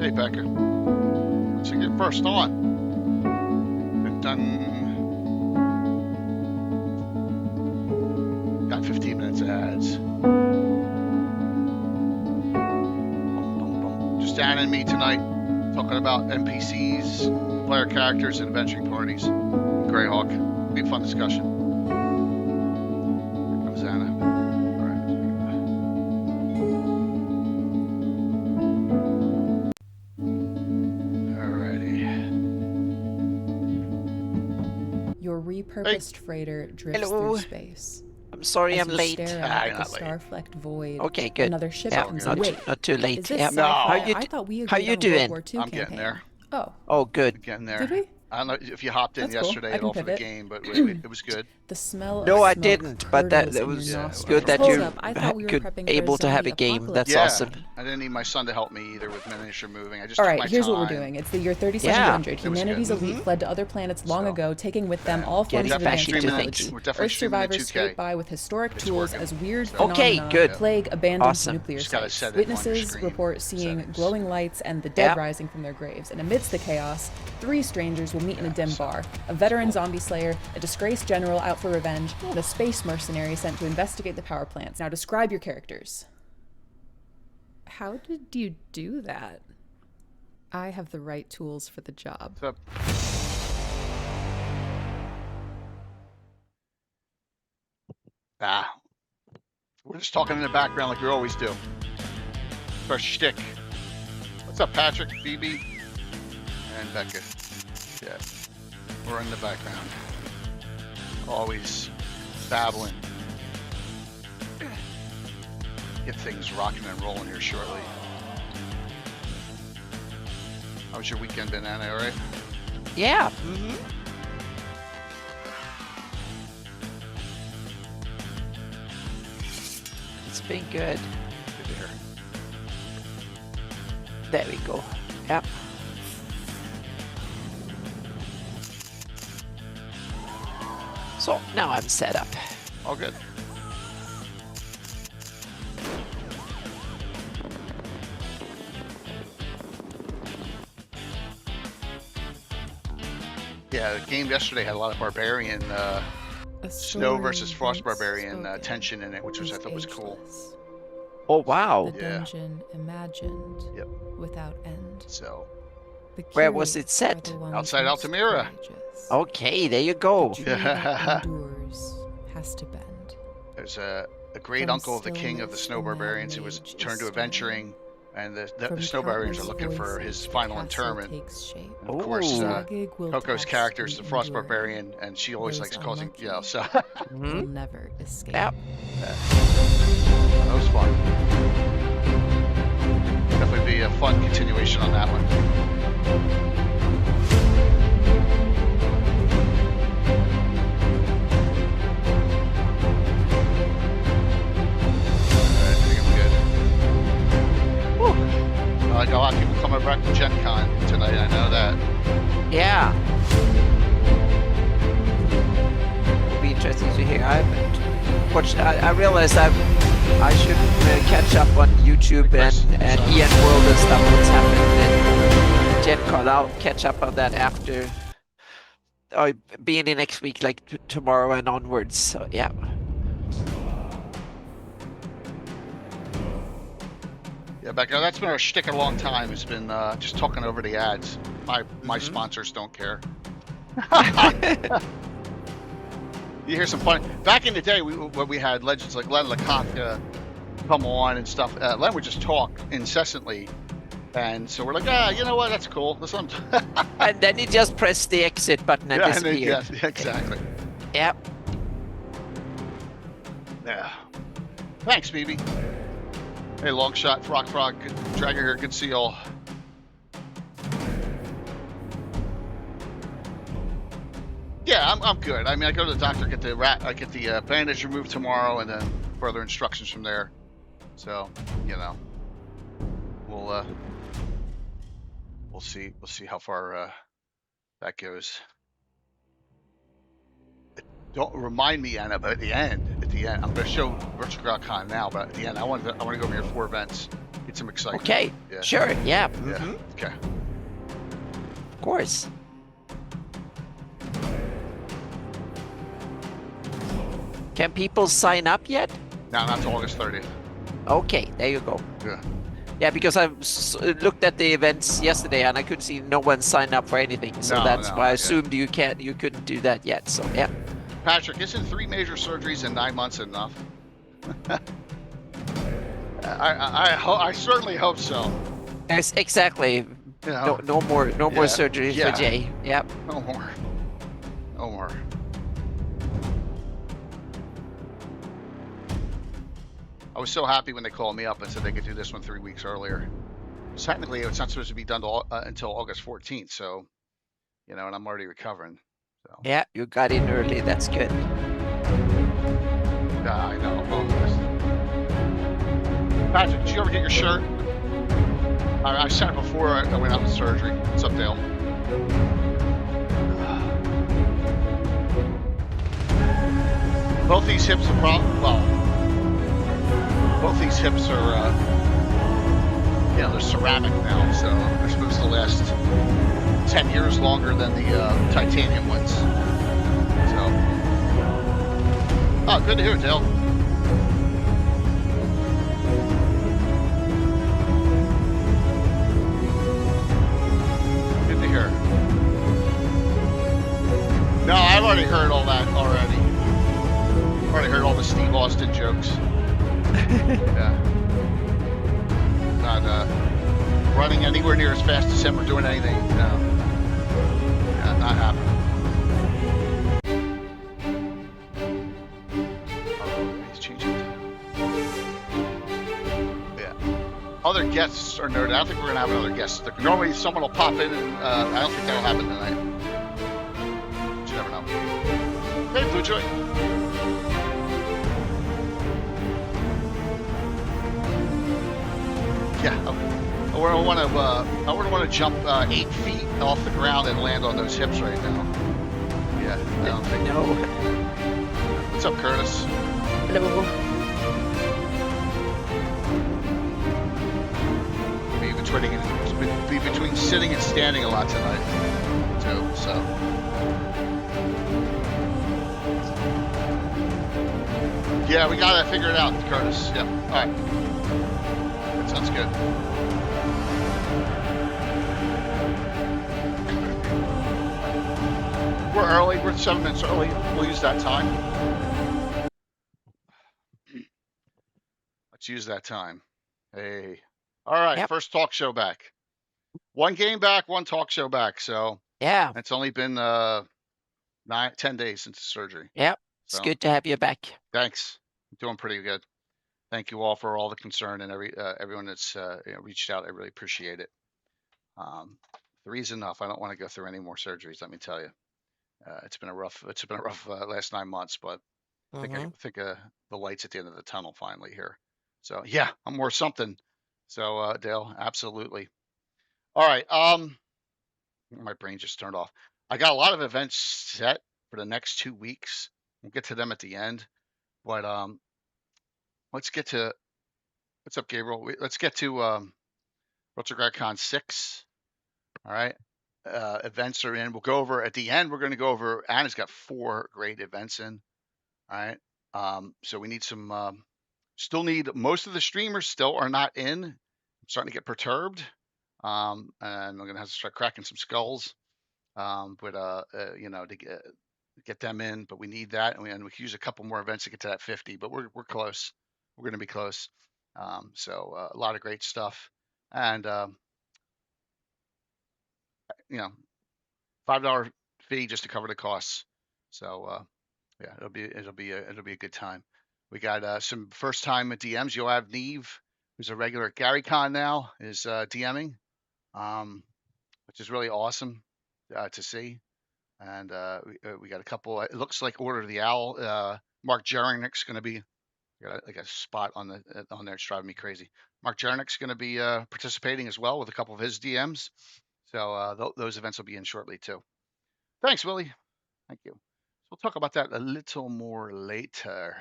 Hey, Becca. So you're first on. Done. Got 15 minutes of ads. Boom, boom, boom. Just Dan and me tonight, talking about NPCs, player characters, and adventuring parties. GREYHAWK. Be a fun discussion. Here comes Anna. All right. Your repurposed freighter drifts Hello. through space. I'm sorry As I'm you late. stare Ah, out you're at the not late. star-flecked void, Okay, good. another ship Yeah, comes not in. too- Wait, not too late. is this Yeah. No. sci-fi? How you I thought we how agreed you on a doing? World War II I'm campaign. getting there. Oh, Oh, good. Getting there. did we? I don't know if you hopped in That's cool. yesterday I at can all for the pivot. game, but it was good. The smell No, of I smoke didn't, but that curdles in was your Yeah, nostrils. good that Hold you up, I thought we were could prepping for able to have zombie a game. apocalypse. That's Yeah, awesome. I didn't need my son to help me either with miniature moving. I just All took right, my here's time. what we're doing. It's the year Yeah. 3700. It was Humanity's good. elite fled to other planets long So, ago, taking with them yeah. all Getting forms of back advanced into technology. things. We're definitely Earth streaming the survivors 2K. scrape by with historic It's tools working. as weird So- phenomena Okay, good. plague abandoned Awesome. nuclear Just gotta sites. set it on your Witnesses screen report seeing settings. glowing lights and the dead Yep. rising from their graves. And amidst the chaos, three strangers will meet in a dim so- bar: a veteran zombie slayer, a disgraced general out for revenge, and a space mercenary sent to investigate the power plants. Now describe your characters. How did you do that? I have the right tools for the job. So, we're just talking in the background like we always do. It's our shtick. What's up, Patrick, Phoebe, and Becca? Yeah, we're in the background. Always babbling. Get things rocking and rolling here shortly. How was your weekend been, Anna? All right? Yeah. It's been good. Good to hear. There we go. Yep. So now I'm set up. All good. Yeah, the game yesterday had a lot of barbarian, snow versus frost barbarian tension in it, which I thought was cool. Oh wow. The Yeah. dungeon imagined Yep. without end. So, The Where was curious it set? are the ones Outside most Altamira. courageous. Okay, there you go. The tree that endures has to bend. there's a great From uncle of the king of the stillness snow the mad barbarians who was mage is turned to stirring. adventuring, and the From snow barbarians are countless looking for voices, his the final castle interment. takes shape. And of course, Ooh. Zagig will Coco's test character is the the frost enduring. barbarian, and she always Those likes causing, unlucky. yeah, so Will Mhm. never escape. Yep. that was fun. Definitely be a fun continuation on that one. Alright, I think I'm good. Whew. I got a lot of people coming back to Gen Con tonight, I know that. Yeah. It'll be interesting to hear. I haven't watched. I realized I should catch up on YouTube and EN World and stuff. What's happening in Gen Con? I'll catch up on that after. Or being in next week, like tomorrow and onwards. So yeah. Yeah, Becca, that's been our shtick a long time. It's been just talking over the ads. My sponsors don't care. You hear some funny. Back in the day, when we had legends like Len Lecoq come on and stuff, Len would just talk incessantly, and so we're like, you know what? That's cool. That's what I'm And then you just press the exit button and yeah, disappear. yes, exactly. Yep. Yeah. Thanks, Phoebe. Hey, long shot, Frog, good, Dragger here. Good to see y'all. Yeah, I'm good. I mean, I go to the doctor, get the bandage removed tomorrow, and then further instructions from there. So, you know, we'll see how far that goes. Don't remind me, Anna, but at the end, I'm going to show Virtual Ground Con now, but at the end, I want to go over your 4 events. Get some excitement. Okay. Yeah. Sure. Yeah. Yeah. Okay. Of course. Can people sign up yet? No, not till August 30th. Okay, there you go. Yeah. Yeah, because I looked at the events yesterday and I couldn't see no one signed up for anything. So No, that's no, why I not yet. assumed you couldn't do that yet. So yeah. Patrick, isn't 3 major surgeries in 9 months enough? I certainly hope so. Exactly. You know, No more surgery yeah. for Jay. Yep. No more. No more. I was so happy when they called me up and said they could do this one 3 weeks earlier. Technically, it's not supposed to be done until August 14th, so, you know, and I'm already recovering. So. Yeah, you got in early. That's good. Yeah, I know. Patrick, did you ever get your shirt? I said it before I went out to surgery. What's up, Dale? Both these hips are both these hips are, they're ceramic now, so they're supposed to last 10 years longer than the titanium ones. So, oh, good to hear, Dale. Good to hear. No, I've already heard all that already. I've already heard all the Steve Austin jokes. Yeah. Not running anywhere near as fast as him or doing anything. No. Yeah, not happening. Oh, he's changing. Yeah. Other guests are noted. I don't think we're gonna have another guest. Normally someone will pop in, and I don't think that'll happen tonight. But you never know. Hey, Blue Joy. Yeah, I wouldn't want to jump 8 feet off the ground and land on those hips right now. Yeah, I don't think. No. What's up, Curtis? Hello. Be between sitting and standing a lot tonight, too. So. Yeah, we gotta figure it out, Curtis. Yep. All right. Sounds good. We're early. We're 7 minutes early. We'll use that time. Let's use that time. Hey. All right. Yep. First talk show back. 1 game back, 1 talk show back. So Yeah. it's only been 10 days since surgery. Yep. It's good to have you back. Thanks. I'm doing pretty good. Thank you all for all the concern and everyone that's reached out. I really appreciate it. 3's enough. I don't want to go through any more surgeries. Let me tell you, it's been a rough last 9 months, but I think the light's at the end of the tunnel finally here. So yeah, I'm worth something. So Dale, absolutely. All right. My brain just turned off. I got a lot of events set for the next 2 weeks. We'll get to them at the end, but let's get to, what's up, Gabriel? Let's get to RotoGradCon 6. All right. Events are in. We'll go over at the end. We're going to go over. Anna's got 4 great events in. All right. So we need some. Still need most of the streamers still are not in. I'm starting to get perturbed. And I'm going to have to start cracking some skulls. You know, to get them in. But we need that, and we can use a couple more events to get to that 50. But we're close. We're going to be close. So a lot of great stuff, and you know, $5 fee just to cover the costs. So yeah, it'll be a good time. We got some first time DMs. You'll have Neve, who's a regular at GaryCon now, is DMing, which is really awesome to see. And we got a couple. It looks like Order of the Owl. Mark Jerenick's going to be. Got like a spot on there. It's driving me crazy. Mark Jerenick's going to be participating as well with a couple of his DMs. So those events will be in shortly too. Thanks, Willie. Thank you. So we'll talk about that a little more later.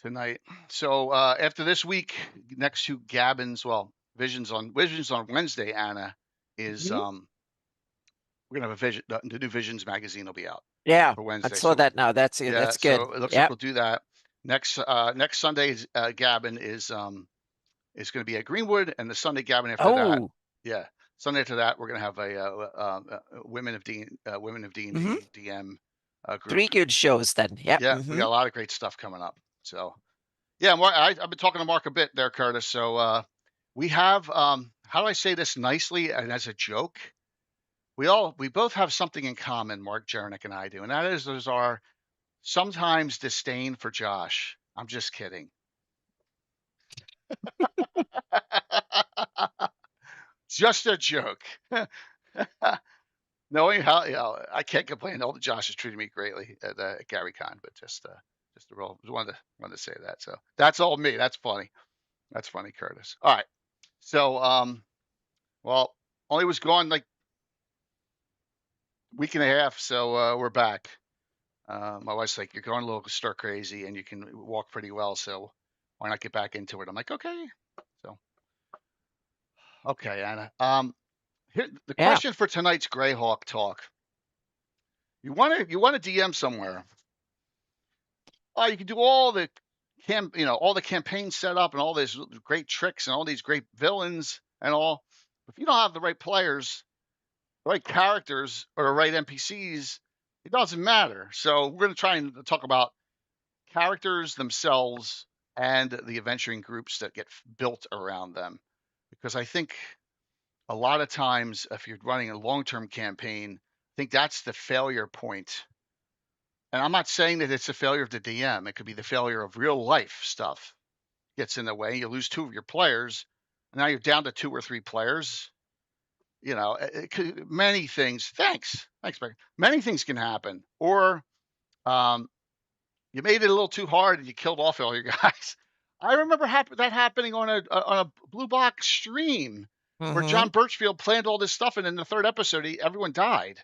tonight. So after this week, next to Gabbin's, well, Visions on Wednesday, Anna, is we're gonna have a vision. The new Visions magazine will be out Yeah, for I Wednesday. saw So that now. That's yeah, good. so it looks like Yep. we'll do that. Next Sunday's Gabbin is going to be at Greenwood, and the Sunday Gabbin after that, Oh, yeah, Sunday after that, we're going to have a Women of D and mhm. D DM group. 3 good shows then. Yep. Yeah, we got a lot of great stuff coming up. So yeah, I've been talking to Mark a bit there, Curtis. So we have how do I say this nicely and as a joke? We both have something in common, Mark Jeranek and I do, and that is there's our sometimes disdain for Josh. I'm just kidding. Just a joke. Knowing how, I can't complain. All the Josh has treated me greatly at GaryCon, but just a real wanted to say that. So that's all me. That's funny. That's funny, Curtis. All right. So well, only was gone like week and a half, so we're back. My wife's like, you're going a little stir crazy, and you can walk pretty well, so why not get back into it? I'm like, okay. So okay, Anna. Here the Yeah. question for tonight's GREYHAWK talk. You want to DM somewhere. Oh, you can do all the all the campaigns set up and all these great tricks and all these great villains and all. If you don't have the right players, the right characters, or the right NPCs, it doesn't matter. So we're going to try and talk about characters themselves and the adventuring groups that get built around them, because I think a lot of times, if you're running a long-term campaign, I think that's the failure point. And I'm not saying that it's a failure of the DM. It could be the failure of real life stuff gets in the way. You lose 2 of your players, and now you're down to 2 or 3 players. Many things. Thanks, Barry. Many things can happen. Or you made it a little too hard and you killed off all your guys. I remember that happening on a Blue Box stream where John Birchfield planned all this stuff, and in the 3rd episode, everyone died.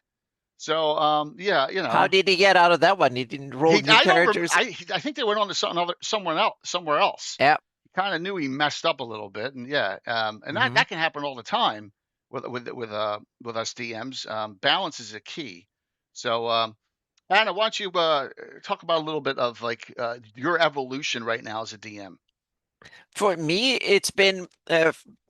So yeah, How did he get out of that one? He didn't roll new I don't. characters. I think they went on to somewhere else. Yeah. He kind of knew he messed up a little bit, and yeah, and that can happen all the time with us DMs. Balance is a key. So Anna, why don't you talk about a little bit of like your evolution right now as a DM? For me, it's been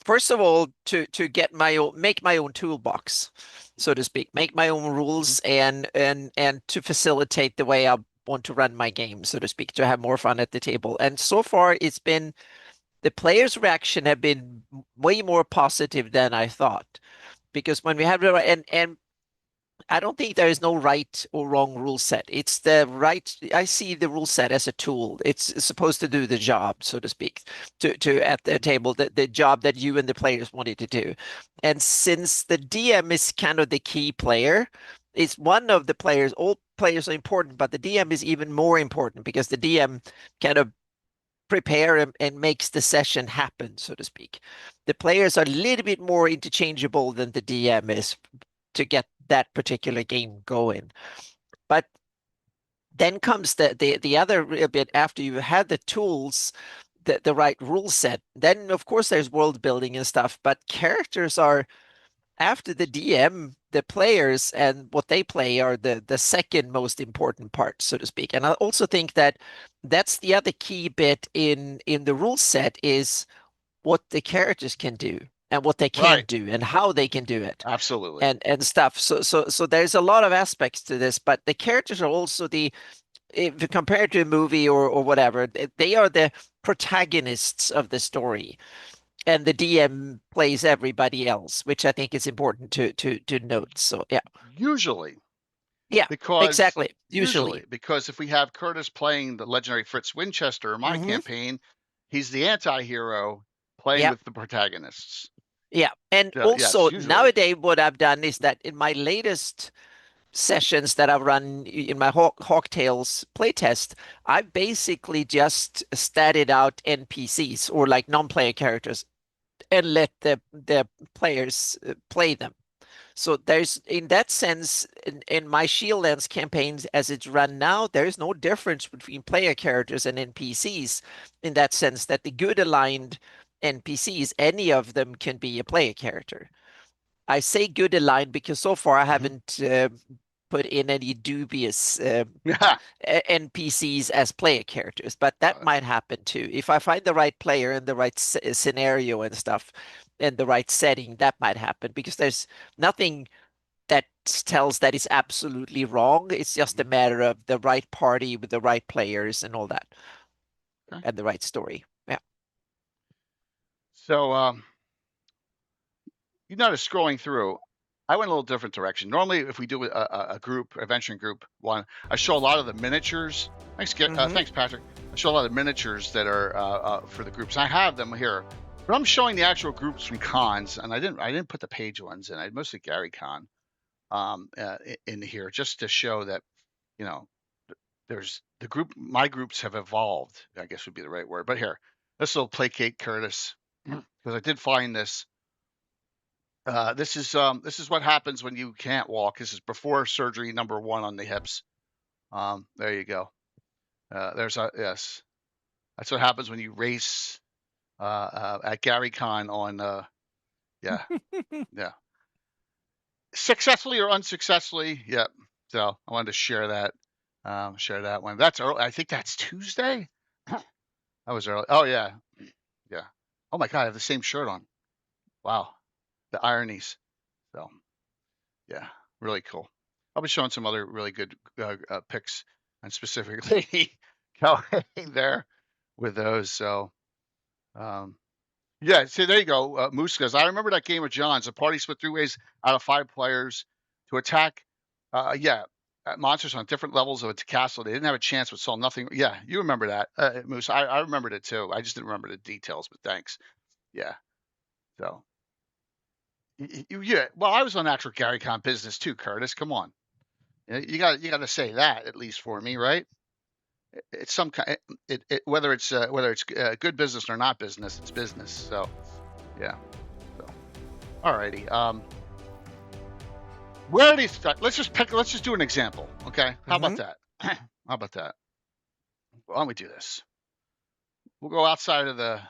first of all to get make my own toolbox, so to speak, make my own rules and to facilitate the way I want to run my game, so to speak, to have more fun at the table. And so far, it's been the players' reaction have been way more positive than I thought, because when we have and I don't think there is no right or wrong rule set. It's the right. I see the rule set as a tool. It's supposed to do the job, so to speak, to at the table, the job that you and the players wanted to do. And since the DM is kind of the key player, it's one of the players. All players are important, but the DM is even more important because the DM kind of prepare and makes the session happen, so to speak. The players are a little bit more interchangeable than the DM is to get that particular game going. But then comes the other bit after you had the tools, the right rule set. Then of course there's world building and stuff, but characters are after the DM, the players and what they play are the second most important part, so to speak. And I also think that that's the other key bit in the rule set is what the characters can do and what they can't do and how they can do it. Absolutely. And stuff. So there's a lot of aspects to this, but the characters are also if you compare it to a movie or whatever, they are the protagonists of the story. And the DM plays everybody else, which I think is important to note. So yeah. Usually. Yeah, because exactly. Usually. Because if we have Curtis playing the legendary Fritz Winchester in my campaign, he's the anti-hero playing with the protagonists. Yeah. And also nowadays what I've done is that in my latest sessions that I've run in my Hawk Tales playtest, I basically just statted out NPCs or like non-player characters and let the players play them. So there's, in that sense, in my Shieldlands campaigns as it's run now, there is no difference between player characters and NPCs in that sense that the good aligned NPCs, any of them can be a player character. I say good aligned because so far I haven't put in any dubious Yeah. NPCs as player characters, but that might happen too. If I find the right player and the right scenario and stuff and the right setting, that might happen because there's nothing that tells that it's absolutely wrong. It's just a matter of the right party with the right players and all that, Okay. and the right story. Yeah. So, you notice scrolling through, I went a little different direction. Normally, if we do a group, adventuring group one, I show a lot of the miniatures. Thanks, thanks, Patrick. I show a lot of the miniatures that are for the groups. I have them here, but I'm showing the actual groups from cons, and I didn't put the page ones in. I mostly Gary Con in here just to show that, you know, there's the group. My groups have evolved, I guess would be the right word. But here, this will placate Curtis because I did find this. This is what happens when you can't walk. This is before surgery number 1 on the hips. There you go. Yes. That's what happens when you race at Gary Con on yeah. Yeah. Successfully or unsuccessfully. Yeah. So I wanted to share that. Share that one. That's early. I think that's Tuesday. That was early. Oh yeah. Yeah. Oh my God, I have the same shirt on. Wow. The ironies. So yeah, really cool. I'll be showing some other really good pics, and specifically going there with those. So, yeah. See, there you go, Moose. Because I remember that game of John's. The party split 3 ways out of 5 players to attack. Yeah, monsters on different levels of a castle. They didn't have a chance, but saw nothing. Yeah, you remember that, Moose. I remembered it too. I just didn't remember the details. But thanks. Yeah. So. Yeah, well, I was on actual GaryCon business too, Curtis. Come on. You got to say that at least for me, right? It's some kind. Whether it's good business or not business, it's business. So, yeah. So, alrighty. Where do you start? Let's just do an example. Okay. How about that? How about that? Why don't we do this? We'll go outside of the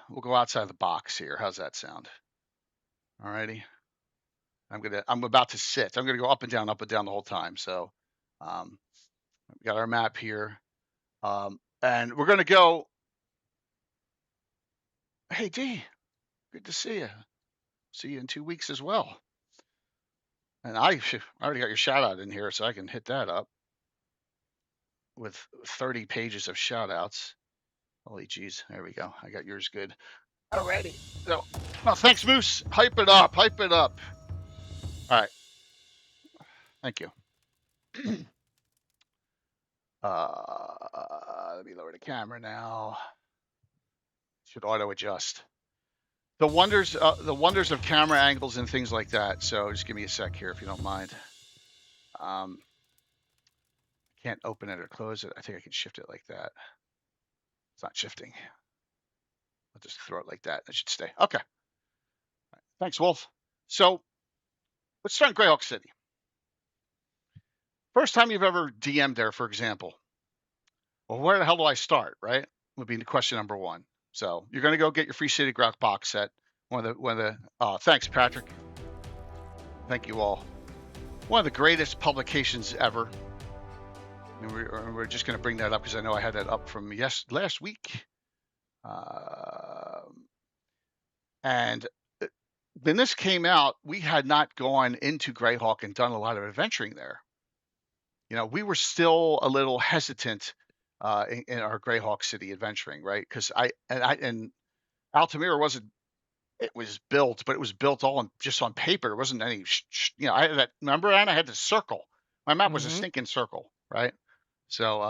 box here. How's that sound? Alrighty. I'm about to sit. I'm gonna go up and down the whole time. So, we got our map here. And we're going to go. Hey, D, good to see you. See you in 2 weeks as well. And I already got your shout out in here, so I can hit that up with 30 pages of shout outs. Holy jeez. There we go. I got yours good already. So, well, thanks, Moose. Hype it up. Hype it up. All right. Thank you. Let me lower the camera now. Should auto adjust. The wonders of camera angles and things like that. So just give me a sec here if you don't mind. Can't open it or close it. I think I can shift it like that. It's not shifting. I'll just throw it like that. It should stay. Okay. Right. Thanks, Wolf. So let's start in Greyhawk City. First time you've ever DM'd there, for example. Well, where the hell do I start, right? Would be question number 1. So you're going to go get your free City Grok box set. Thanks, Patrick. Thank you all. One of the greatest publications ever. And we're just going to bring that up because I know I had that up from last week. And when this came out, we had not gone into Greyhawk and done a lot of adventuring there. You know, we were still a little hesitant in our Greyhawk City adventuring, right? Because Altamira wasn't. It was built, but it was built all just on paper. It wasn't any. I had that. Remember, Anna, I had to circle. My map was a stinking circle, right? So,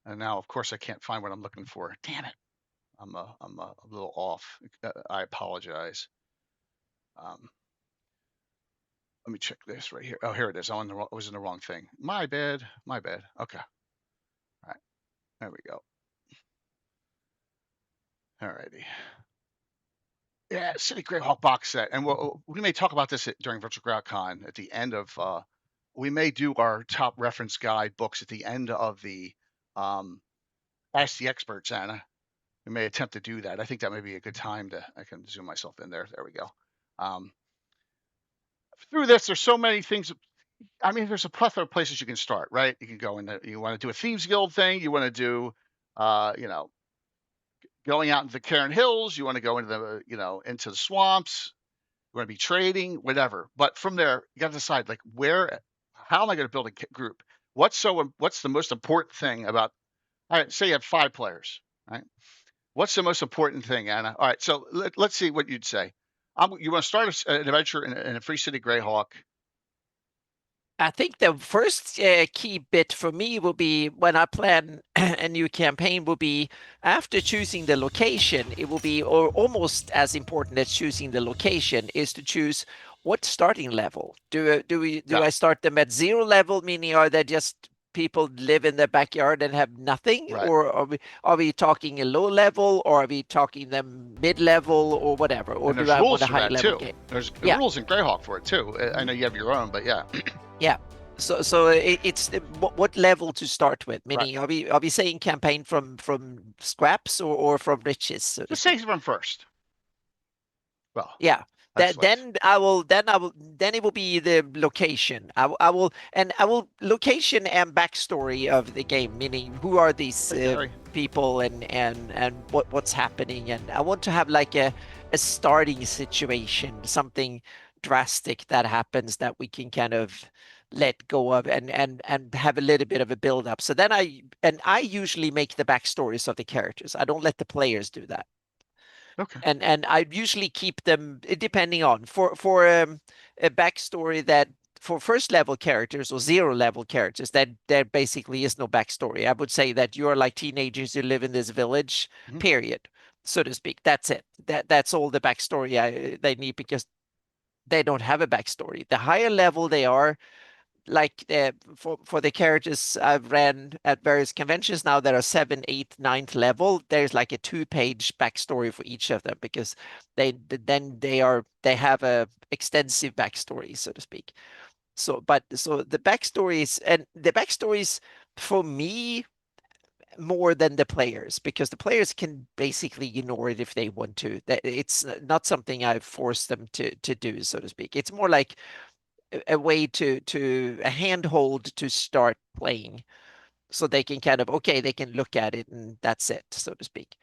and now, of course, I can't find what I'm looking for. Damn it. I'm a little off. I apologize. Let me check this right here. Oh, here it is. I was in the wrong thing. My bad. Okay. All right. There we go. All righty. Yeah, City GREYHAWK box set, and we may talk about this during Virtual GrowdCon at the end of. We may do our top reference guide books at the end of the Ask the Experts, Anna. We may attempt to do that. I think that may be a good time to. I can zoom myself in there. There we go. Through this, there's so many things. I mean, there's a plethora of places you can start, right? You can go into. You want to do a Thieves Guild thing. You want to do, going out into the Cairn Hills. You want to go into the, into the swamps. You want to be trading, whatever. But from there, you got to decide like how am I going to build a group? What's the most important thing about? All right, say you have 5 players, right? What's the most important thing, Anna? All right, so let's see what you'd say. You want to start an adventure in a Free City GREYHAWK. I think the first key bit for me will be when I plan a new campaign will be after choosing the location, it will be or almost as important as choosing the location is to choose what starting level. Do I start them at 0 level, meaning are they just people live in their backyard and have nothing? Right. Or are we talking a low level, or are we talking them mid level or whatever? Or And do there's I rules want a for high that level too. game? There's Yeah. rules in GREYHAWK for it too. I know you have your own, but yeah. Yeah. So it's what level to start with? Meaning, are we saying campaign from scraps or from riches? So to Just speak? say them first. Well, Yeah. that's Then it will be the location. I will location and backstory of the game, meaning who are these Gary. people and what's happening, and I want to have like a starting situation, something drastic that happens that we can kind of let go of and have a little bit of a build up. So then I usually make the backstories of the characters. I don't let the players do that. Okay. And I usually keep them depending on for a backstory that for first level characters or 0 level characters that there basically is no backstory. I would say that you're like teenagers who live in this village, period, so to speak. That's it. That's all the backstory they need because they don't have a backstory. The higher level they are, like for the characters I've ran at various conventions now that are 7th, 8th, 9th level, there's like a 2-page backstory for each of them because they have a extensive backstory, so to speak. So the backstories for me more than the players, because the players can basically ignore it if they want to. That it's not something I've forced them to do, so to speak. It's more like a way to a handhold to start playing, so they can kind of they can look at it and that's it, so to speak.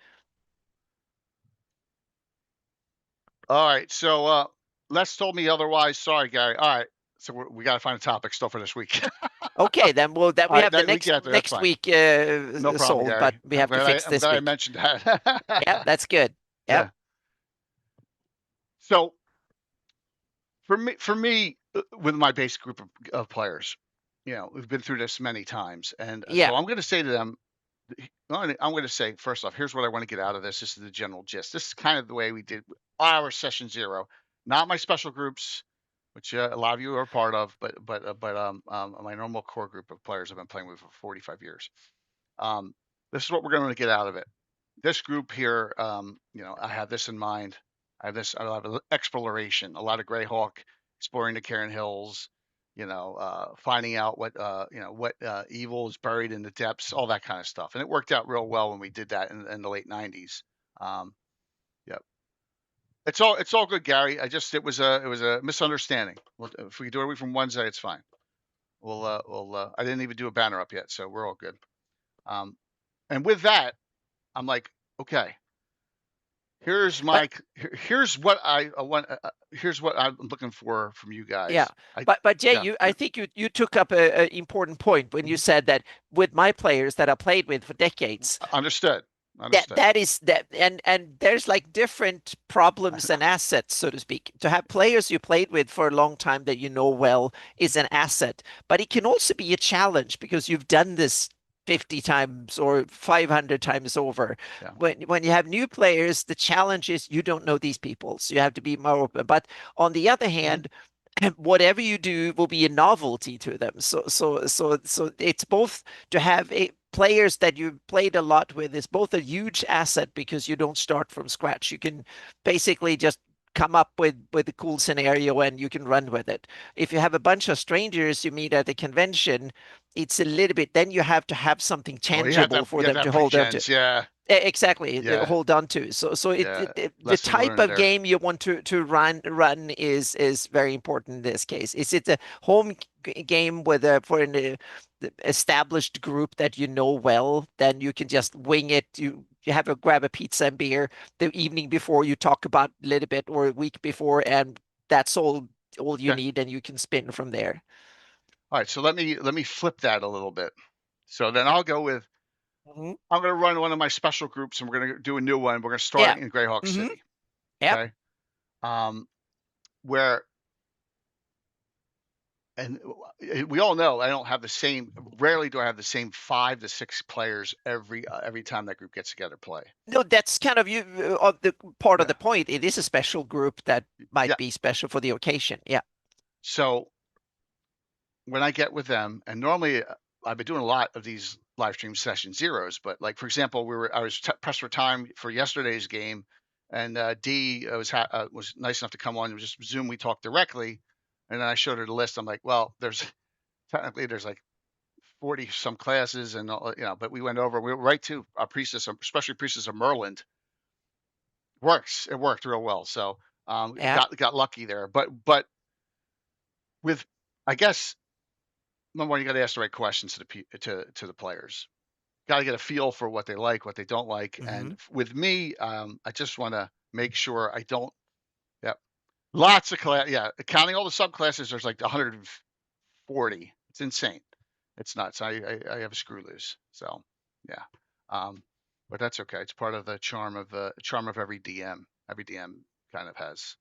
All right. So Les told me otherwise. Sorry, Gary. All right. So we got to find a topic still for this week. Okay, then we All have right, the we get there, that's next fine. week No problem, sold, Gary. but we have to fix I'm this glad I week. mentioned that. Yeah, that's good. Yeah. Yep. So for me, with my base group of players, we've been through this many times, and Yeah. so I'm going to say to them, I'm going to say first off, here's what I want to get out of this. This is the general gist. This is kind of the way we did our session 0, not my special groups, which a lot of you are part of, but my normal core group of players I've been playing with for 45 years. This is what we're going to get out of it. This group here, I have this in mind. I have a lot of exploration, a lot of GREYHAWK, exploring the Cairn Hills, finding out what evil is buried in the depths, all that kind of stuff. And it worked out real well when we did that in the late 90s. Yep. It's all good, Gary. It was a misunderstanding. If we do everything from Wednesday, it's fine. I didn't even do a banner up yet, so we're all good. And with that, I'm like, okay, here's what I want. Here's what I'm looking for from you guys. Yeah, but Jay, I think you took up an important point when you said that with my players that I played with for decades. Understood. And there's like different problems and assets, so to speak. To have players you played with for a long time that you know well is an asset, but it can also be a challenge because you've done this 50 times or 500 times over. Yeah. When you have new players, the challenge is you don't know these people, so you have to be more open. But on the other hand, whatever you do will be a novelty to them. So it's both to have players that you played a lot with is both a huge asset because you don't start from scratch. You can basically just come up with a cool scenario and you can run with it. If you have a bunch of strangers you meet at a convention, it's a little bit, then you have to have something Well, you have to tangible for you have them to have to hold on to. pre-gens. Yeah, Exactly, yeah, hold on to. So yeah. the Lesson type learned of there. game you want to run is very important in this case. Is it a home game with a for an established group that you know well? Then you can just wing it. You have a grab a pizza and beer the evening before. You talk about a little bit or a week before, and that's all you Okay. need, and you can spin from there. All right. So let me flip that a little bit. So then I'll go with Mhm. I'm going to run one of my special groups, and we're going to do a new one. We're going to Yeah. start in Greyhawk Hmm. City. Yep. Okay. Where and we all know I don't have the same. Rarely do I have the same 5 to 6 players every time that group gets together play. No, that's kind of you of the part of Yeah. the point. It is a special group that Yeah. might be special for the occasion. Yeah. So when I get with them, and normally I've been doing a lot of these live stream session zeros, but like for example, I was pressed for time for yesterday's game, and D was nice enough to come on. It was just Zoom. We talked directly, and then I showed her the list. I'm like, well, there's like 40 some classes, and but we went over. We were right to a priestess, especially priestess of Merland. It worked real well. So Yeah. got lucky there, but with I guess number one, you got to ask the right questions to the players. Got to get a feel for what they like, what they don't like. And Hmm. with me, I just want to make sure I don't. Yeah, lots of class. Yeah, counting all the subclasses, there's like 140. It's insane. It's nuts. I have a screw loose. So yeah, but that's okay. It's part of the charm of every DM. Every DM kind of has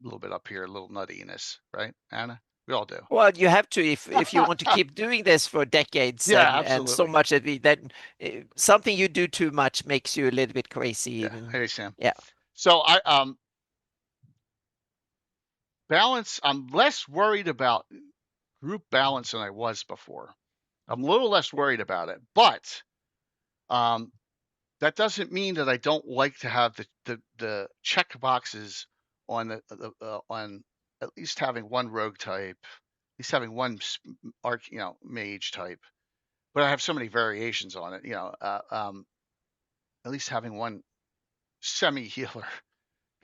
a little bit up here, a little nuttiness, right, Anna? We all do. Well, you have to if you want to keep doing this for decades Yeah, and so absolutely. much that we then something you do too much makes you a little bit crazy Yeah. even. Hey, Sam. Yeah. So I balance. I'm less worried about group balance than I was before. I'm a little less worried about it, but um, that doesn't mean that I don't like to have the check boxes on on at least having one rogue type, at least having one mage type. But I have so many variations on it. At least having one semi healer.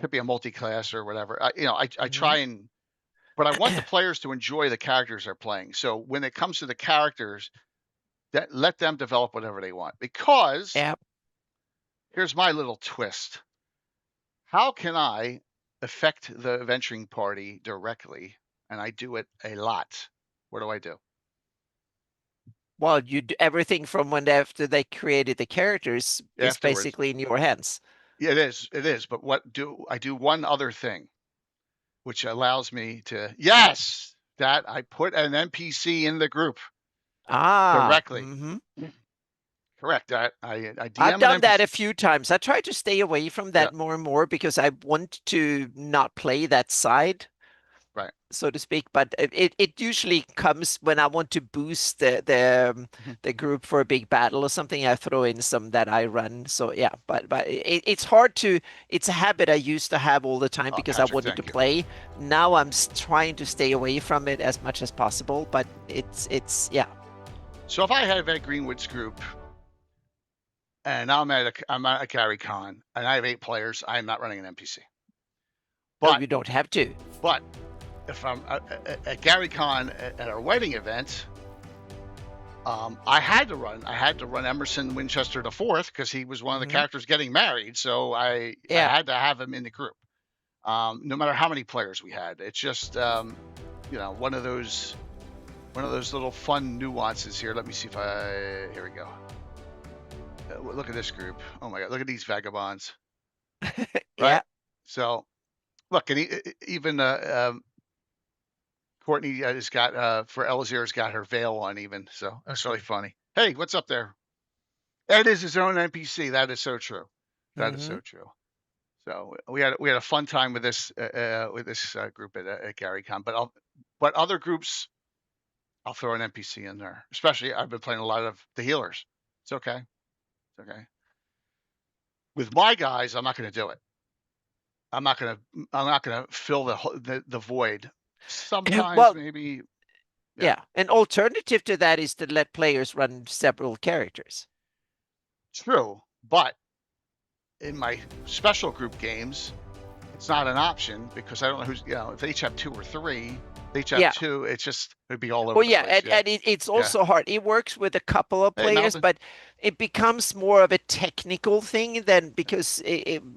Could be a multi-class or whatever. I Hmm. try and but I want the players to enjoy the characters they're playing. So when it comes to the characters, that let them develop whatever they want. Because Yeah. here's my little twist. How can I affect the adventuring party directly? And I do it a lot. What do I do? Well, you do everything from when after they created the characters is Afterwards. basically in your hands. Yeah, it is. It is. But what do I do one other thing, which allows me to yes, that I put an NPC in the group Ah. directly. Hmm. Correct. I I've DM an done that NPC. a few times. I try to stay away from Yeah, that more and more because I want to not play that side, right. so to speak. But it usually comes when I want to boost Mhm. the group for a big battle or something. I throw in some that I run. So yeah, but it's hard to. It's a habit I used to have all the time Oh, because I Patrick, wanted to thank you. play. Now I'm trying to stay away from it as much as possible. But it's yeah. So if I have Ed Greenwood's group and I'm at a Gary Con and I have 8 players, I am not running an NPC. No, But you don't have to. but if I'm at Gary Con at our wedding event, I had to run Emerson Winchester the fourth because he was one of the Hmm. characters getting married. So I Yeah. had to have him in the group. No matter how many players we had. It's just one of those little fun nuances here. Let me see if here we go. Look at this group. Oh my God, look at these vagabonds, right? Yeah. So look, and even Courtney has got for Elazir's got her veil on even. So that's really funny. Hey, what's up there? Ed is his own NPC. That is so true. That is Hmm. so true. So we had a fun time with this group at GaryCon, but other groups I'll throw an NPC in there. Especially, I've been playing a lot of the healers. It's okay. It's okay. With my guys, I'm not going to do it. I'm not going to. I'm not going to fill the void. Sometimes Well, maybe. Yeah. yeah. An alternative to that is to let players run several characters. True, but in my special group games, it's not an option because I don't know who's, if they each have 2 or 3, they each have Yeah. 2, it'd be all over Well, the yeah, place. Yeah. and it's Yeah. also hard. It works with a couple of Hey, players, Melvin. but it becomes more of a technical thing than because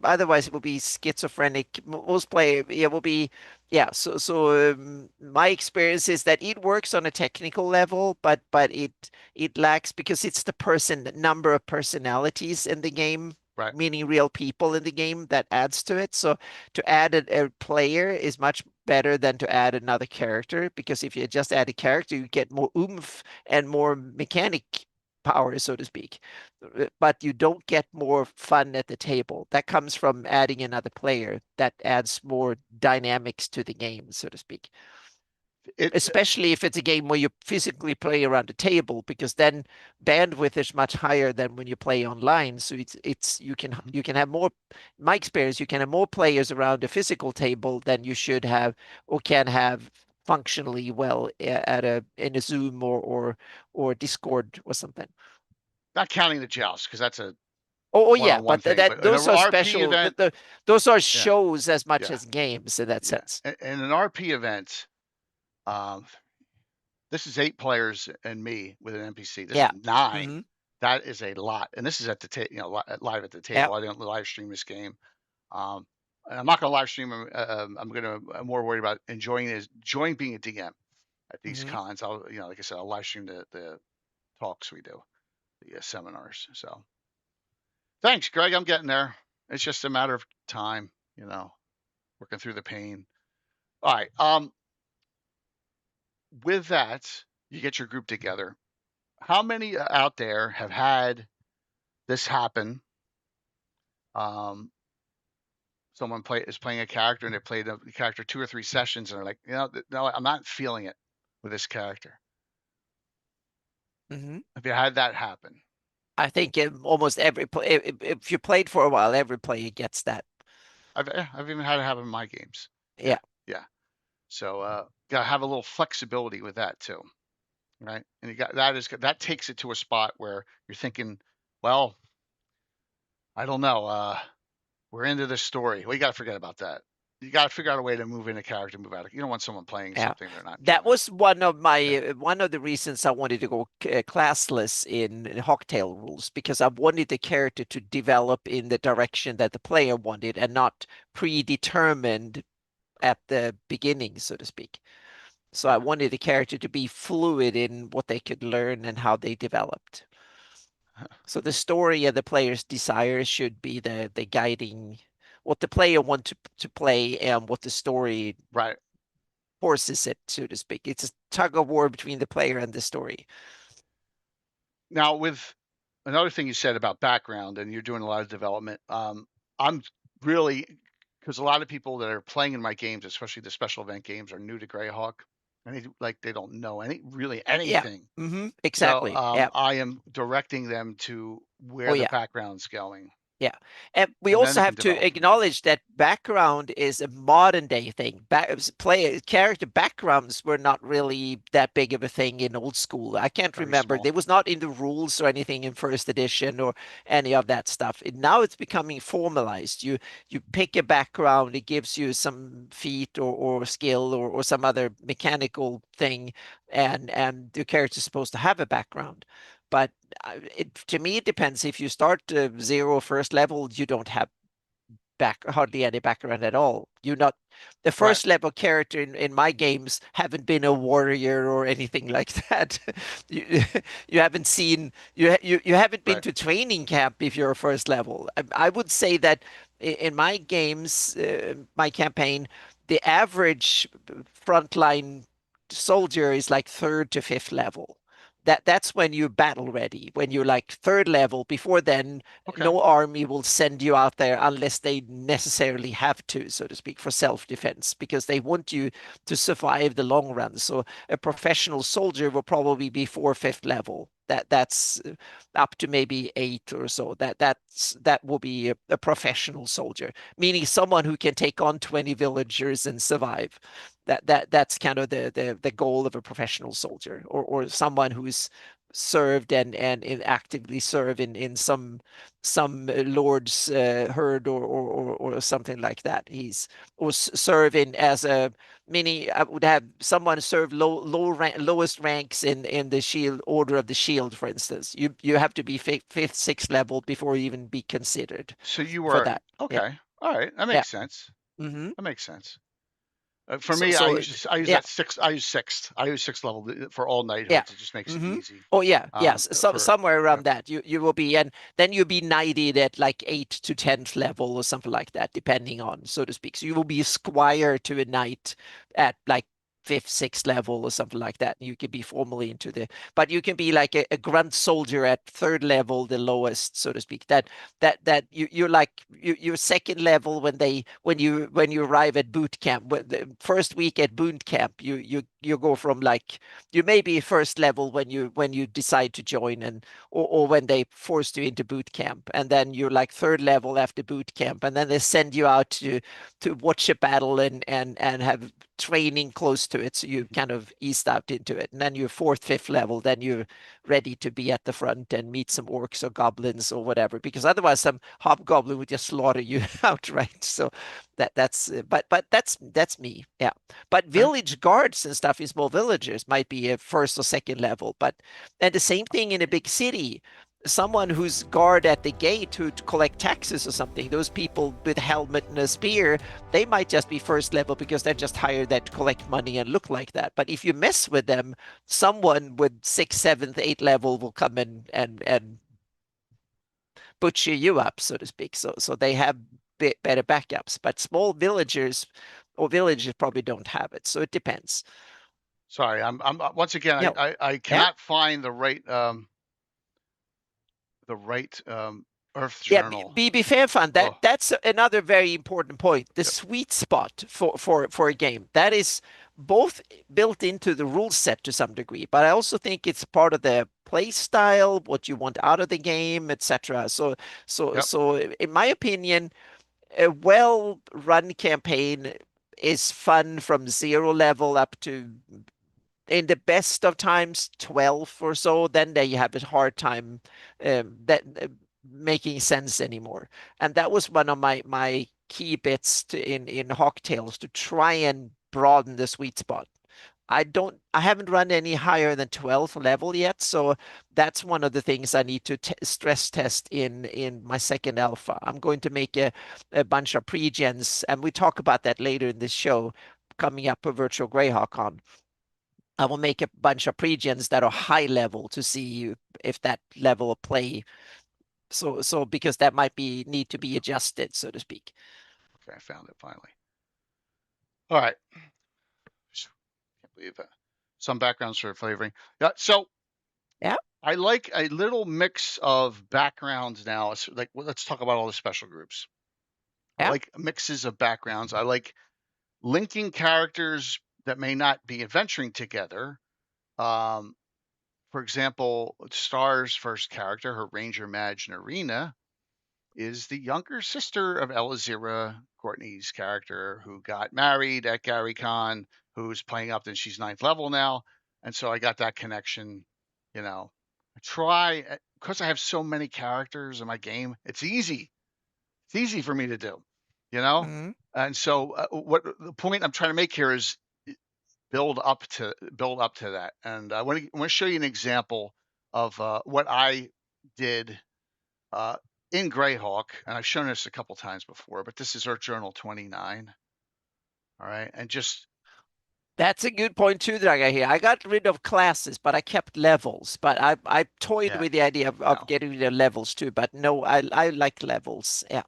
otherwise it will be schizophrenic. Most player, it will be, yeah. So my experience is that it works on a technical level, but it lacks because it's the number of personalities in the game, Right. meaning real people in the game that adds to it. So to add a player is much better than to add another character because if you just add a character, you get more oomph and more mechanic power, so to speak. But you don't get more fun at the table. That comes from adding another player that adds more dynamics to the game, so to speak. It Especially if it's a game where you physically play around the table, because then bandwidth is much higher than when you play online. So you can have more. My experience, you can have more players around a physical table than you should have or can have functionally well in a Zoom or Discord or something. not counting the joust because that's a Oh yeah, one-on-one but thing, but in an those are RP special. event, Those are yeah, shows as much yeah, as games in that yeah. sense. In an RP event, um, this is 8 players and me with an NPC. This is Yeah. 9. Hmm. That is a lot, and this is at the live at the Yeah. table. I didn't live stream this game. Um, and I'm not going to live stream. I'm more worried about enjoying being a DM at these Hmm. cons. Like I said, I'll live stream the talks we do, the seminars. So thanks, Greg. I'm getting there. It's just a matter of time, working through the pain. All right. With that, you get your group together. How many out there have had this happen? Um, Someone is playing a character and they played the character 2 or 3 sessions and they're like, no, I'm not feeling it with this character. Hmm. Have you had that happen? I think almost if you played for a while, every player gets that. I've even had it happen in my games. Yeah, Yeah. yeah. So gotta have a little flexibility with that too, right? And that takes it to a spot where you're thinking, well, I don't know. We're into this story. Well, you got to forget about that. You got to figure out a way to move in a character, move out of. You don't want someone playing Yeah. something they're not That enjoying. was one of Yeah. one of the reasons I wanted to go classless in Hawktail rules because I wanted the character to develop in the direction that the player wanted and not predetermined at the beginning, so to speak. So I Yeah. wanted the character to be fluid in what they could learn and how they developed. So the story and the player's desires should be the guiding what the player wants to play and what the story Right. forces it, so to speak. It's a tug of war between the player and the story. Now, with another thing you said about background, and you're doing a lot of development. I'm really because a lot of people that are playing in my games, especially the special event games, are new to Greyhawk, and they don't know Yeah. anything. So Exactly. Yeah. I am directing them to Oh where the yeah. background's going, Yeah. And we and then also they can have to develop from there. acknowledge that background is a modern day thing. Player character backgrounds were not really that big of a thing in old school. I can't Very remember. small. They was not in the rules or anything in first edition or any of that stuff. Now it's becoming formalized. You pick a background, it gives you some feat or skill or some other mechanical thing, and the character is supposed to have a background. But to me, it depends. If you start zero first level, you don't have hardly any background at all. You're not the Right. first level character in my games haven't been a warrior or anything like that. you you haven't seen you haven't been Right. to training camp if you're a first level. I would say that in my games, my campaign, the average frontline soldier is like third to fifth level. that's when you're battle ready. When you're like 3rd level, before then, Okay. no army will send you out there unless they necessarily have to, so to speak, for self-defense, because they want you to survive the long run. So a professional soldier will probably be 4th, 5th level. That's up to maybe 8 or so. That will be a professional soldier, meaning someone who can take on 20 villagers and survive. That's kind of the goal of a professional soldier, or someone who's served and actively serve in some lord's herd or something like that. He's or serving as a many. I would have someone serve lowest ranks in the shield order of the shield, for instance. You have to be 5th, 6th level before you even be considered So you for were that. Yeah, okay. All right, that yeah. makes sense. Mm-hmm. That makes sense. For So me, so I use yeah. that sixth. I use sixth. I use sixth level for all Yeah. knighthoods. It just makes it Mm-hmm. easy. Oh yeah, yes. So For somewhere yeah. around that you will be, and then you'll be knighted at like 8th to 10th level or something like that, depending on, so to speak. So you will be a squire to a knight at like 5th, 6th level or something like that. You can be formally into the, but you can be like a grunt soldier at 3rd level, the lowest, so to speak. That you're like you're 2nd level when you arrive at boot camp. The first week at boot camp, you go from like, you may be 1st level when you decide to join, and or when they forced you into boot camp, and then you're like 3rd level after boot camp, and then they send you out to watch a battle and have training close to it, so you kind of eased out into it, and then you're 4th, 5th level, then you're ready to be at the front and meet some orcs or goblins or whatever, because otherwise some hobgoblin would just slaughter you outright. So that's but that's me, yeah. But Okay. village guards and stuff in small villages might be a 1st or 2nd level. But and the same thing in a big city. Someone who's guard at the gate who to collect taxes or something, those people with helmet and a spear, they might just be 1st level because they're just hired there to collect money and look like that. But if you mess with them, someone with 6th, 7th, 8th level will come in and butcher you up, so to speak. So they have better backups. But small villagers or villages probably don't have it. So it depends. Sorry, I'm once again. No. I Yeah. cannot find the right Earth Yeah, Journal. be fair fun. Oh, That's another very important point. The yep, sweet spot for a game that is both built into the rule set to some degree, but I also think it's part of the play style, what you want out of the game, etc. yep. So in my opinion, a well-run campaign is fun from 0 level up to, in the best of times, 12 or so. Then they have a hard time that making sense anymore. And that was one of my key bits in Hawk Tales, to try and broaden the sweet spot. I haven't run any higher than 12th level yet, so that's one of the things I need to stress test in my 2nd alpha. I'm going to make a bunch of pre-gens, and we talk about that later in this show, coming up a virtual GREYHAWK on. I will make a bunch of pre-gens that are high level to see if that level of play. So because that might need to be adjusted, so to speak. Okay, I found it finally. All right. Can't believe that. Some backgrounds for flavoring. Yeah. So Yeah, I like a little mix of backgrounds now. Like, let's talk about all the special groups. I yeah, like mixes of backgrounds. I like linking characters that may not be adventuring together. Um, for example, Star's first character, her Ranger Madge Narina, is the younger sister of Elazira, Courtney's character, who got married at Gary Con, who's playing up, and she's 9th level now. And so I got that connection, you know. I try, because I have so many characters in my game, it's easy. It's easy for me to do, you know? mm-hmm. And so what the point I'm trying to make here is build up to that. And I want to show you an example of what I did in Greyhawk, and I've shown this a couple times before, but this is Earth Journal 29. All right, and just That's a good point too, Draga. Here, I got rid of classes, but I kept levels. But I toyed yeah, with the idea of no, getting rid of levels too. But no, I like levels. Yeah,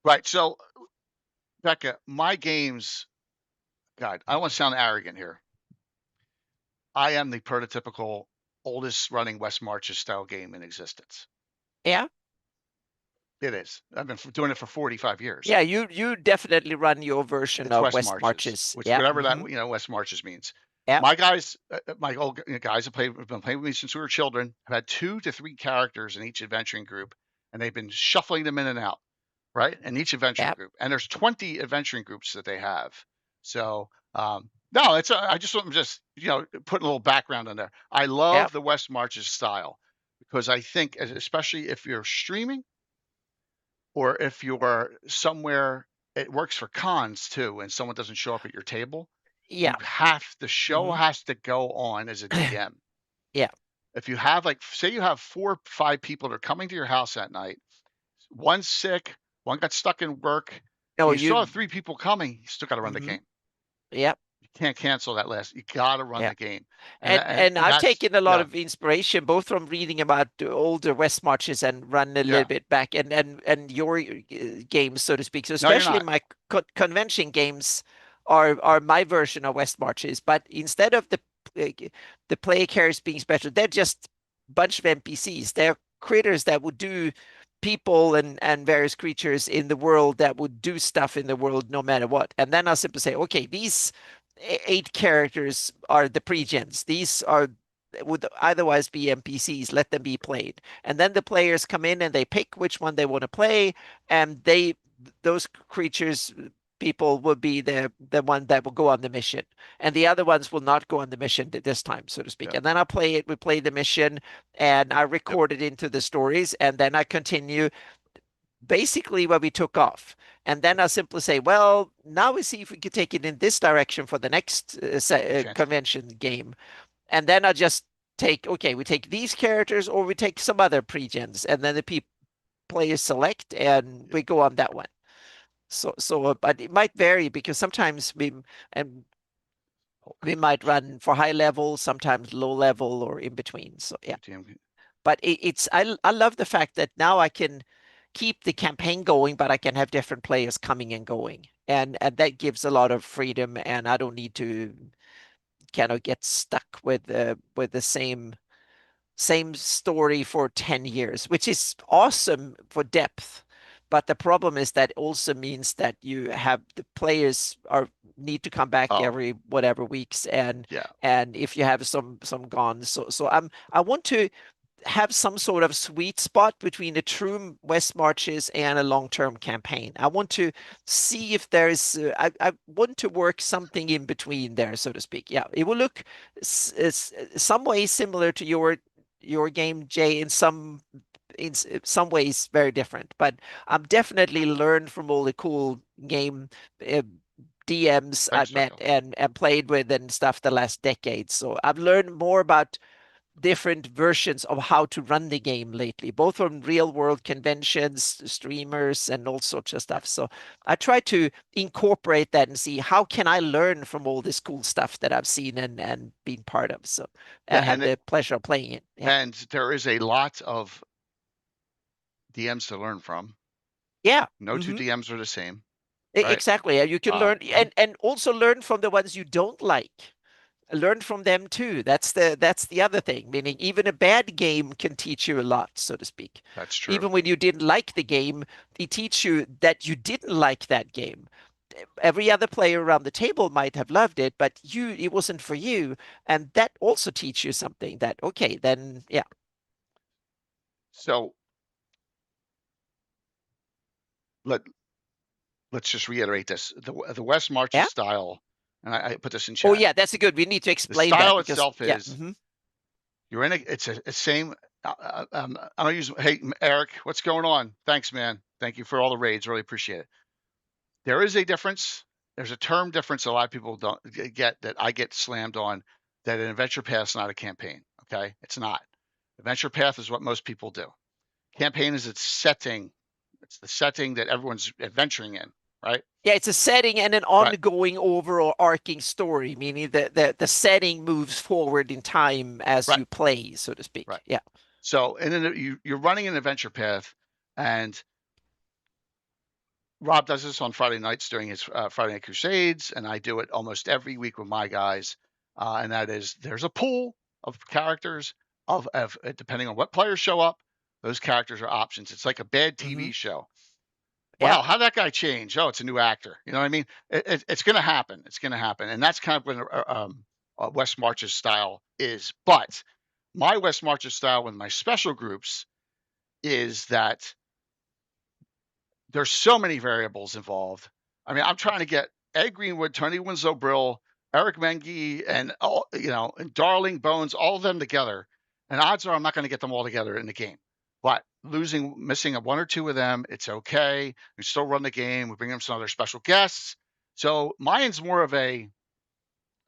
right. So Becca, my games, God, I don't want to sound arrogant here. I am the prototypical oldest running West Marches style game in existence. Yeah. It is. I've been doing it for 45 years. Yeah, you definitely run your version It's of West West Marches, Marches. which Yeah. whatever Mm-hmm. that West Marches means. Yeah. My guys, my old guys have been playing with me since we were children. Have had 2 to 3 characters in each adventuring group, and they've been shuffling them in and out, right? In each adventuring Yeah. group, and there's 20 adventuring groups that they have. So no, it's I just want to just put a little background on there. I Yeah. love the West Marches style because I think, especially if you're streaming or if you're somewhere, it works for cons too, and someone doesn't show up at your table. Yeah. The show Mm-hmm. has to go on as a DM. Yeah. If you have like, say you have 4 5 people that are coming to your house at night, one's sick, one got stuck in work, No, you still you. have 3 people coming, you still got to run the Mm-hmm. game. Yeah. You can't cancel that last. You got to run Yeah. the game. And And I've that's, taken a lot yeah. of inspiration both from reading about the older West Marches and run a little Yeah. bit back and your games, so to speak. So No, you're especially not. my convention games are my version of West Marches, but instead of the player carriers being special, they're just a bunch of NPCs. They're critters that would do people and various creatures in the world that would do stuff in the world no matter what. And then I'll simply say, okay, these 8 characters are the pre-gens. These are would otherwise be NPCs. Let them be played, and then the players come in and they pick which one they want to play, and those creatures people will be the one that will go on the mission, and the other ones will not go on the mission this time, so to speak. Yep. And then I play it. We play the mission, and I Yep. record it into the stories, and then I continue basically where we took off. And then I'll simply say, well, now we see if we can take it in this direction for the next convention game. And then I just take, okay, we take these characters or we take some other pre-gens, and then the players select and we go on that one. But it might vary because sometimes we might run for high level, sometimes low level or in between. So yeah. But I love the fact that now I can keep the campaign going, but I can have different players coming and going, and that gives a lot of freedom, and I don't need to kind of get stuck with the same story for 10 years, which is awesome for depth. But the problem is that also means that you have the players need to come back every whatever weeks, and if you have some gone, so I want to have some sort of sweet spot between a true West Marches and a long-term campaign. I want to see if there's, I want to work something in between there, so to speak. Yeah, it will look some ways similar to your game, Jay, in some ways very different. But I'm definitely learned from all the cool game DMs I've met and played with and stuff the last decade. So I've learned more about different versions of how to run the game lately, both from real world conventions, streamers, and all sorts of stuff. So I try to incorporate that and see how can I learn from all this cool stuff that I've seen and been part of. So I had the pleasure of playing it. Yeah. And there is a lot of DMs to learn from. Yeah. No two DMs are the same. Right? Exactly. You can learn and also learn from the ones you don't like. Learn from them too. That's the other thing. Meaning, even a bad game can teach you a lot, so to speak. That's true. Even when you didn't like the game, it teach you that you didn't like that game. Every other player around the table might have loved it, but it wasn't for you, and that also teach you something. That okay, then yeah. So let's just reiterate this: the West Marches style. And I put this in chat. Oh yeah, that's a good. We need to explain the style that because, itself is you're in it's a same. I'm gonna use. Hey Eric, what's going on? Thanks, man. Thank you for all the raids. Really appreciate it. There is a difference. There's a term difference a lot of people don't get that I get slammed on. That an adventure path is not a campaign. Okay, it's not. Adventure path is what most people do. Campaign is its setting. It's the setting that everyone's adventuring in. Right? Yeah, it's a setting and an ongoing overall arcing story, meaning that the setting moves forward in time as you play, so to speak. Right. Yeah. So, and then you're running an adventure path, and Rob does this on Friday nights during his Friday Night Crusades, and I do it almost every week with my guys. and that is there's a pool of characters of depending on what players show up, those characters are options. It's like a bad TV show. Yeah. Wow, how did that guy change? Oh, it's a new actor. You know what I mean? It's going to happen. It's going to happen, and that's kind of what West March's style is. But my West March's style with my special groups is that there's so many variables involved. I mean, I'm trying to get Ed Greenwood, Tony Winslow Brill, Eric Mengi, and all, and Darling Bones, all of them together. And odds are I'm not going to get them all together in the game. But missing one or two of them, it's okay. We still run the game. We bring them some other special guests. So mine's more of a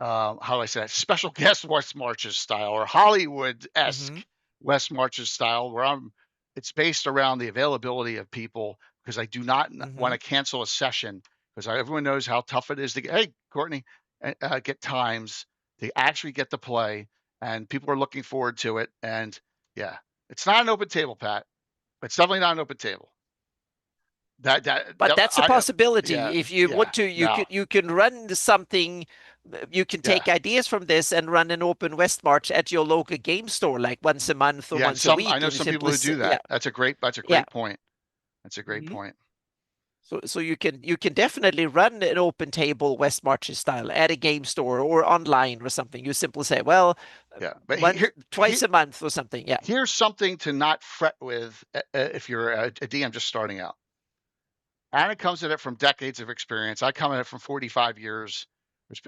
how do I say that? Special guest West Marches style or Hollywood-esque West Marches style, where it's based around the availability of people, because I do not want to cancel a session, because everyone knows how tough it is to get, hey, Courtney, get times to actually get to play, and people are looking forward to it. And yeah, it's not an open table, Pat. It's definitely not an open table. But that's a possibility. If you want to, you can run something. You can take ideas from this and run an open West March at your local game store, like once a month or once a week. I know some people who do that. Yeah. That's a great point. That's a great point. So you can definitely run an open table West Marches style at a game store or online or something. You simply say, well, twice a month or something. Yeah. Here's something to not fret with if you're a DM just starting out. Anna comes at it from decades of experience. I come at it from 45 years.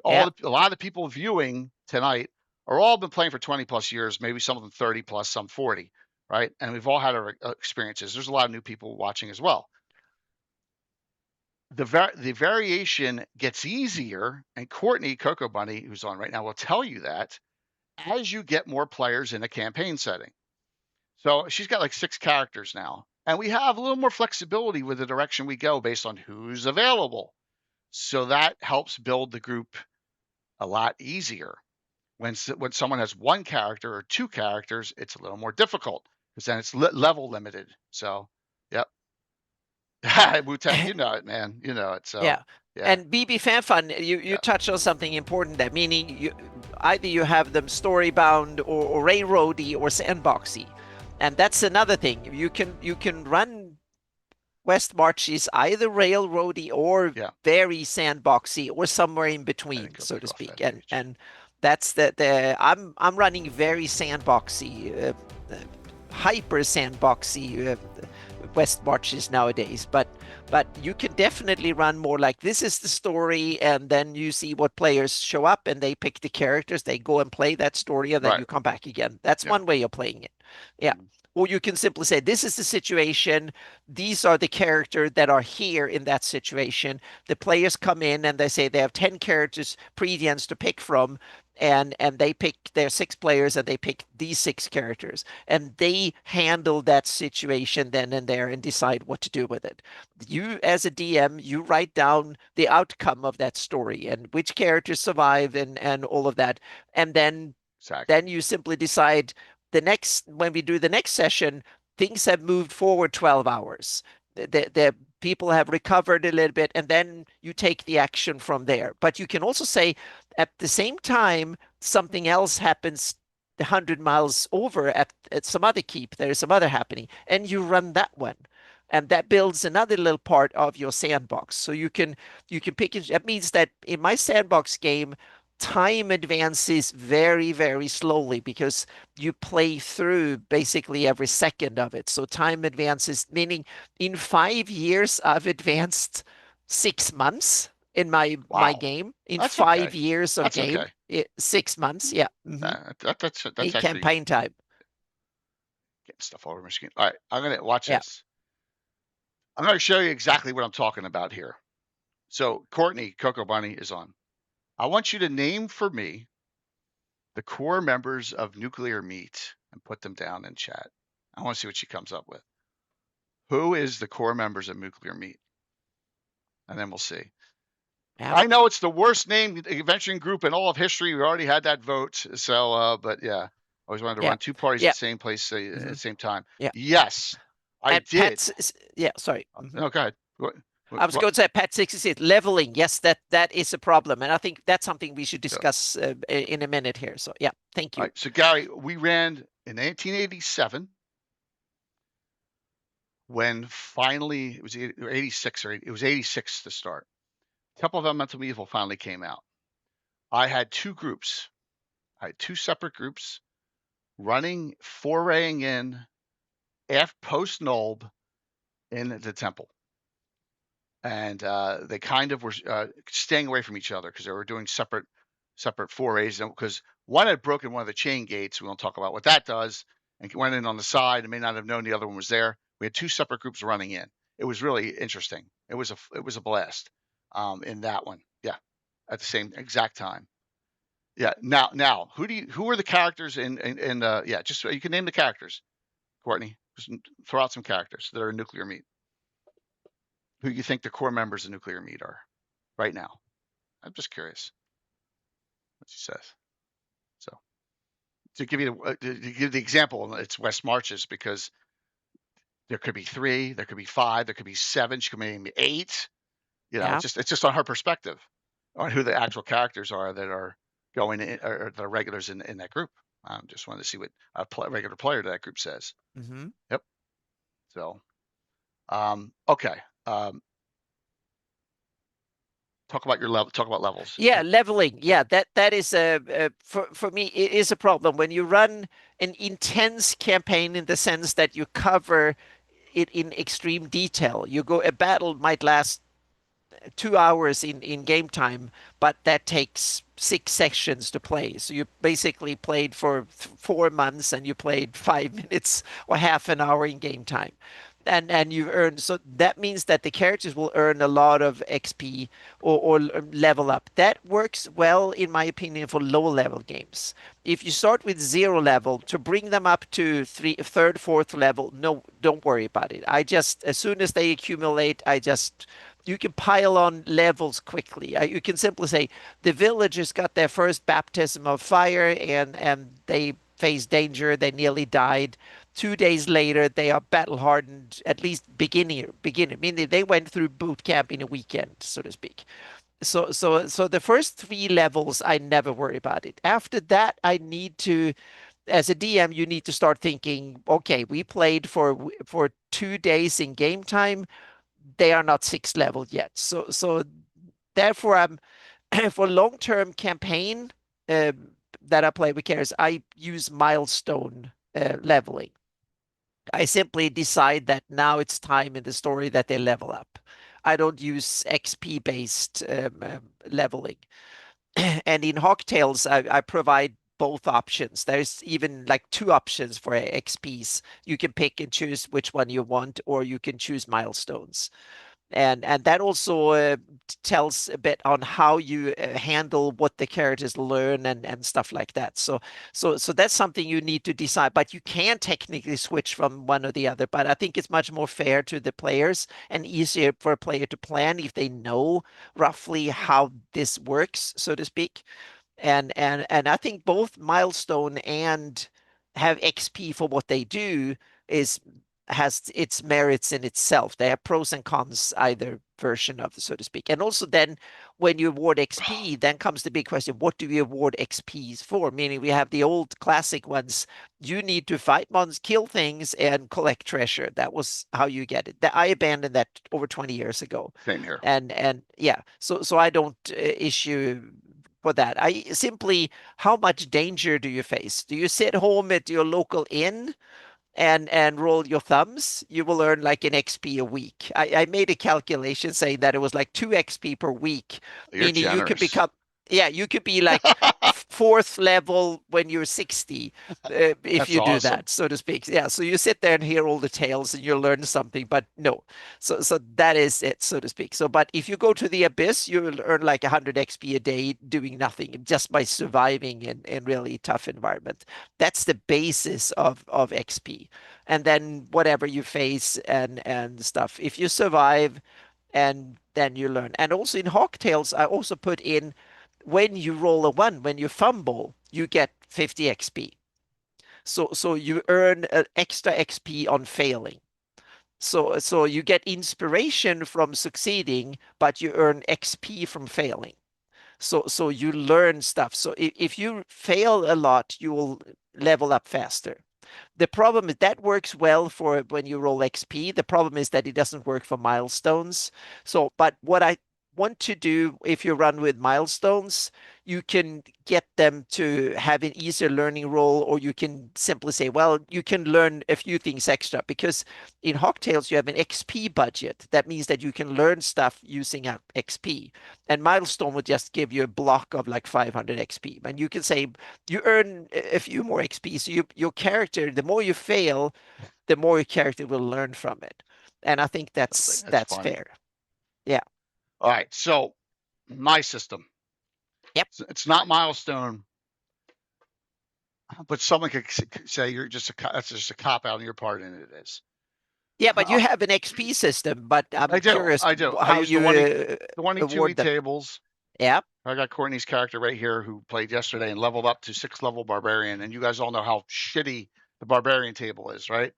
A lot of the people viewing tonight are all been playing for 20 plus years, maybe some of them 30 plus, some 40, right? And we've all had our experiences. There's a lot of new people watching as well. The variation gets easier, and Courtney Coco Bunny, who's on right now, will tell you that as you get more players in a campaign setting. So she's got like 6 characters now, and we have a little more flexibility with the direction we go based on who's available. So that helps build the group a lot easier. When someone has 1 character or 2 characters, it's a little more difficult, because then it's level limited. So, yep. Wu-Tang, you know it, man. You know it. So yeah. And BB FanFun, you touched on something important there, meaning either you have them story bound or railroady or sandboxy, and that's another thing. You can run West Marches either railroady or very sandboxy or somewhere in between, so to speak. And that's I'm running very sandboxy, hyper sandboxy West Marches nowadays, but you can definitely run more like this is the story, and then you see what players show up and they pick the characters, they go and play that story, and then you come back again. That's one way of playing it. Yeah. Or you can simply say, this is the situation. These are the characters that are here in that situation. The players come in and they say they have 10 characters previous to pick from, and they pick their 6 players and they pick these 6 characters, and they handle that situation then and there and decide what to do with it. You, as a DM, you write down the outcome of that story and which characters survive and all of that. And then you simply decide, when we do the next session, things have moved forward 12 hours. The people have recovered a little bit, and then you take the action from there. But you can also say, at the same time, something else happens 100 miles over at some other keep. There's some other happening, and you run that one. And that builds another little part of your sandbox. So you can pick it. That means that in my sandbox game, time advances very, very slowly, because you play through basically every second of it. So time advances, meaning in 5 years, I've advanced 6 months in my game. In that's 5 years of that's game, 6 months. Yeah. That's in campaign time. Getting stuff over my screen. All right, I'm going to watch this. I'm going to show you exactly what I'm talking about here. So Courtney Coco Bunny is on. I want you to name for me the core members of Nuclear Meat and put them down in chat. I want to see what she comes up with. Who is the core members of Nuclear Meat? And then we'll see. I know it's the worst named adventuring group in all of history. We already had that vote. So, but yeah, I always wanted to run 2 parties at the same place at the same time. Yeah. Yes, I did. Sorry. No, go ahead. I was going to say Pat 66 leveling. Yes, that is a problem, and I think that's something we should discuss in a minute here. So yeah, thank you. All right, so Gary, we ran in 1987 when finally it was 86 or it was 86 to start. Temple of Elemental Evil finally came out. I had two groups. I had two separate groups running, foraying in post Nulb in the temple. And they kind of were staying away from each other because they were doing separate forays. Because one had broken one of the chain gates. We won't talk about what that does, and went in on the side and may not have known the other one was there. We had two separate groups running in. It was really interesting. It was a blast in that one. Yeah, at the same exact time. Yeah. Now, who are the characters in yeah? Just you can name the characters, Courtney. Just throw out some characters that are nuclear meat. Who you think the core members of nuclear meat are right now? I'm just curious what she says. So to give you the example, it's West Marches because there could be 3, there could be 5, there could be 7. She could name 8. You know, Yeah. it's just on her perspective on who the actual characters are that are going in, or the regulars in that group. Just wanted to see what a regular player to that group says. Mm-hmm. Yep. So, okay. Talk about your level. Talk about levels. Yeah, leveling. Yeah, that is for me it is a problem when you run an intense campaign in the sense that you cover it in extreme detail. A battle might last 2 hours in game time, but that takes 6 sessions to play. So you basically played for 4 months and you played 5 minutes or half an hour in game time. And you earn, so that means that the characters will earn a lot of XP or level up. That works well, in my opinion, for low level games. If you start with 0 level, to bring them up to third, fourth level, no, don't worry about it. As soon as they accumulate, you can pile on levels quickly. You can simply say the villagers got their first baptism of fire and they faced danger. They nearly died. 2 days later, they are battle hardened, at least beginner, meaning they went through boot camp in a weekend, so to speak. So the first 3 levels, I never worry about it. After that, I need to, as a DM, you need to start thinking, okay, we played for 2 days in game time. They are not 6 level yet. So therefore, I'm for long-term campaign that I play with characters, I use milestone leveling. I simply decide that now it's time in the story that they level up. I don't use XP based leveling. And in Hawk Tales, I provide both options. There's even like 2 options for XPs. You can pick and choose which one you want, or you can choose milestones. And that also tells a bit on how you handle what the characters learn and stuff like that. So that's something you need to decide. But you can technically switch from one or the other. But I think it's much more fair to the players and easier for a player to plan if they know roughly how this works, so to speak. And I think both milestone and have XP for what they do has its merits in itself. They have pros and cons, either version of, so to speak. And also then when you award XP, then comes the big question, what do we award XPs for? Meaning we have the old classic ones. You need to fight monsters, kill things, and collect treasure. That was how you get it. I abandoned that over 20 years ago. Same here. And yeah, so I don't issue for that. I simply, how much danger do you face? Do you sit home at your local inn and roll your thumbs? You will earn like an XP a week. I made a calculation saying that it was like 2 XP per week, You're meaning generous. you could become, yeah, you could be like 4th level when you're 60 if That's you do awesome. that, so to speak. Yeah, so you sit there and hear all the tales and you'll learn something, but no. So that is it, so to speak. So, but if you go to the abyss, you'll earn like 100 XP a day doing nothing just by surviving in really tough environment. That's the basis of XP. And then whatever you face and stuff. If you survive, and then you learn. And also in Hawk Tales, I also put in when you roll a 1, when you fumble, you get 50 XP. So you earn extra XP on failing. So you get inspiration from succeeding, but you earn XP from failing. So you learn stuff. So if you fail a lot, you will level up faster. The problem is that works well for when you roll XP. The problem is that it doesn't work for milestones. So, but what I want to do if you run with milestones, you can get them to have an easier learning role, or you can simply say, well, you can learn a few things extra because in Hawktails you have an XP budget. That means that you can learn stuff using XP. And milestone would just give you a block of like 500 XP. And you can say you earn a few more XP. So your character, the more you fail, the more your character will learn from it. And I think that's funny. fair. Yeah. All right. So my system. Yep. It's not milestone, but someone could say you're that's just a cop out on your part, and it is. Yeah, but you have an XP system, but I'm curious I do. how I use you the 22E award them. tables. Yeah. I got Courtney's character right here who played yesterday and leveled up to 6th level barbarian. And you guys all know how shitty the barbarian table is, right?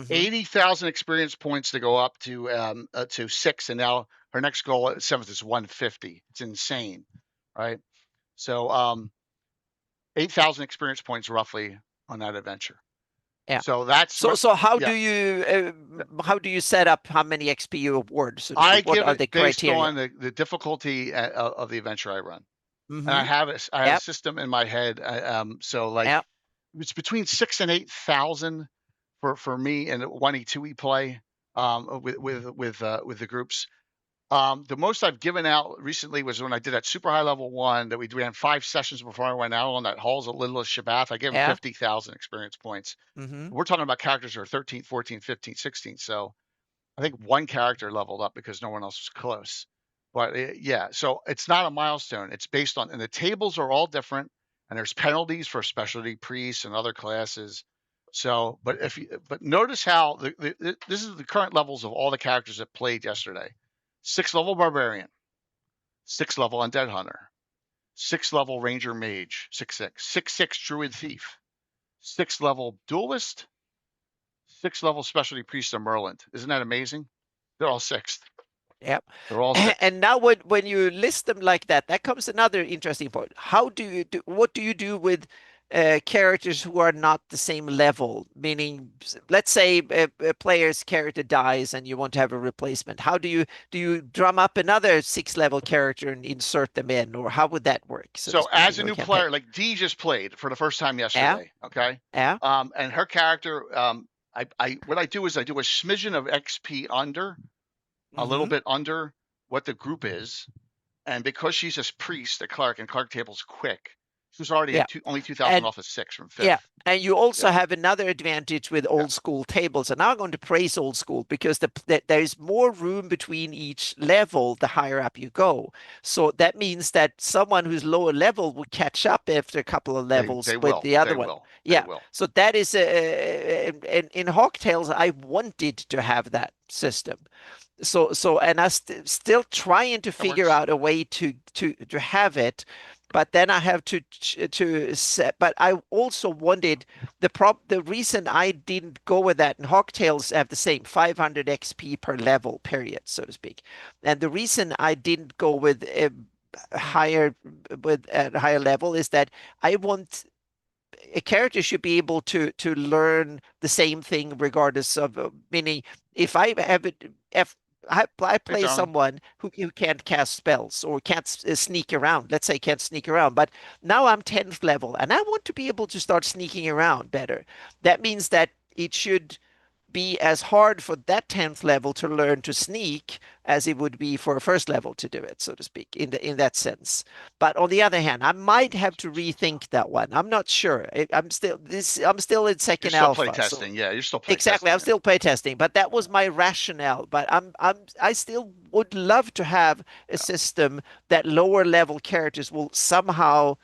80,000 experience points to go up to 6, and now her next goal at 7th is 150. It's insane, right? So 8,000 experience points roughly on that adventure. Yeah. So that's so how do you set up how many XP you award? So I what give are it the based criteria? on the difficulty of the adventure I run. Mm-hmm. And I have a system in my head. So like it's between 6,000 and 8,000 for me and 1E2E play with the groups. The most I've given out recently was when I did that super high level one that we ran 5 sessions before I went out on that Halls of Littlest Shabbath. I gave him 50,000 experience points. We're talking about characters who are 13, 14, 15, 16. So I think one character leveled up because no one else was close. But yeah, so it's not a milestone. It's based on, and the tables are all different, and there's penalties for specialty priests and other classes. So, but notice how this is the current levels of all the characters that played yesterday: 6th level barbarian, 6th level undead hunter, 6th level ranger mage, 6/6, 6/6 druid thief, 6th level duelist, 6th level specialty priest of Merlin. Isn't that amazing? They're all 6th. Yep. They're all 6th. And now when you list them like that, that comes another interesting point. How do you do? What do you do with characters who are not the same level? Meaning, let's say a player's character dies and you want to have a replacement. How do you drum up another 6th level character and insert them in, or how would that work? So as a new player, like Dee just played for the first time yesterday. Yeah. Okay. Yeah. And her character, what I do is I do a smidgen of XP under, a little bit under what the group is, and because she's a priest at Clark, and Clark table's quick, she's already at only 2,000 off of 6 from 5th. Yeah, and you also have another advantage with old school tables. And now I'm going to praise old school because there is more room between each level the higher up you go. So that means that someone who's lower level will catch up after a couple of levels with the other one. Yeah, so that is in Hawktails, I wanted to have that system. So and I still trying to figure out a way to have it, but then I have to set. But I also wanted the reason I didn't go with that, and Hawktails have the same 500 XP per level period, so to speak. And the reason I didn't go with a higher level is that I want a character should be able to learn the same thing regardless of meaning if I have it if I play someone who can't cast spells or can't sneak around. Let's say can't sneak around, but now I'm 10th level and I want to be able to start sneaking around better. That means that it should be as hard for that 10th level to learn to sneak as it would be for a 1st level to do it, so to speak, in that sense. But on the other hand, I might have to rethink that one. I'm not sure. I'm still in second alpha. You're still playtesting, you're still playtesting. Exactly, I'm still playtesting, but that was my rationale. But I still would love to have a system that lower level characters will somehow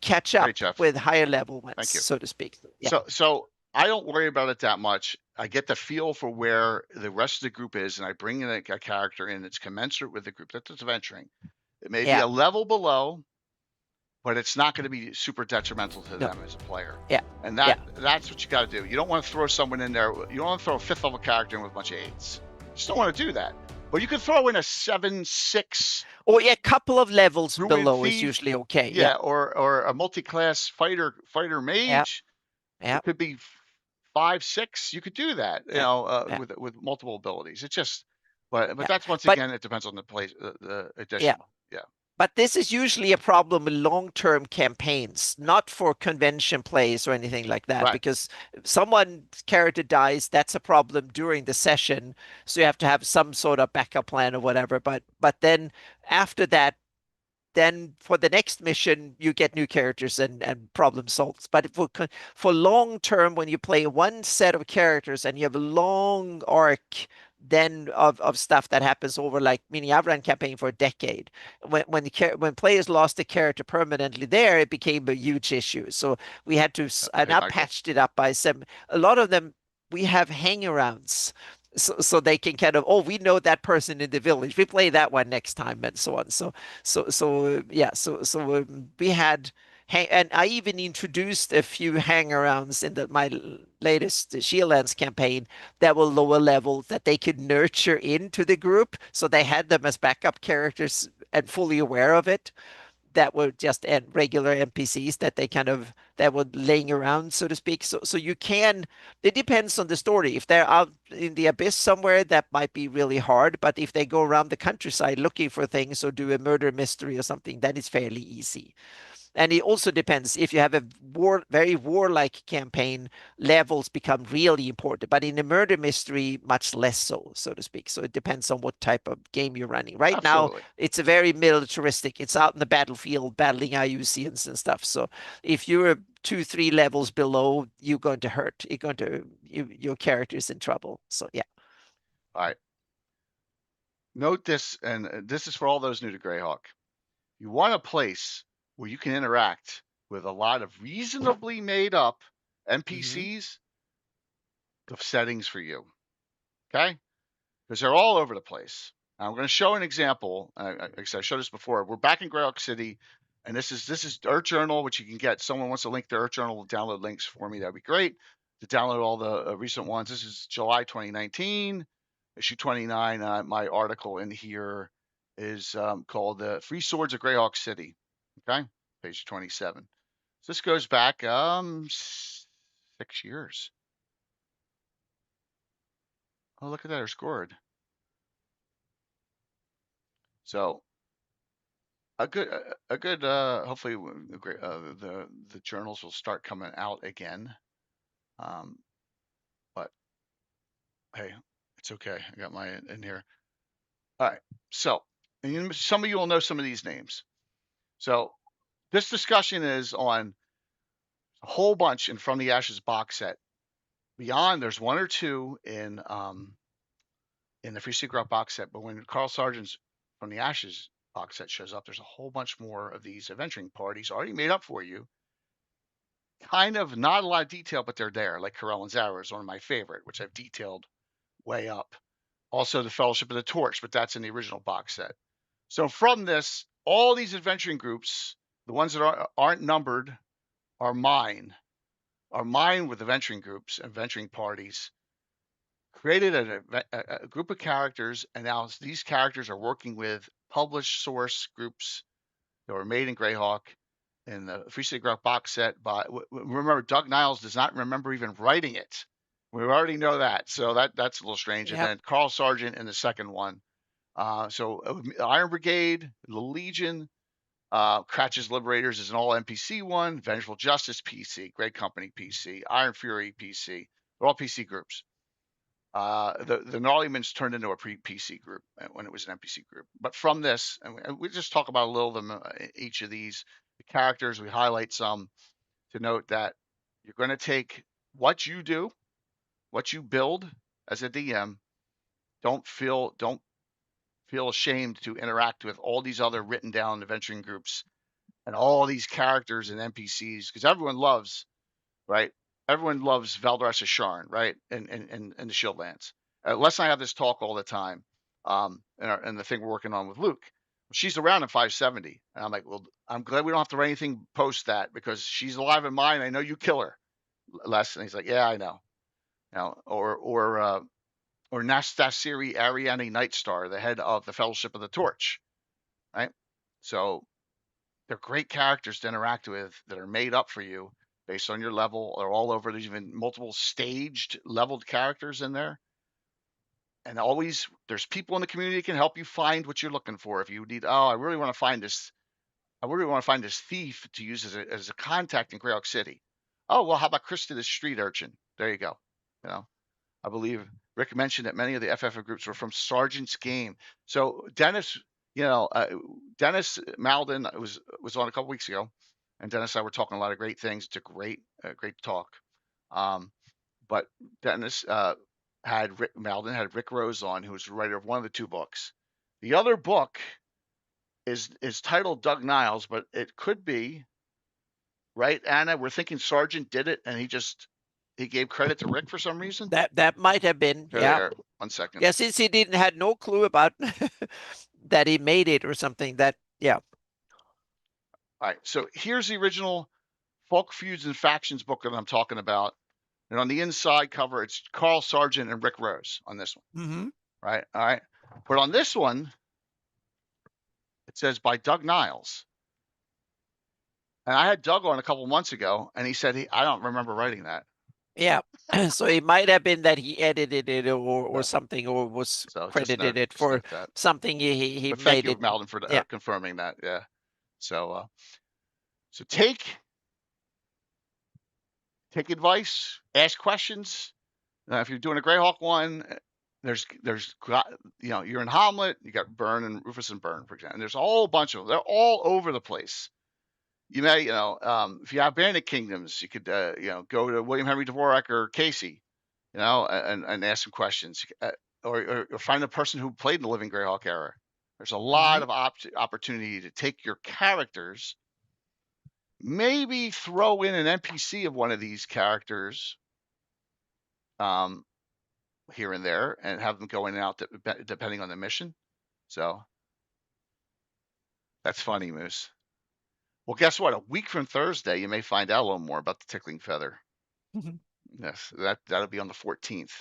catch up with higher level ones, so to speak. Yeah. So I don't worry about it that much. I get the feel for where the rest of the group is, and I bring in a character in that's commensurate with the group that's adventuring. It may be a level below, but it's not going to be super detrimental to No. them as a player. Yeah. And that's what you got to do. You don't want to throw someone in there. You don't want to throw a 5th level character in with a bunch of 8s. You just don't want to do that. But you could throw in a 7/6. Or a couple of levels Druid below is thief, usually okay. yeah, or a multi-class fighter mage. Yeah. It could be 5/6. You could do that, you Yeah. know, Yeah. with multiple abilities. It just, but Yeah. that's once But again, it depends on the edition. yeah. Yeah. But this is usually a problem with long-term campaigns, not for convention plays or anything like that. Right. Because if someone's character dies, that's a problem during the session. So you have to have some sort of backup plan or whatever. But then after that, then for the next mission, you get new characters and problem solved. But for long term, when you play one set of characters and you have a long arc then of stuff that happens over, like meaning I've run campaign for a decade. When players lost the character permanently there, it became a huge issue. So we had to, and I patched it up by some. A lot of them we have hangarounds. So they can kind of, oh, we know that person in the village. We play that one next time, and so on. So we had, and I even introduced a few hangarounds in my latest Shieldlands campaign that were lower level that they could nurture into the group. So they had them as backup characters and fully aware of it. That were just regular NPCs that were laying around, so to speak. So you can. It depends on the story. If they're out in the abyss somewhere, that might be really hard. But if they go around the countryside looking for things or do a murder mystery or something, then it's fairly easy. And it also depends if you have a very warlike campaign, levels become really important. But in a murder mystery, much less so to speak. So it depends on what type of game you're running. Right Absolutely. now, it's a very militaristic. It's out in the battlefield battling IUCNs and stuff. So if you're 2-3 levels below, you're going to hurt. Your character's in trouble. So yeah. All right. Note this, and this is for all those new to GREYHAWK. You want a place where you can interact with a lot of reasonably made up NPCs, the settings for you. Okay? Because they're all over the place. Now, I'm going to show an example. I showed this before. We're back in GREYHAWK City, and this is Earth Journal, which you can get. Someone wants to link to Earth Journal, download links for me. That'd be great to download all the recent ones. This is July 2019, issue 29. My article in here is called "The Free Swords of GREYHAWK City." Okay, page 27. So this goes back 6 years. Oh, look at that! They're scored. So a good hopefully the journals will start coming out again. But hey, it's okay. I got my in here. All right. So some of you will know some of these names. So this discussion is on a whole bunch in From the Ashes box set. Beyond, there's one or two in the Free Secret box set, but when Carl Sargent's From the Ashes box set shows up, there's a whole bunch more of these adventuring parties already made up for you. Kind of not a lot of detail, but they're there. Like Corellon's Arrow is one of my favorite, which I've detailed way up. Also, the Fellowship of the Torch, but that's in the original box set. So from this, all these adventuring groups, the ones that aren't numbered, are mine. Are mine with adventuring groups, adventuring parties. Created a group of characters, and now these characters are working with published source groups that were made in GREYHAWK in the Free City GREYHAWK box set. But remember, Doug Niles does not remember even writing it. We already know that, so that's a little strange. Yep. And then Carl Sargent in the second one. So Iron Brigade, the Legion, Cratch's Liberators is an all NPC one. Vengeful Justice PC, Great Company PC, Iron Fury PC. They're all PC groups. The Gnarlymans turned into a pre-PC group when it was an NPC group. But from this, and we just talk about a little of them, each of these the characters. We highlight some to note that you're going to take what you do, what you build as a DM. Don't feel ashamed to interact with all these other written down adventuring groups and all these characters and NPCs, because everyone loves, right? Everyone loves Valdorasa Sharn, right? And the Shieldlands. Les and I have this talk all the time, and the thing we're working on with Luke. She's around in 570. And I'm like, well, I'm glad we don't have to write anything post that because she's alive in mine. I know you kill her. Les, and he's like, yeah, I know. Or Nastasiri Ariane Nightstar, the head of the Fellowship of the Torch, right? So they're great characters to interact with that are made up for you based on your level. They're all over. There's even multiple staged leveled characters in there. And always there's people in the community that can help you find what you're looking for. If you need, I really want to find this thief to use as a contact in GREYHAWK City. Oh, well, how about Krista, the street urchin? There you go. I believe Rick mentioned that many of the FFA groups were from Sergeant's Game. So Dennis, Dennis Malden was on a couple weeks ago, and Dennis and I were talking a lot of great things. It's a great talk. But Dennis Malden had Rick Rose on, who was the writer of one of the two books. The other book is titled Doug Niles, but it could be, right, Anna? We're thinking Sergeant did it, and he gave credit to Rick for some reason. That might have been. Here Yeah. they are. 1 second. Yeah, since he had no clue about that he made it or something. Yeah. All right. So here's the original Folk Feuds and Factions book that I'm talking about. And on the inside cover, it's Carl Sargent and Rick Rose on this one. Mm-hmm. Right. All right. But on this one, it says by Doug Niles. And I had Doug on a couple months ago, and he said I don't remember writing that. Yeah. So it might have been that he edited it or something, or was credited it for something he but made thank you, it. Malden, for confirming that. Yeah. So take advice, ask questions. If you're doing a GREYHAWK one, there's you're in Hamlet, you got Byrne and Rufus and Byrne, for example. And there's a whole bunch of them. They're all over the place. You may, if you have Bandit Kingdoms, you could, go to William Henry Dvorak or Casey, and ask some questions, or find a person who played in the Living GREYHAWK era. There's a lot of opportunity to take your characters, maybe throw in an NPC of one of these characters, here and there, and have them go in and out depending on the mission. So that's funny, Moose. Well, guess what? A week from Thursday, you may find out a little more about the Tickling Feather. Mm-hmm. Yes, that'll be on the 14th.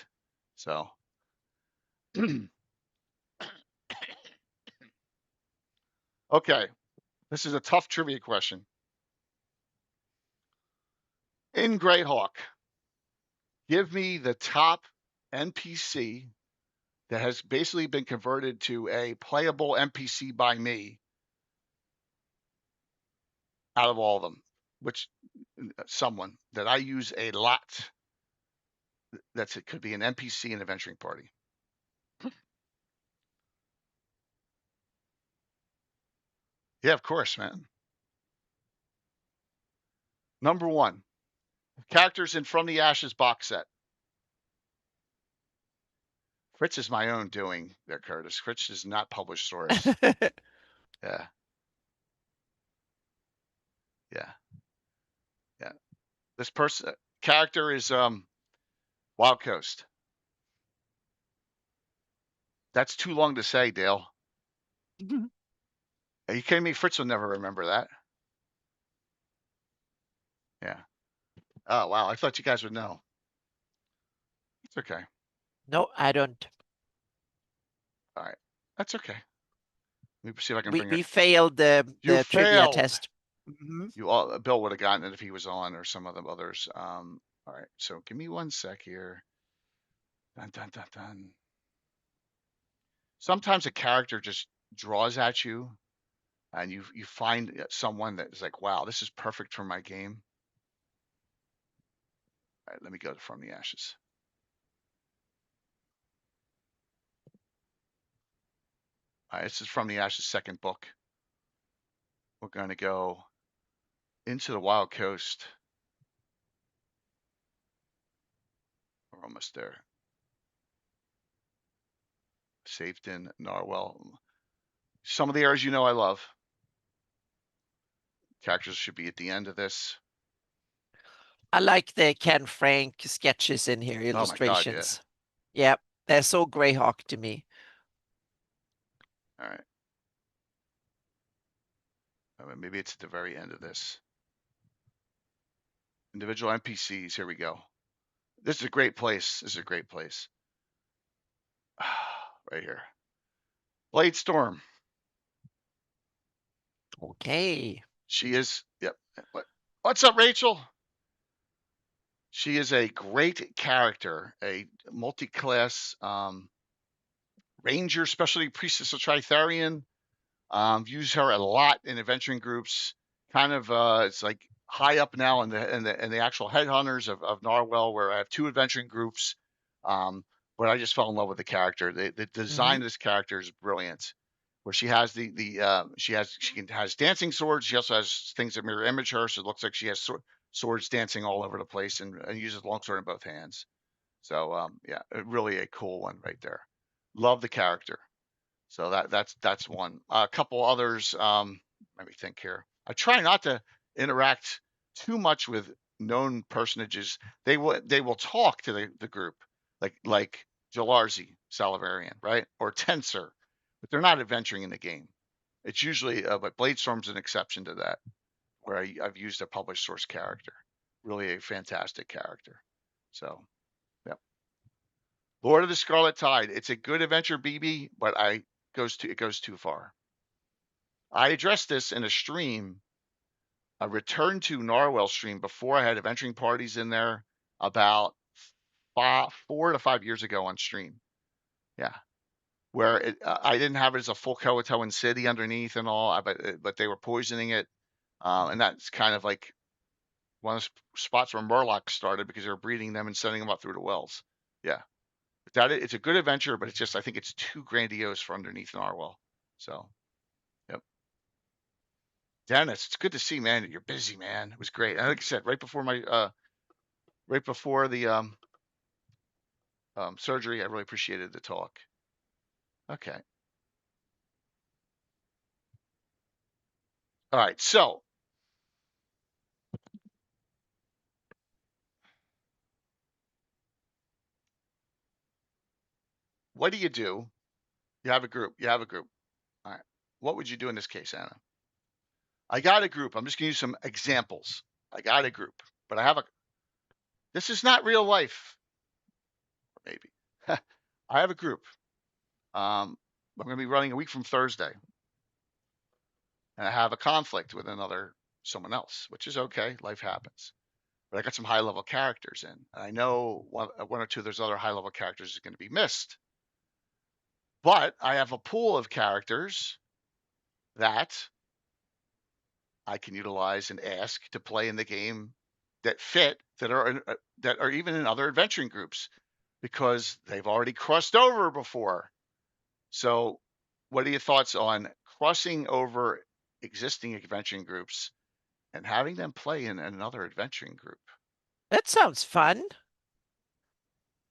So, okay, this is a tough trivia question. In GREYHAWK, give me the top NPC that has basically been converted to a playable NPC by me out of all of them, which someone that I use a lot. It could be an NPC in a venturing party. Yeah, of course, man. Number 1, characters in From the Ashes box set. Fritz is my own doing there, Curtis. Fritz is not published source. Yeah. This character is Wild Coast. That's too long to say, Dale. Are you kidding me? Fritz will never remember that. Yeah. Oh, wow. I thought you guys would know. It's okay. No, I don't. All right. That's okay. Let me see if I can We failed the trivia test. Mm-hmm. Bill would have gotten it if he was on, or some of the others. All right. So give me 1 sec here. Dun, dun, dun, dun. Sometimes a character just draws at you, and you find someone that is like, wow, this is perfect for my game. All right, let me go to From the Ashes. All right, this is From the Ashes' second book. We're going to go into the Wild Coast. We're almost there. Safeton, Narwhal. Some of the areas I love. Characters should be at the end of this. I like the Ken Frank sketches in here, illustrations. Oh my God, yeah, they're so GREYHAWK to me. All right. I mean, maybe it's at the very end of this. Individual NPCs. Here we go. This is a great place. This is a great place. Right here. Blade Storm. Okay. She is. Yep. What's up, Rachel? She is a great character, a multi-class ranger, specialty priestess of Tritharian. Use her a lot in adventuring groups. Kind of, it's like high up now in the actual headhunters of Narwhal, where I have 2 adventuring groups. But I just fell in love with the character. The design Mhm. of this character is brilliant. Where she has has dancing swords. She also has things that mirror image her, so it looks like she has swords dancing all over the place, and uses longsword in both hands. So yeah, really a cool one right there. Love the character. So that's one. A couple others. Let me think here. I try not to interact too much with known personages. They will talk to the group, like Jalarzi Salivarian, right, or Tensor, but they're not adventuring in the game. It's usually, but Bladestorm's an exception to that, where I've used a published source character. Really a fantastic character. So, yep. Lord of the Scarlet Tide. It's a good adventure, BB, but it goes too far. I addressed this in a stream, a return to Narwhal stream before I had adventuring parties in there about 4 to 5 years ago on stream. Yeah, where I didn't have it as a full Croatoan city underneath and all, but they were poisoning it, and that's kind of like one of the spots where Murlocs started because they were breeding them and sending them up through the wells. Yeah, but it's a good adventure, but it's just I think it's too grandiose for underneath Narwhal. So, yep. Dennis, it's good to see, man. You're busy, man. It was great. And like I said, right before the surgery, I really appreciated the talk. Okay. All right. So, what do you do? You have a group. You have a group. All right. What would you do in this case, Anna? I got a group. I'm just going to use some examples. I got a group, but I have a. This is not real life. Maybe. I have a group. I'm going to be running a week from Thursday, and I have a conflict with someone else, which is okay. Life happens. But I got some high level characters in. And I know one or two of those other high level characters is going to be missed. But I have a pool of characters that I can utilize and ask to play in the game that fit that are even in other adventuring groups because they've already crossed over before. So, what are your thoughts on crossing over existing adventuring groups and having them play in another adventuring group? That sounds fun.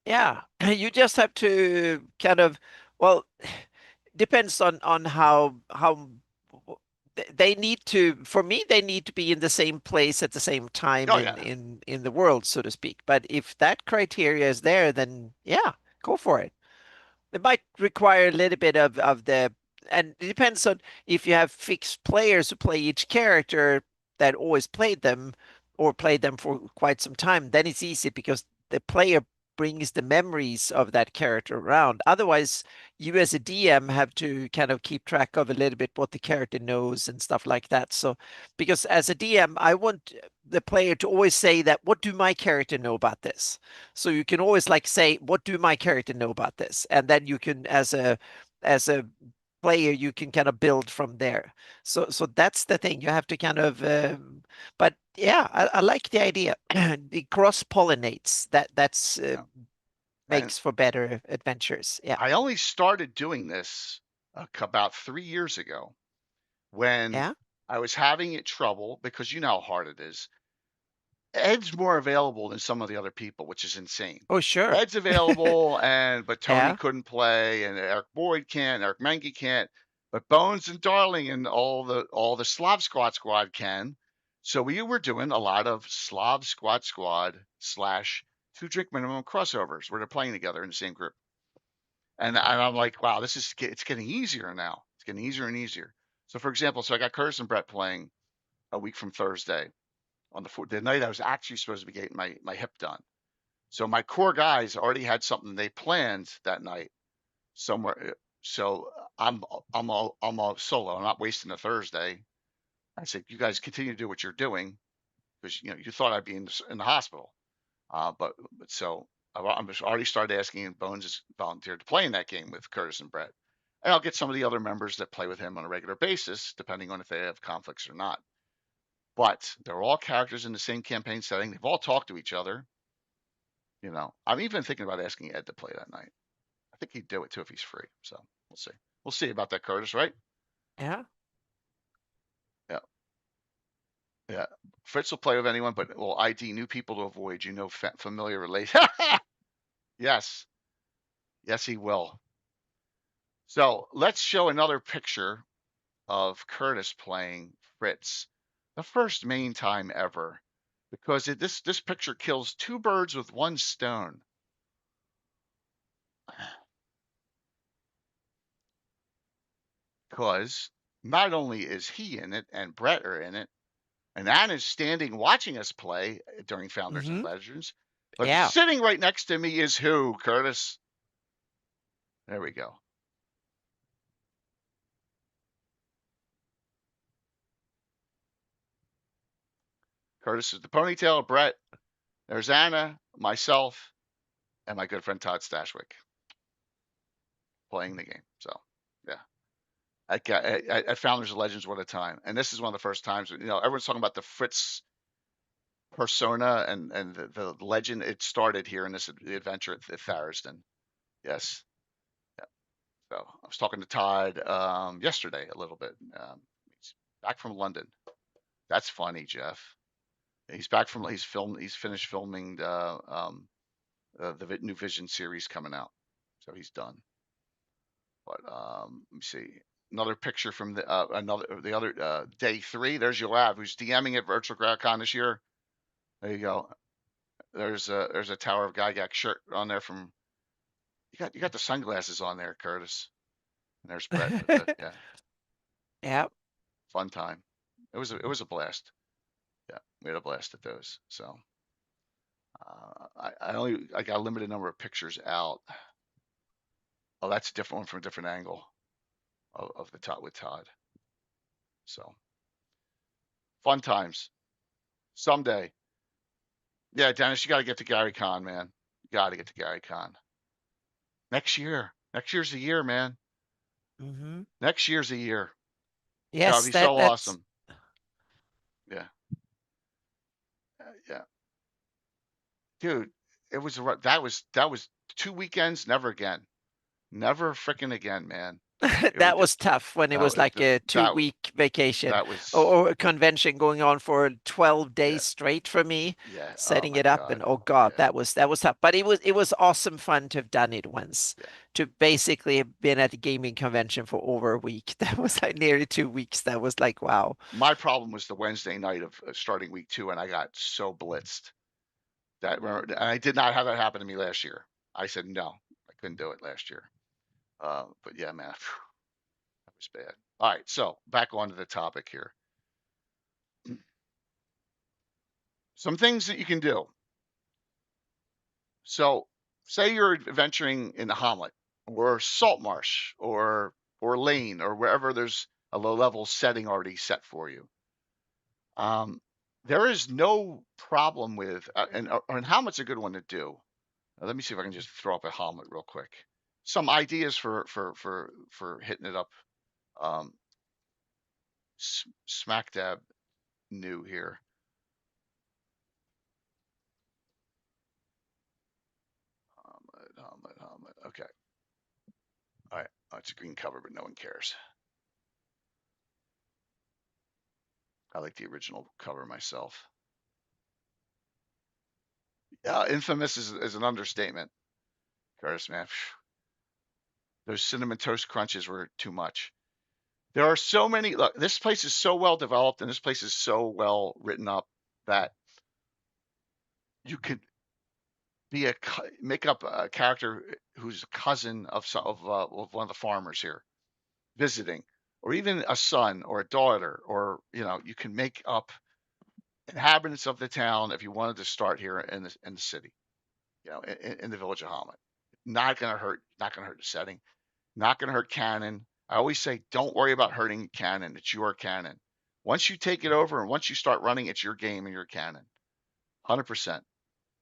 Yeah. You just have to kind of, well, depends on how they need to, for me, they need to be in the same place at the same time Oh in yeah, in the world, so to speak. But if that criteria is there, then yeah, go for it. It might require a little bit of the, and it depends on if you have fixed players who play each character that always played them or played them for quite some time, then it's easy because the player brings the memories of that character around. Otherwise, you as a DM have to kind of keep track of a little bit what the character knows and stuff like that. So, because as a DM, I want the player to always say that, what do my character know about this? So you can always like say, what do my character know about this? And then you can, as a player, you can kind of build from there. So that's the thing. You have to kind of, but yeah, I like the idea. The cross pollinates. That's yeah. And makes for better adventures. Yeah. I only started doing this about 3 years ago when Yeah. I was having it trouble because you know how hard it is. Ed's more available than some of the other people, which is insane. Oh, sure. Ed's available, but Tony Yeah. couldn't play, and Eric Boyd can't, Eric Menke can't, but Bones and Darling and all the Slav Squad can. So we were doing a lot of Slav Squad / 2 drink minimum crossovers where they're playing together in the same group. And I'm like, wow, it's getting easier now. It's getting easier and easier. So for example, so I got Curtis and Brett playing a week from Thursday on the night I was actually supposed to be getting my hip done. So my core guys already had something they planned that night somewhere. So I'm all solo. I'm not wasting a Thursday. I said, you guys continue to do what you're doing because you thought I'd be in the hospital. But so I'm just already started asking, and Bones has volunteered to play in that game with Curtis and Brett. And I'll get some of the other members that play with him on a regular basis, depending on if they have conflicts or not. But they're all characters in the same campaign setting. They've all talked to each other. I'm even thinking about asking Ed to play that night. I think he'd do it too if he's free. So we'll see. We'll see about that, Curtis, right? Yeah. Yeah. Yeah. Fritz will play with anyone, but will ID new people to avoid, familiar relation. Yes. Yes, he will. So let's show another picture of Curtis playing Fritz, the first main time ever, because this picture kills two birds with one stone. Because not only is he in it and Brett are in it, and Anna's standing watching us play during Founders and Mm-hmm. Legends, but Yeah. sitting right next to me is who, Curtis? There we go. Curtis is the ponytail, Brett. There's Anna, myself, and my good friend Todd Stashwick playing the game. So, yeah. At Founders and Legends, what a time. And this is one of the first times, everyone's talking about the Fritz persona and the legend. It started here in this adventure at Thariston. Yes. Yeah. So I was talking to Todd yesterday a little bit. He's back from London. That's funny, Jeff. He's back from he's finished filming the new Vision series coming out. So he's done. But let me see. Another picture from the other day 3. There's Yoav, who's DMing at Virtual GreyHawk this year. There you go. There's a Tower of Gygax shirt on there from. You got the sunglasses on there, Curtis. And there's Brett. Yeah, Yeah. fun time. It was a blast. Yeah, we had a blast at those. So I got a limited number of pictures out. Oh, that's a different one from a different angle of the top with Todd. So fun times. Someday. Yeah, Dennis, you got to get to Gary Con, man. You got to get to Gary Con. Next year. Next year's the year, man. Mm-hmm. Next year's the year. That would Yes, be so that's awesome. Yeah. Yeah. Dude, that was 2 weekends, never again. Never fricking again, man. It was that was just tough when it that was was like a 2-week vacation that was or a convention going on for 12 yeah, days straight for me, yeah. Oh setting my it up, and God. oh God, Yeah, that was tough. But it was awesome fun to have done it once, yeah. to basically have been at the gaming convention for over a week. That was like nearly 2 weeks. That was like, wow. My problem was the Wednesday night of starting week 2, and I got so blitzed and I did not have that happen to me last year. I said no, I couldn't do it last year. But yeah, man, that was bad. All right, so back onto the topic here. Some things that you can do. So, say you're adventuring in the Hamlet or Saltmarsh or Lane or wherever there's a low level setting already set for you. There is no problem with and Hamlet's a good one to do. Let me see if I can just throw up a Hamlet real quick. Some ideas for hitting it up. Um, smack dab new here. Hamlet. Okay. All right. Oh, it's a green cover, but no one cares. I like the original cover myself. Infamous is an understatement. Curtis, man. Those cinnamon toast crunches were too much. There are so many. Look, this place is so well developed and this place is so well written up that you could make up a character who's a cousin of one of the farmers here visiting, or even a son or a daughter, or, you know, you can make up inhabitants of the town if you wanted to start here in the city, you know, in the village of Hamlet. Not going to hurt, not going to hurt the setting, not going to hurt canon. I always say, don't worry about hurting canon. It's your canon. Once you take it over and once you start running, it's your game and your canon. 100%.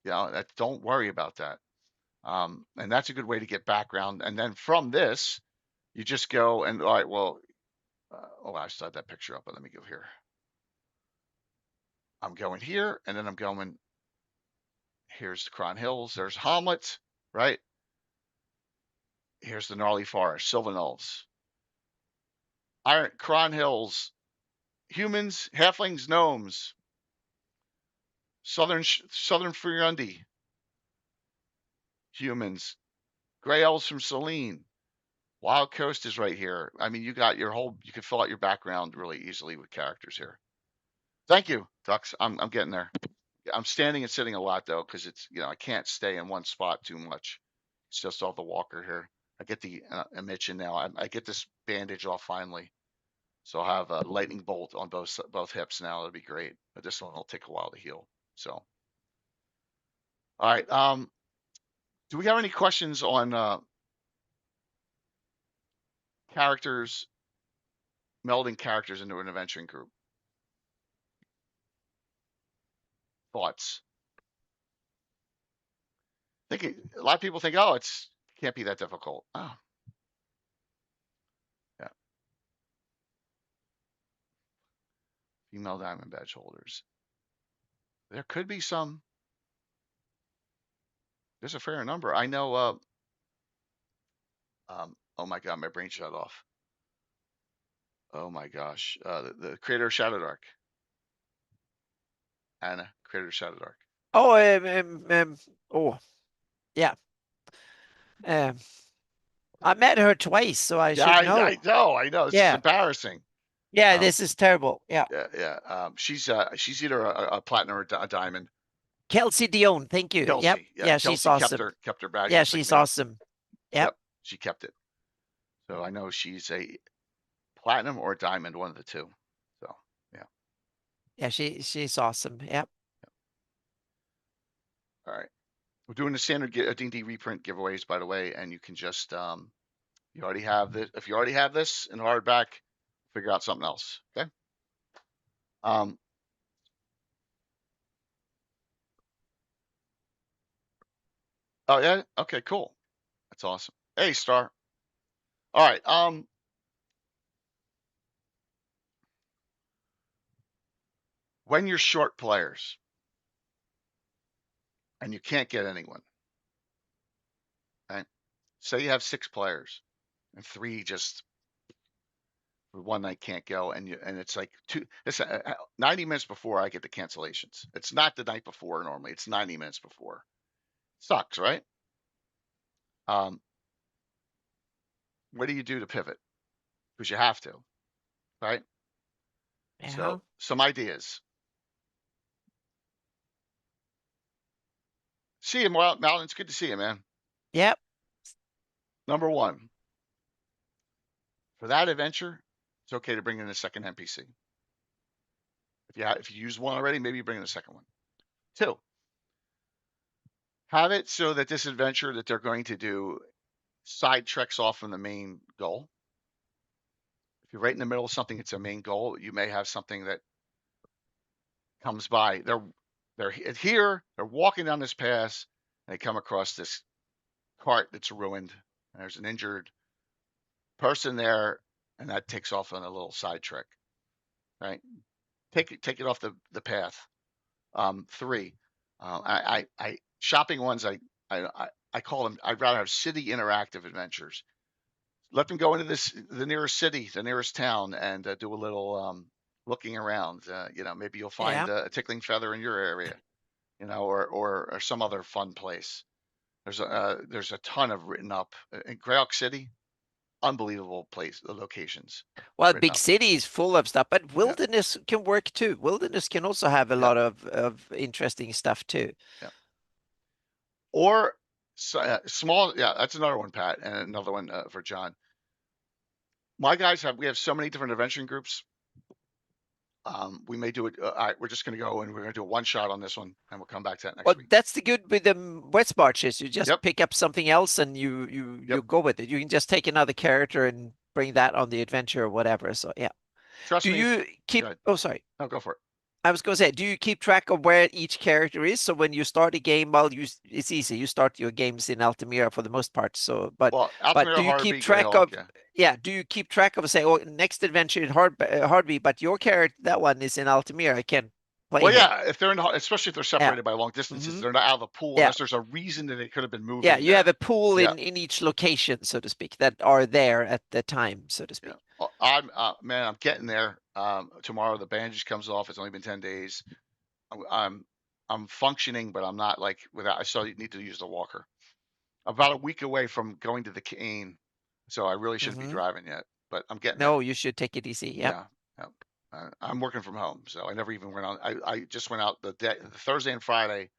You know, don't worry about that. And that's a good way to get background. And then from this, you just go and, all right, well, oh, I still had that picture up, but let me go here. I'm going here, and then I'm going, here's the Cron Hills. There's Hamlet, right? Here's the gnarly forest, Sylvan Knolls. Cron Hills, humans, halflings, gnomes, southern Furundi, humans, gray elves from Selene. Wild Coast is right here. I mean, you got your whole, you could fill out your background really easily with characters here. Thank you, Tux. I'm getting there. I'm standing and sitting a lot though, because it's, you know, I can't stay in one spot too much. It's just off the walker here. I get the Mitchin now. I get this bandage off finally. So I'll have a lightning bolt on both hips now. That'll be great. But this one will take a while to heal. So, all right. Do we have any questions on characters, melding characters into an adventuring group? Thoughts? Thinking a lot of people think, oh, it's can't be that difficult. Oh, yeah. Female diamond badge holders. There could be some. There's a fair number. I know. Oh my God, my brain shut off. Oh my gosh, the creator of Shadow Dark, Anna, creator of Shadow Dark. Oh, oh, yeah. I met her twice, so I should know. I know, I know. This is embarrassing. Yeah, this is terrible. Yeah. Yeah. She's either a platinum or a diamond. Kelsey Dion, thank you. Kelsey, yep. Yeah, Kelsey she's awesome. Kept her badge. Yeah, she's awesome. Yep. She kept it. So I know she's a platinum or a diamond, one of the two. So yeah. Yeah, she's awesome. Yep. All right. We're doing the standard D&D reprint giveaways, by the way, and you can just you already have this. If you already have this in hardback, figure out something else. Okay. Oh yeah. Okay. Cool. That's awesome. Hey, Star. All right. When you're short players and you can't get anyone, okay? Say you have 6 players and 3 just for one night can't go, and it's like 90 minutes before I get the cancellations. It's not the night before normally. It's 90 minutes before. Sucks, right? What do you do to pivot? Because you have to, right? Yeah. So some ideas. See you, Mountain. It's good to see you, man. Yep. Number 1, for that adventure, it's okay to bring in a second NPC. If you use one already, maybe you bring in a second one. 2, have it so that this adventure that they're going to do side treks off from the main goal. If you're right in the middle of something, it's a main goal. You may have something that comes by. They're here. They're walking down this path, and they come across this cart that's ruined. And there's an injured person there, and that takes off on a little side trek. Right? Take it off the path. 3, I shopping ones. I call them. I'd rather have city interactive adventures. Let them go into the nearest city, the nearest town, and do a little looking around. You know, maybe you'll find a tickling feather in your area, you know, or some other fun place. There's a ton of written up in GREYHAWK City. Unbelievable locations. Well, big city is full of stuff, but wilderness can work too. Wilderness can also have a lot of interesting stuff too. Yeah. Or small. Yeah, that's another one, Pat, and another one for John. My guys we have so many different adventuring groups. We may do it. We're just going to go and we're going to do a one shot on this one, and we'll come back to that next Well, week. that's the good with the West Marches. You just Yep. pick up something else and you go with it. You can just take another character and bring that on the adventure or whatever. So yeah. Trust Do me. you keep? Go ahead. Oh, sorry. No, go for it. I was going to say, do you keep track of where each character is? So when you start a game, well, it's easy. You start your games in Altamira for the most part. So, but Well, do Altamira, you keep Harvey, track GREYHAWK, of? yeah. Yeah. Do you keep track of say, oh, next adventure in Hardby, but your character, that one is in Altamira. I can't play Well, him. yeah, if they're in, especially if they're separated by long distances, they're not out of the pool Yeah. unless there's a reason that they could have been moving. Yeah, you have a pool Yeah. in each location, so to speak, that are there at the time, so to speak. Yeah. Well, I'm getting there. Tomorrow the bandage comes off. It's only been 10 days. I'm functioning, but I'm not like without. I still need to use the walker. About a week away from going to the cane, so I really shouldn't be driving yet. But I'm getting there. No, you should take it easy. Yep. Yeah. I'm working from home, so I never even went on. I just went out the Thursday and Friday.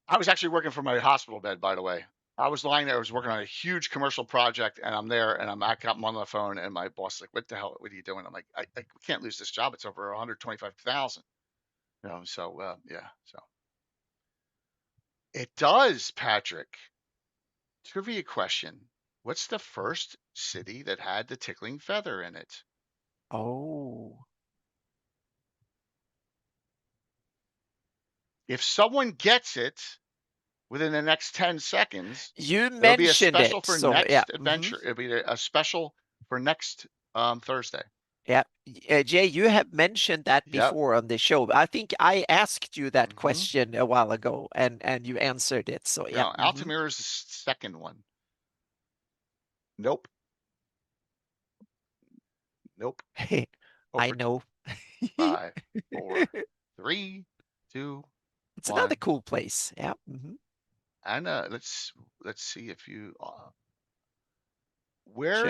I was actually working from my hospital bed, by the way. I was lying there. I was working on a huge commercial project, and I'm there, and I'm on the phone, and my boss is like, "What the hell? What are you doing?" I'm like, "I can't lose this job. It's over 125,000." So yeah. So it does, Patrick. Trivia question: what's the first city that had the tickling feather in it? Oh. If someone gets it within the next 10 seconds, You it'll be a mentioned special it, for so yeah. next adventure. It'll be a special for next Thursday. Yeah. Jay, you have mentioned that Yep. before on the show. I think I asked you that question a while ago, and you answered it. So yeah. No, Altamira is the second one. Nope. Nope. I know. 5, 4, 3, 2, It's 1. another cool place. Yeah. And let's see if you where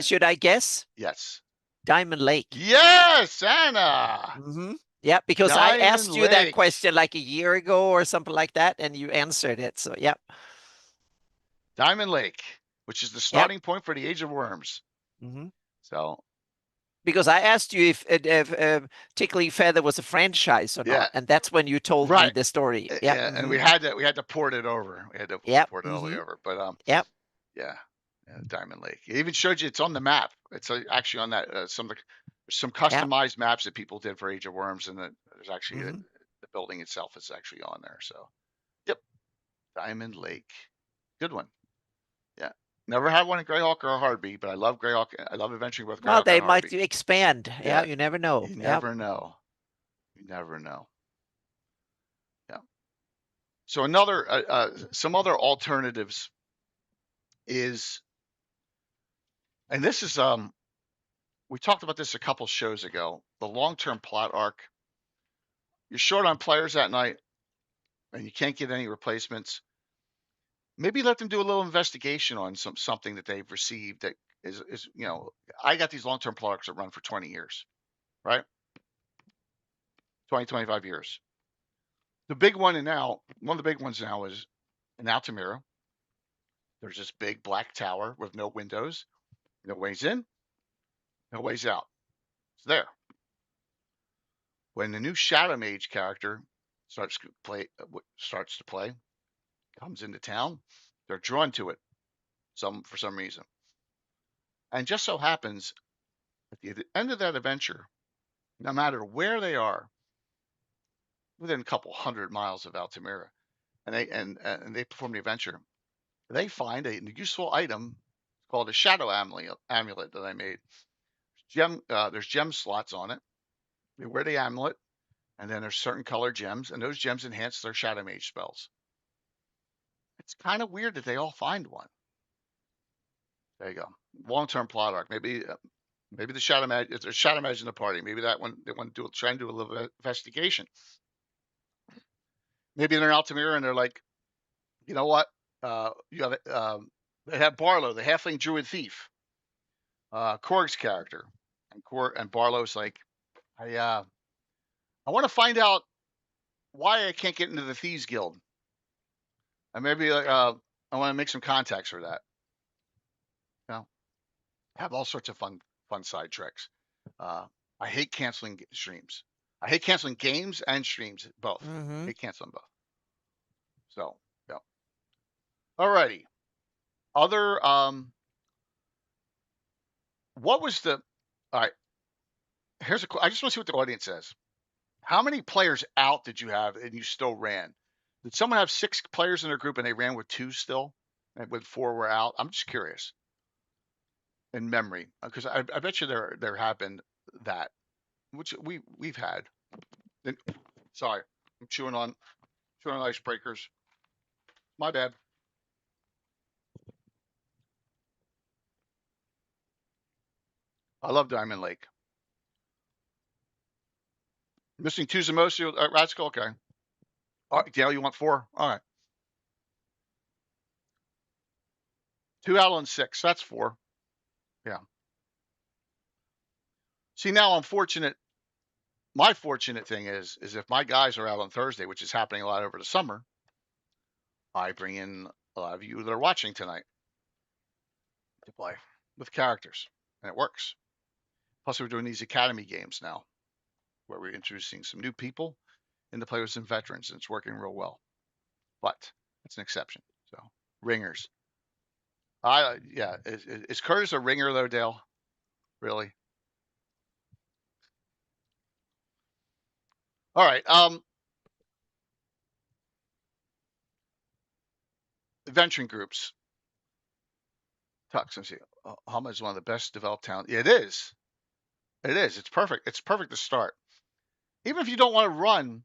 should I guess? Yes. Diamond Lake. Yes, Anna. Yeah, because I asked you that Lake. question like a year ago or something like that, and you answered it. So yeah. Diamond Lake, which is the starting point for the Age of Worms. So because I asked you if Tickling Feather was a franchise or not, and that's when you told me the story. Yeah, and we had to port it over. We had to port it all the way over. But yeah, Diamond Lake. It even showed you it's on the map. It's actually on that some customized maps that people did for Age of Worms, and there's actually the building itself is actually on there. So, yep, Diamond Lake, good one. Yeah, never had one in GREYHAWK or Hardby, but I love GREYHAWK. I love adventuring with GREYHAWK. Well, they might expand. Yeah, you never know. You never know. You never know. Yeah. So some other alternatives is, and this is we talked about this a couple shows ago, the long-term plot arc. You're short on players that night and you can't get any replacements. Maybe let them do a little investigation on something that they've received that is I got these long-term plot arcs that run for 20 years, right? 20, 25 years. The big one one of the big ones now is in Altamira. There's this big black tower with no windows, no ways in, no ways out. It's there. When the new Shadow Mage character starts to play, comes into town, they're drawn to it for some reason. And just so happens at the end of that adventure, no matter where they are, within a couple 100 miles of Altamira, and they perform the adventure, they find a useful item called a shadow amulet that I made. There's gem slots on it. They wear the amulet, and then there's certain colored gems, and those gems enhance their Shadow Mage spells. It's kind of weird that they all find one. There you go. Long-term plot arc. Maybe the Shadow Mage, if there's Shadow Mage in the party, maybe that one they want to try and do a little investigation. Maybe they're in Altamira and they're like, you know what? They have Barlow, the halfling druid thief, Korg's character, and Barlow's like, I want to find out why I can't get into the Thieves Guild, and maybe I want to make some contacts for that. have all sorts of fun side tricks. I hate canceling streams. I hate canceling games and streams both. Mm-hmm. Hate canceling both. So yeah. Alrighty. Other what was the all right? Here's a. I just want to see what the audience says. How many players out did you have and you still ran? Did someone have 6 players in their group and they ran with 2 still, and with 4 were out? I'm just curious. In memory, because I bet you there have been that, which we've had. And, sorry, I'm chewing on icebreakers. My bad. I love Diamond Lake. Missing 2 Zamosi at Ratskill. Okay. All right, Dale, you want 4? All right. 2 out on 6. That's 4. Yeah. See, now I'm fortunate. My fortunate thing is if my guys are out on Thursday, which is happening a lot over the summer, I bring in a lot of you that are watching tonight to play with characters, and it works. Plus, we're doing these academy games now, where we're introducing some new people into play with some veterans, and it's working real well. But it's an exception. So ringers. Yeah. Is Curtis a ringer though, Dale? Really? All right. Venturing groups. Tux, let me see. Hama is one of the best developed towns. Yeah, it is. It is. It's perfect. It's perfect to start. Even if you don't want to run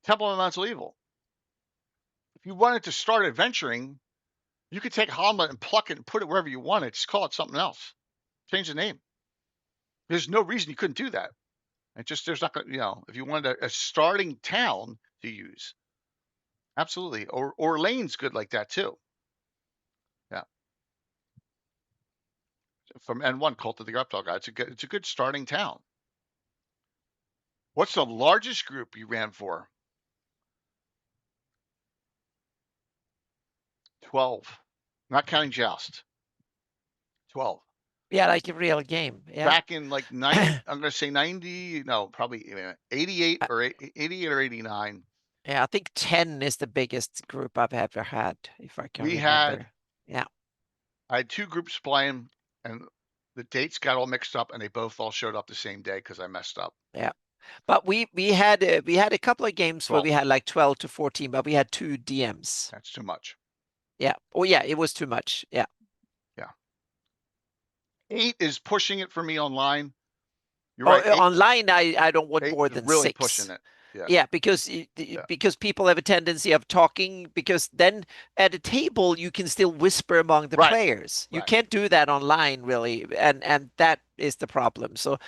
Temple of Mental Evil, if you wanted to start adventuring, you could take Hama and pluck it and put it wherever you wanted. Just call it something else. Change the name. There's no reason you couldn't do that. And just there's not, if you wanted a starting town to use, absolutely. Or Lane's good like that too. Yeah. From N1 Cult of the Reptile Guy, it's a good starting town. What's the largest group you ran for? 12. Not counting Joust. 12. Yeah, like a real game. Yeah. Back in like 90, I'm going to say 90, no, probably 88 or 88 or 89. Yeah, I think 10 is the biggest group I've ever had, if I can remember. Yeah. I had 2 groups playing, and the dates got all mixed up, and they both all showed up the same day because I messed up. Yeah. But we had a couple of games 12. where we had like 12 to 14, but we had 2 DMs. That's too much. Yeah. Oh yeah, it was too much. Yeah. Yeah. 8 is pushing it for me online. You're right. Online, I don't want more than really 6. Pushing it. Yeah. Yeah, because people have a tendency of talking, because then at a table you can still whisper among the players. You can't do that online really, and that is the problem. So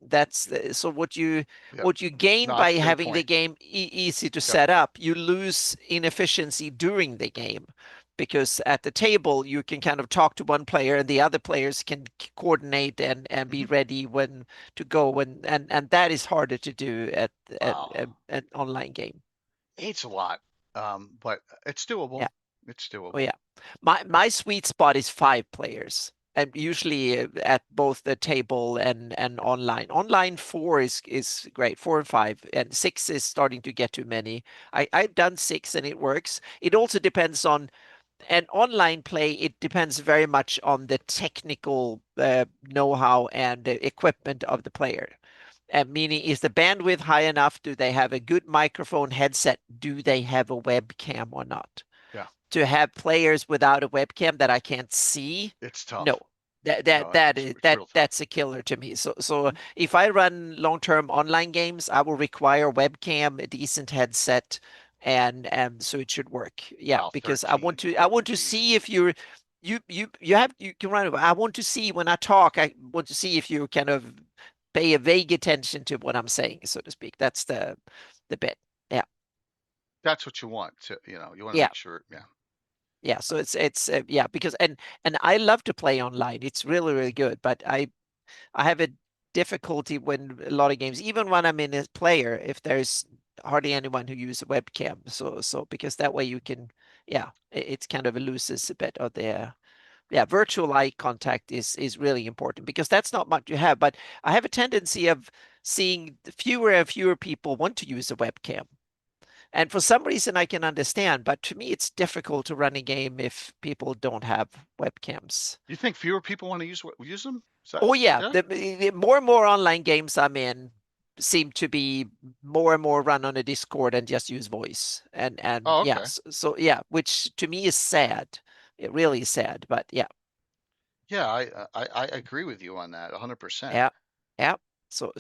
that's what you gain by having the game easy to set up. You lose inefficiency during the game. Because at the table you can kind of talk to one player and the other players can coordinate and be ready when to go, and that is harder to do at an online game. 8's a lot, but it's doable. Yeah. It's doable. Oh yeah, my sweet spot is 5 players, and usually at both the table and online. Online 4 is great, 4 and 5, and 6 is starting to get too many. I've done 6 and it works. It also depends on. And online play, it depends very much on the technical know-how and the equipment of the player. Meaning, is the bandwidth high enough? Do they have a good microphone headset? Do they have a webcam or not? Yeah. To have players without a webcam that I can't see, it's tough. No, that's a killer to me. So if I run long-term online games, I will require webcam, a decent headset, and so it should work. Yeah, because 13, I want to see if you can run. I want to see when I talk. I want to see if you kind of pay a vague attention to what I'm saying, so to speak. That's the bit. Yeah. That's what you want to, you want to make sure. Yeah. Yeah. So it's yeah, because and I love to play online. It's really, really good, but I have a difficulty when a lot of games, even when I'm in a player, if there's hardly anyone who uses a webcam. So because that way you can, it kind of loses a bit of the yeah, virtual eye contact is really important because that's not what you have. But I have a tendency of seeing fewer and fewer people want to use a webcam. And for some reason I can understand, but to me it's difficult to run a game if people don't have webcams. You think fewer people want to use them? Is that Oh yeah, yeah? the more and more online games I'm in seem to be more and more run on a Discord and just use voice. And Oh, yeah, okay. so yeah, which to me is sad. It really is sad, but yeah, Yeah, I agree with you on that 100%. yeah, yeah. So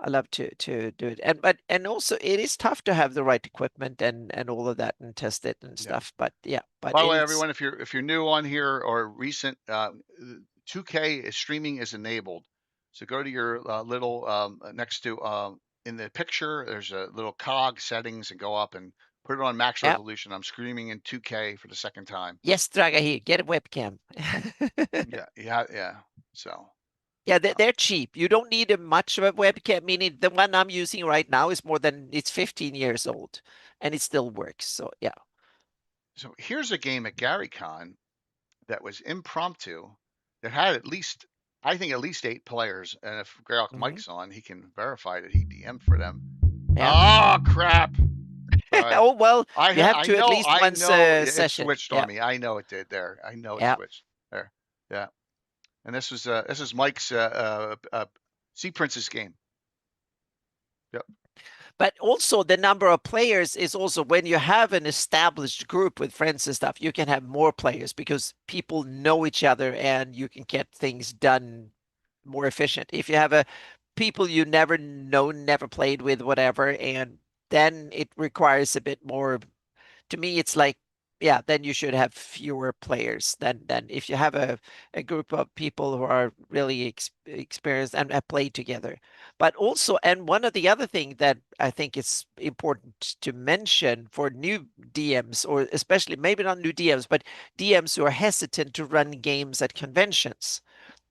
I love to do it. And also it is tough to have the right equipment and all of that and test it and Yeah. stuff. But yeah, but By the way, it's everyone, if you're new on here or recent, 2K is streaming is enabled. So go to your little next to in the picture, there's a little cog settings and go up and put it on max yeah. resolution. I'm streaming in 2K for the second time. Yes, Draga here, get a webcam. Yeah, yeah, yeah. So Yeah, uh, they're cheap. You don't need a much of a webcam, meaning the one I'm using right now is more than it's 15 years old and it still works. So yeah. so here's a game at GaryCon that was impromptu that had at least I think at least 8 players. And if GREYHAWK Hmm. Mike's on, he can verify that he DM'd for them. Yeah. Oh crap! Sorry. Oh well, you have to at least I once know a it session. switched Yeah. on me. I know it did there. I know it Yeah. switched there. Yeah. And this is Mike's Sea Princess game. Yep. But also the number of players is also when you have an established group with friends and stuff, you can have more players because people know each other and you can get things done more efficient. If you have a people you never known, never played with, whatever, and then it requires a bit more. To me, it's like, yeah, then you should have fewer players than if you have a group of people who are really experienced and have played together. But also, and one of the other thing that I think is important to mention for new DMs, or especially maybe not new DMs, but DMs who are hesitant to run games at conventions,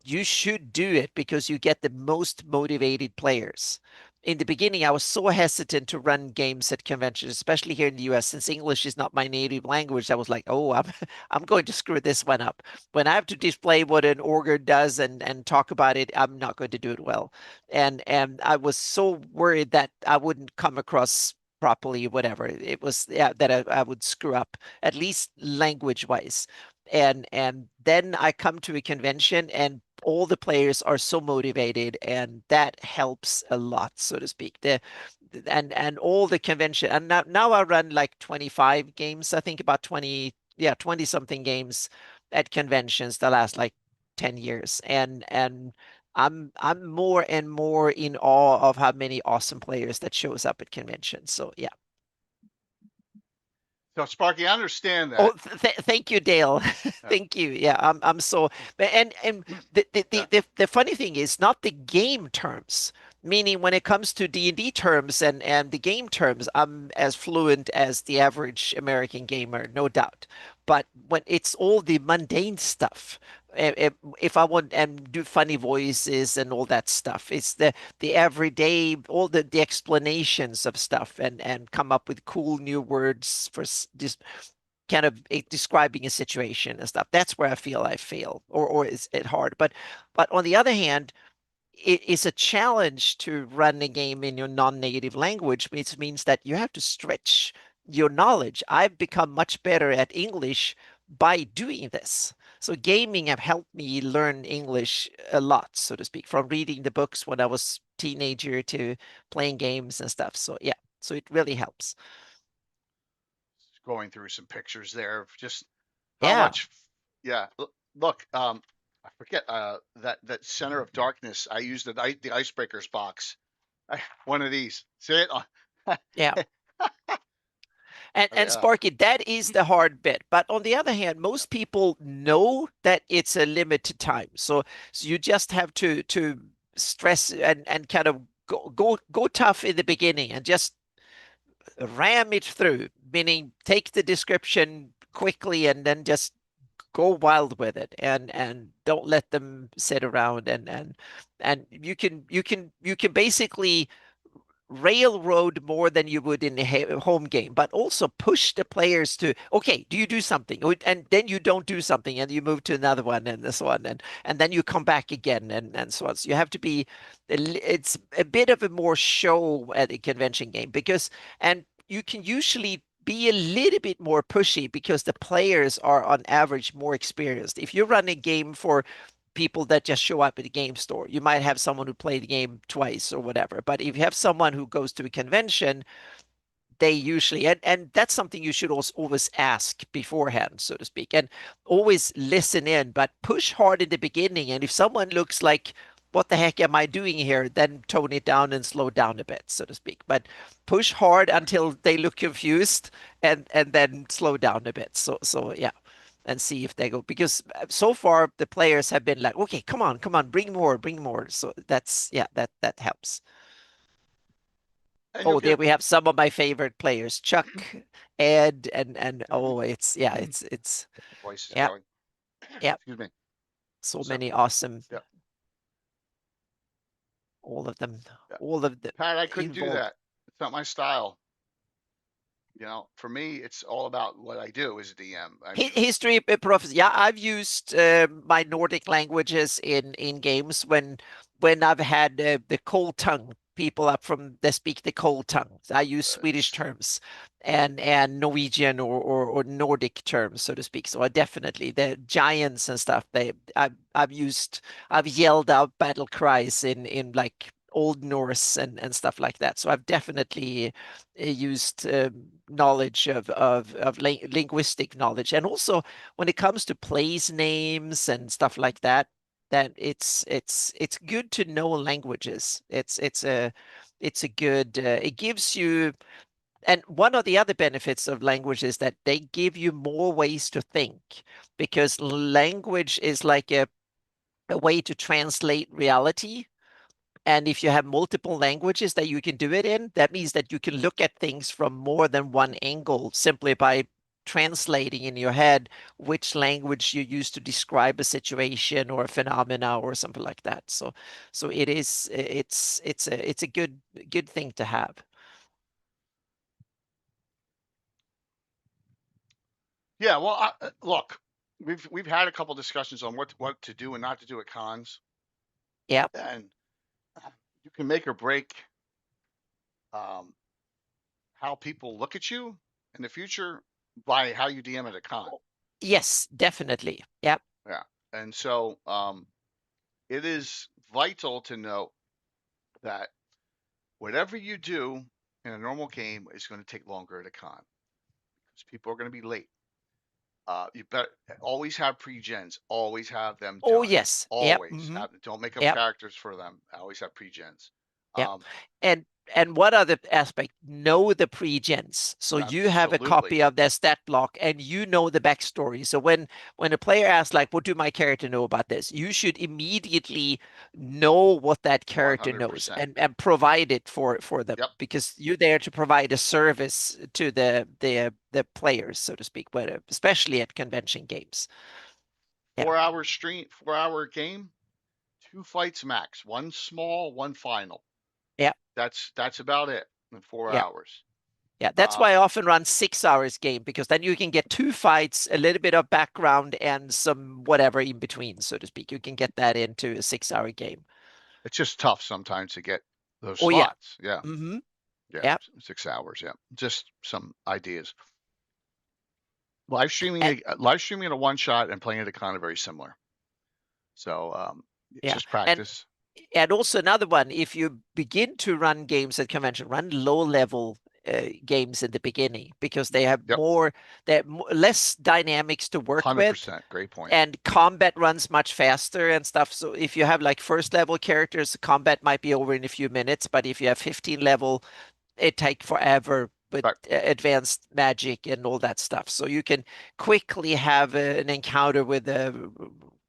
you should do it because you get the most motivated players. In the beginning, I was so hesitant to run games at conventions, especially here in the US, since English is not my native language. I was like, oh, I'm going to screw this one up. When I have to display what an ogre does and talk about it, I'm not going to do it well. And I was so worried that I wouldn't come across properly, whatever. It was, yeah, that I would screw up, at least language wise. And then I come to a convention and all the players are so motivated and that helps a lot, so to speak. And all the convention, and now I run like 25 games, I think about 20, yeah, 20 something games at conventions the last like 10 years. And I'm more and more in awe of how many awesome players that shows up at conventions. So yeah. So Sparky, I understand Oh, that. thank you, Dale. Yeah. Thank you. Yeah, I'm so. And Yeah. the funny thing is not the game terms. Meaning, when it comes to D&D terms and the game terms, I'm as fluent as the average American gamer, no doubt. But when it's all the mundane stuff, if I want and do funny voices and all that stuff, it's the everyday, all the explanations of stuff and come up with cool new words for just kind of describing a situation and stuff. That's where I fail, or is it hard? But on the other hand, it is a challenge to run a game in your non-native language, which means that you have to stretch your knowledge. I've become much better at English by doing this. So gaming have helped me learn English a lot, so to speak, from reading the books when I was teenager to playing games and stuff. So yeah, so it really helps. Going through some pictures there of just how Yeah, much. Yeah. Look, I forget that center of darkness. I used the icebreakers box. One of these. See it? yeah. And Yeah. Sparky, that is the hard bit. But on the other hand, most people know that it's a limited time. So you just have to stress and kind of go tough in the beginning and just ram it through, meaning take the description quickly and then just go wild with it and don't let them sit around and you can basically railroad more than you would in a home game, but also push the players to, okay, do you do something? And then you don't do something and you move to another one and this one, and then you come back again and so on. So you have to be, it's a bit of a more show at a convention game because, and you can usually be a little bit more pushy because the players are on average more experienced. If you run a game for people that just show up at the game store. You might have someone who played the game twice or whatever. But if you have someone who goes to a convention, they usually, and that's something you should also always ask beforehand, so to speak, and always listen in, but push hard in the beginning. And if someone looks like, what the heck am I doing here? Then tone it down and slow down a bit, so to speak. But push hard until they look confused and then slow down a bit. So yeah, and see if they go, because so far the players have been like, okay, come on, bring more, bring more. So that's, yeah, that helps. And you'll Oh, there get we have some of my favorite players, Chuck, Ed, and oh, it's, yeah, it's voice is yeah, going. yeah, Excuse me. so So many awesome, yeah, all of them, yeah. all of the Pat, I couldn't do involved. that. It's not my style. For me, it's all about what I do as a DM. I mean, History prophecy. Yeah, I've used my Nordic languages in games when I've had the cold tongue people up from that speak the cold tongue. I use Swedish terms and Norwegian or Nordic terms, so to speak. So I definitely, the giants and stuff. I've yelled out battle cries in like Old Norse and stuff like that. So I've definitely used knowledge of linguistic knowledge, and also when it comes to place names and stuff like that, that it's good to know languages. It's a good, it gives you, and one of the other benefits of language is that they give you more ways to think, because language is like a way to translate reality. And if you have multiple languages that you can do it in, that means that you can look at things from more than one angle simply by translating in your head which language you use to describe a situation or a phenomena or something like that. So it's a good thing to have. yeah. Well, look, we've had a couple discussions on what to do and not to do at cons, Yeah. and you can make or break um, how people look at you in the future by how you DM at a con. Yes, definitely. Yeah. Yeah, and so it is vital to know that whatever you do in a normal game is going to take longer at a con because people are going to be late. You better always have pre-gens. Always have them Oh, done. yes. Yep. Always have. Don't make up Yep. characters for them. Always have pre-gens. Yeah. Um, And what other aspect? Know the pre-gens. So you have a absolutely. copy of their stat block and you know the backstory. So when a player asks like, what do my character know about this? You should immediately know what that character knows 100%. and provide it for them, Yep. because you're there to provide a service to the players, so to speak, but especially at convention games. Yeah. 4 hour stream, 4 hour game, 2 fights max. One small, one final. Yeah. That's about it in four Yeah. hours. Yeah, that's why I often run 6 hours game, because then you can get two fights, a little bit of background, and some whatever in between, so to speak. You can get that into a 6 hour game. It's just tough sometimes to get those Oh yeah. slots. Yeah. Mm-hmm. Yeah. Yeah. 6 hours. Yeah. Just some ideas. And Live streaming a one shot and playing at a con are very similar. So it's yeah. just practice. And also another one, if you begin to run games at convention, run low level games in the beginning, because they have Yep. less dynamics to work with. 100%. Great point. And combat runs much faster and stuff. So if you have like first level characters, combat might be over in a few minutes. But if you have 15 level, it take forever with Right. advanced magic and all that stuff. So you can quickly have an encounter with a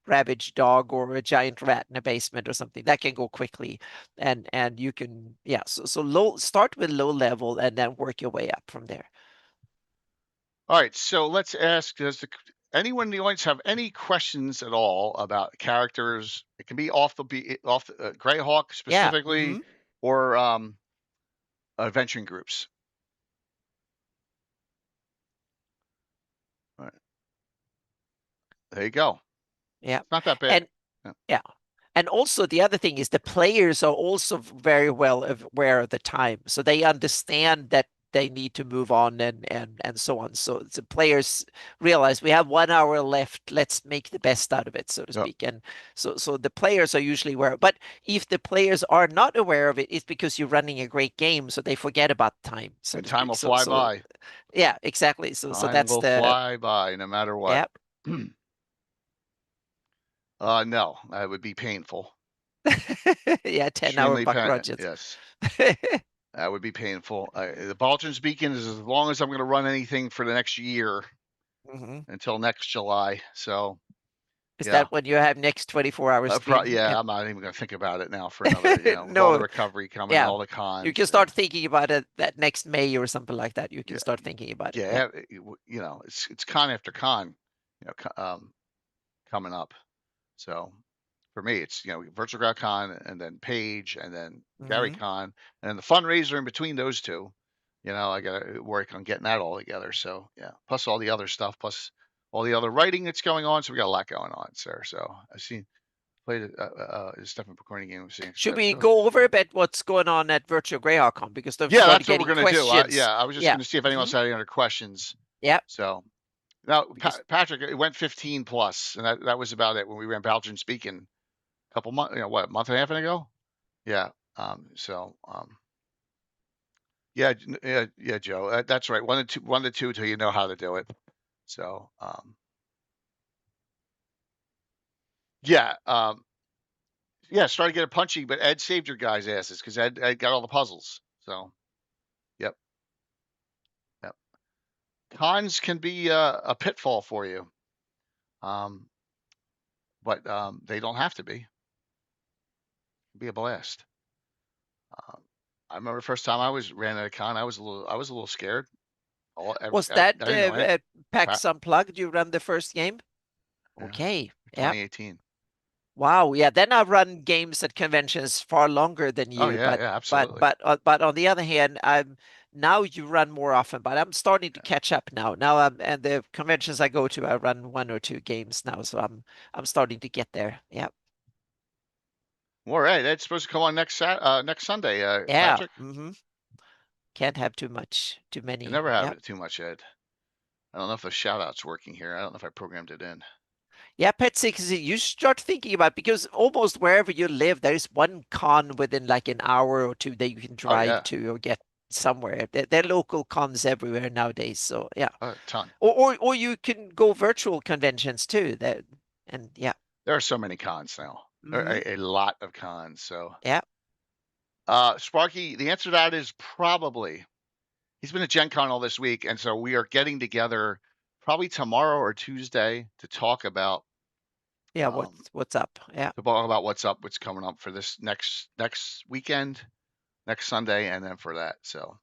ravaged dog or a giant rat in a basement or something that can go quickly, and you can, yeah. So start with low level and then work your way up from there. All right. So let's ask, does anyone in the audience have any questions at all about characters? It can be off the Greyhawk Yeah. specifically, or adventuring groups. All right. There you go. Yeah. It's not that bad. Yeah. And also the other thing is the players are also very well aware of the time. So they understand that they need to move on and so on. So the players realize we have 1 hour left. Let's make the best out of it, so to Yep. speak. And so the players are usually aware. But if the players are not aware of it, it's because you're running a great game, so they forget about time, so And to time speak. will fly by. Yeah, exactly. So Time that's will the fly by no matter what. yeah. No, that would be painful. Yeah, 10-hour Extremely buck painful. Rogers. Yes. That would be painful. The Baldur's Beacon is as long as I'm going to run anything for the next year Mm-hmm. until next July. So, Is yeah. that when you have next 24-hour stream? Yeah, I'm not even going to think about it now for another, with all the No, recovery coming and yeah. all the cons. You can start thinking about it that next May or something like that. You can start thinking about it. Yeah, it's con after con, coming up. So for me, it's Virtual Ground Con and then Page and then Gary Mm-hmm. Con and then the fundraiser in between those two. I got to work on getting that all together. So yeah, plus all the other stuff, plus all the other writing that's going on. So we got a lot going on, sir. So I've played Stefan Picorni game. Should we go over a bit what's going on at Virtual GREYHAWK Con? Because they've Yeah, started that's what we're getting gonna do. questions. I was just gonna see if anyone else had any other questions. Yep. So now, Because Patrick, it went 15 plus, and that was about it when we ran Belgian speaking a couple months, a month and a half ago? Yeah. Yeah, yeah, Joe. That's right. 1 to 2 till you know how to do it. So, yeah, yeah, started getting punchy, but Ed saved your guys' asses because Ed got all the puzzles. So, yep, yep. Cons can be a pitfall for you, um, but they don't have to be. It'd be a blast. I remember the first time I ran at a con, I was a little scared. was I that didn't know it. PAX Unplugged you ran the first game? Yeah, Okay. Yeah. 2018. Wow. Yeah. Then I've run games at conventions far longer than Oh you, yeah, but yeah, absolutely. but on the other hand, now you run more often, but I'm starting to catch up now. Now and the conventions I go to, I run 1 or 2 games now, so I'm starting to get there. Yeah. All right, that's supposed to come on next Sunday, Yeah. Patrick. Mm-hmm. Can't have too You many. never have Yeah. it too much, Ed. I don't know if the shout out's working here. I don't know if I programmed it in. Yeah, Pet 60, you start thinking about because almost wherever you live, there is one con within like an hour or two that you can Oh drive yeah, to or get somewhere. There are local cons everywhere nowadays. So yeah. a ton. Or you can go virtual conventions too. And yeah. There are so many cons now. There are Mm-hmm. a lot of cons. So Yeah. Sparky, the answer to that is probably. He's been at Gen Con all this week, and so we are getting together probably tomorrow or Tuesday to talk about Yeah, what's up? Yeah. what's up, what's coming up for this next weekend, next Sunday, and then for that. So,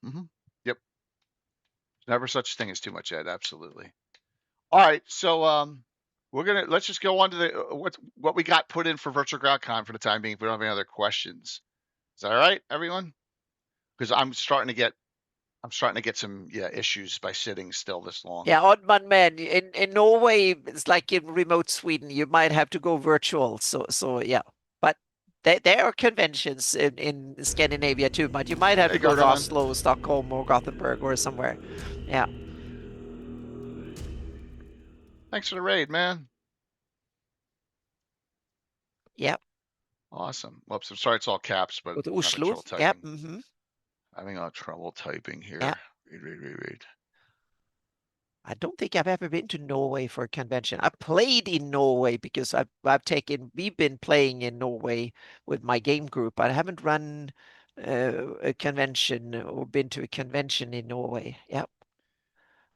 yep, never such thing as too much, Ed. Absolutely. All right, so let's just go on to the what we got put in for Virtual Ground Con for the time being. If we don't have any other questions, is that all right, everyone? Because I'm starting to get some issues by sitting still this long. Yeah, odd man. In Norway, it's like in remote Sweden, you might have to go virtual. So yeah. But there are conventions in Scandinavia too, but you might have Hey, to go to Gargamel. Oslo, Stockholm, or Gothenburg or somewhere. Yeah. Thanks for the raid, man. Yeah. Awesome. Whoops, I'm sorry it's all caps, but Go to I'm having Oslo. trouble Yeah. typing. Mm-hmm. Having trouble typing here. Yeah. Read. I don't think I've ever been to Norway for a convention. I played in Norway because we've been playing in Norway with my game group. I haven't run a convention or been to a convention in Norway. Yeah.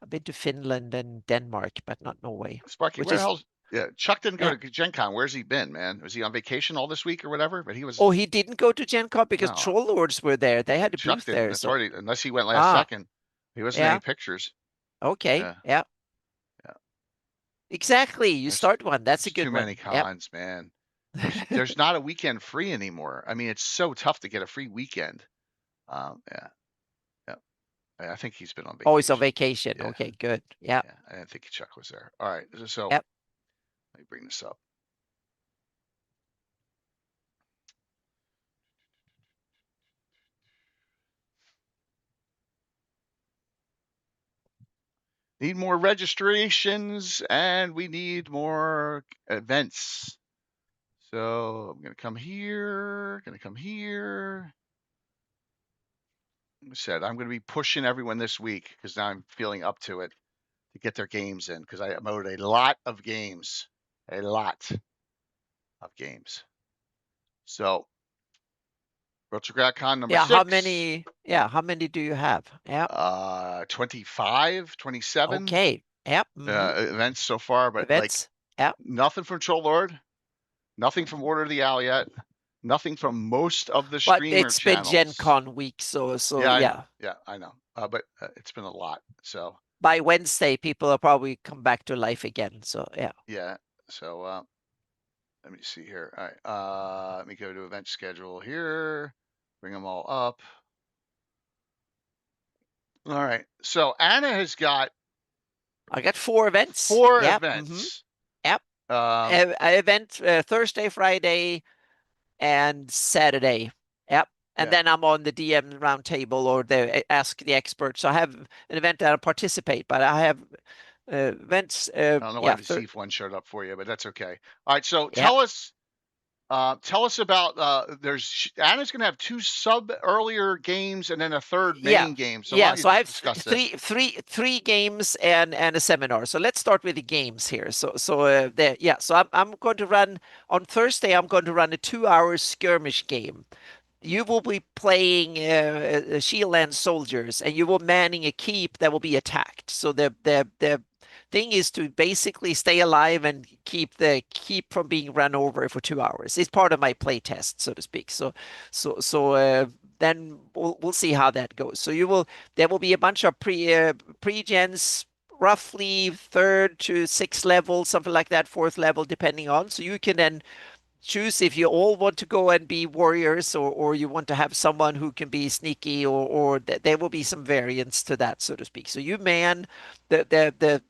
I've been to Finland and Denmark, but not Norway. Sparky, Which where the is hell's Chuck didn't go yeah. to Gen Con. Where's he been, man? Was he on vacation all this week or whatever? But he was Oh, he didn't go to Gen Con because no. Troll Lords were there. They had a Chuck booth didn't. there. That's So already unless he went last second. He wasn't in yeah. any pictures. Okay. Yeah. Yeah. Yeah. Exactly. You start one. That's a good too one. many cons, man. There's not a weekend free anymore. I mean, it's so tough to get a free weekend. Yeah. I think he's been on vacation. Oh, he's on vacation. Yeah. Okay, good. Yeah. Yeah, I didn't think Chuck was there. All right, so Yep. let me bring this up. Need more registrations and we need more events. So I'm gonna come here, Like I said, I'm gonna be pushing everyone this week because now I'm feeling up to it to get their games in because I mowed a lot of games. A lot of games. So RotoGradCon number Yeah, 6. how many do you have? Yeah. 25, 27 Okay. Yep. events so far, but like Events. Yep. nothing from Troll Lord, nothing from Order of the Owl yet, nothing from most of the But streamer it's been Gen channels. Con week, so Yeah, I know. But it's been a lot. So by Wednesday, people will probably come back to life again. So yeah. yeah. So let me see here. All right. Let me go to event schedule here. Bring them all up. All right. So Anna has got I got 4 events. 4 Yep. events. Yep. Event Thursday, Friday, and Saturday. Yep. And Yeah. then I'm on the DM roundtable or the Ask the Expert. So I have an event that I participate, but I have events. I don't know why Yeah. the Thief one showed up for you, but that's okay. All right. So Yep. tell us about there's Anna's gonna have 2 sub earlier games and then a third Yeah. main game. So Yeah. why don't So you I have discuss this? three games and a seminar. So let's start with the games here. So there. Yeah. So I'm going to run on Thursday. I'm going to run a 2-hour skirmish game. You will be playing Shieldland soldiers, and you will manning a keep that will be attacked. So the thing is to basically stay alive and keep the keep from being run over for 2 hours. It's part of my play test, so to speak. So then we'll see how that goes. So there will be a bunch of pre-gens, roughly 3rd to 6th level, something like that, 4th level, depending on. So you can then choose if you all want to go and be warriors or you want to have someone who can be sneaky or there will be some variants to that, so to speak. So you man the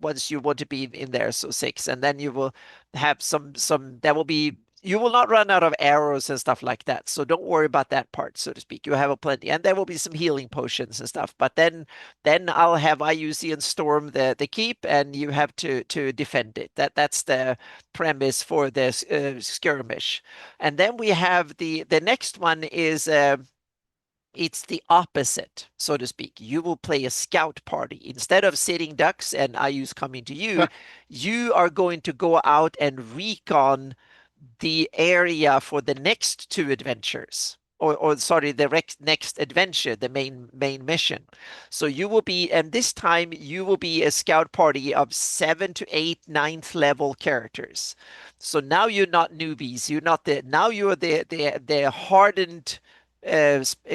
ones you want to be in there, so 6, and then you will have some there will be you will not run out of arrows and stuff like that. So don't worry about that part, so to speak. You have a plenty, and there will be some healing potions and stuff. But then I'll have IUC and storm the keep, and you have to defend it. That's the premise for this skirmish. And then we have the next one is it's the opposite, so to speak. You will play a scout party. Instead of sitting ducks and IUs coming to you, you are going to go out and recon the area for the next 2 adventures. Or sorry, the next adventure, the main mission. So you will be, and this time you will be a scout party of 7 to 8 9th level characters. So now you're not newbies. Now you're the hardened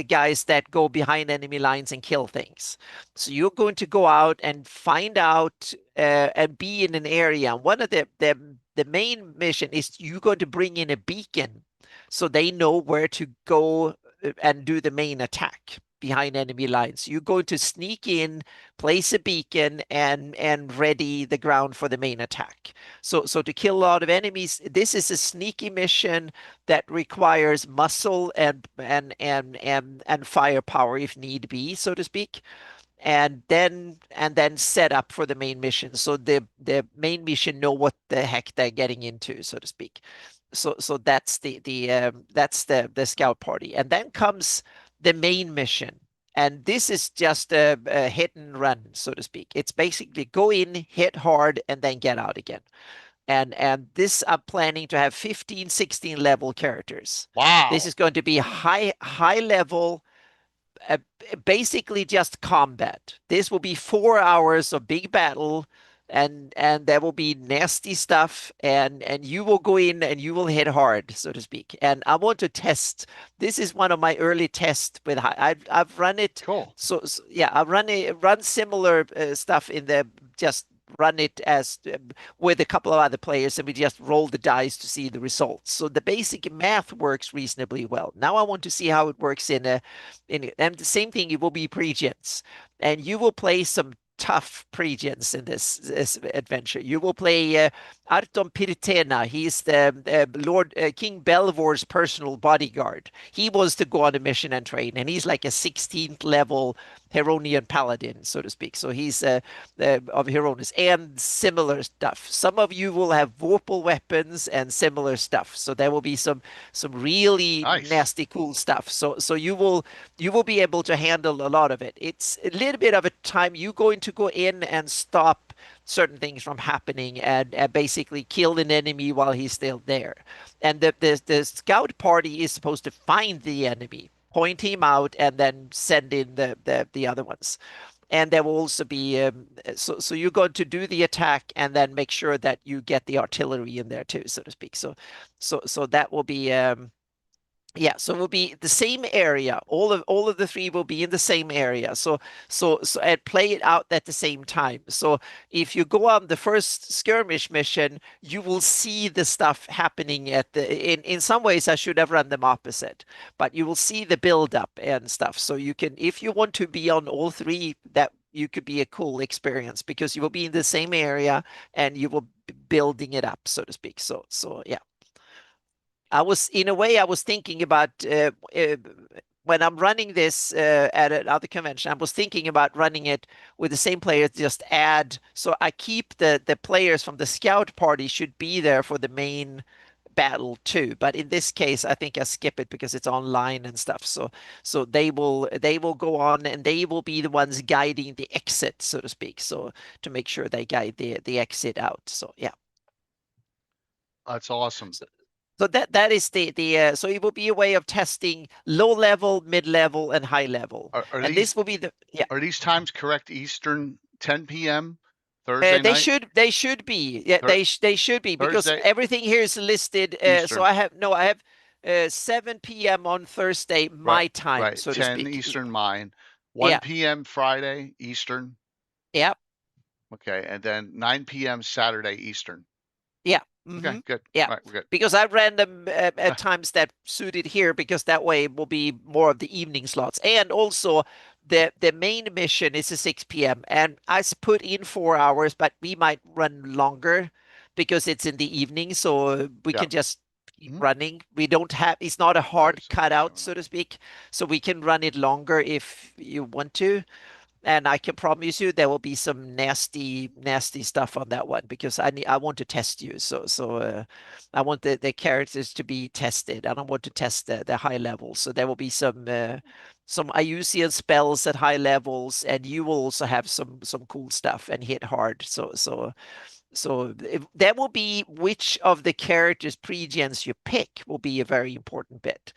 guys that go behind enemy lines and kill things. So you're going to go out and find out and be in an area. One of the main mission is you're going to bring in a beacon so they know where to go and do the main attack behind enemy lines. You're going to sneak in, place a beacon, and ready the ground for the main attack. So to kill a lot of enemies, this is a sneaky mission that requires muscle and firepower if need be, so to speak. And then set up for the main mission. So the main mission know what the heck they're getting into, so to speak. So that's the scout party, and then comes the main mission, and this is just a hit and run, so to speak. It's basically go in, hit hard, and then get out again. And this I'm planning to have 15, 16 level characters. Wow. This is going to be high level. Basically just combat. This will be 4 hours of big battle, and there will be nasty stuff, and you will go in and you will hit hard, so to speak. And I want to test. This is one of my early tests with I've run it. Cool. So yeah, I've run similar stuff in the just run it as with a couple of other players, and we just roll the dice to see the results. So the basic math works reasonably well. Now I want to see how it works and the same thing, it will be pre-gens, and you will play some tough pre-gens in this adventure. You will play Arton Pirtena. He's the Lord King Belvor's personal bodyguard. He wants to go on a mission and train, and he's like a 16th level Heronian paladin, so to speak. So he's of Heronis and similar stuff. Some of you will have vorpal weapons and similar stuff. So there will be some really Nice. nasty, cool stuff. So you will be able to handle a lot of it. It's a little bit of a time you're going to go in and stop certain things from happening and basically kill an enemy while he's still there. And the scout party is supposed to find the enemy, point him out, and then send in the other ones. And there will also be so you're going to do the attack and then make sure that you get the artillery in there too, so to speak. So that will be yeah, so it will be the same area. All of the three will be in the same area. So and play it out at the same time. So if you go on the first skirmish mission, you will see the stuff happening at in some ways I should have run them opposite, but you will see the build up and stuff. So you can, if you want to be on all three, that you could be a cool experience because you will be in the same area and you will be building it up, so to speak. So yeah. In a way, I was thinking about when I'm running this at another convention, I was thinking about running it with the same players, just add. So I keep the players from the scout party should be there for the main battle too. But in this case, I think I skip it because it's online and stuff. So they will go on and they will be the ones guiding the exit, so to speak. So to make sure they guide the exit out. So yeah. That's awesome. So that is so it will be a way of testing low level, mid level, and high level. And this will be Are these times correct? Eastern 10 p.m. Thursday they night? they should be. Yeah, they should be because Thursday? everything here is listed. So I have 7 p.m. on Thursday my time, Right. so to 10 speak. Eastern mine. 1 p.m. Friday Eastern. Yeah. Okay, and then 9 p.m. Saturday Eastern. Yeah. Okay, good. Yeah, all right, we're good. because I ran them at times that suited here because that way it will be more of the evening slots. And also the main mission is a 6 p.m. and I put in 4 hours, but we might run longer because it's in the evening, so we can just keep running. We don't have, it's not a hard cutout, so to speak, so we can run it longer if you want to. And I can promise you there will be some nasty stuff on that one because I want to test you. So I want the characters to be tested, and I want to test the high levels. So there will be some Iusian spells at high levels, and you will also have some cool stuff and hit hard. So that will be which of the characters pre-gens you pick will be a very important bit.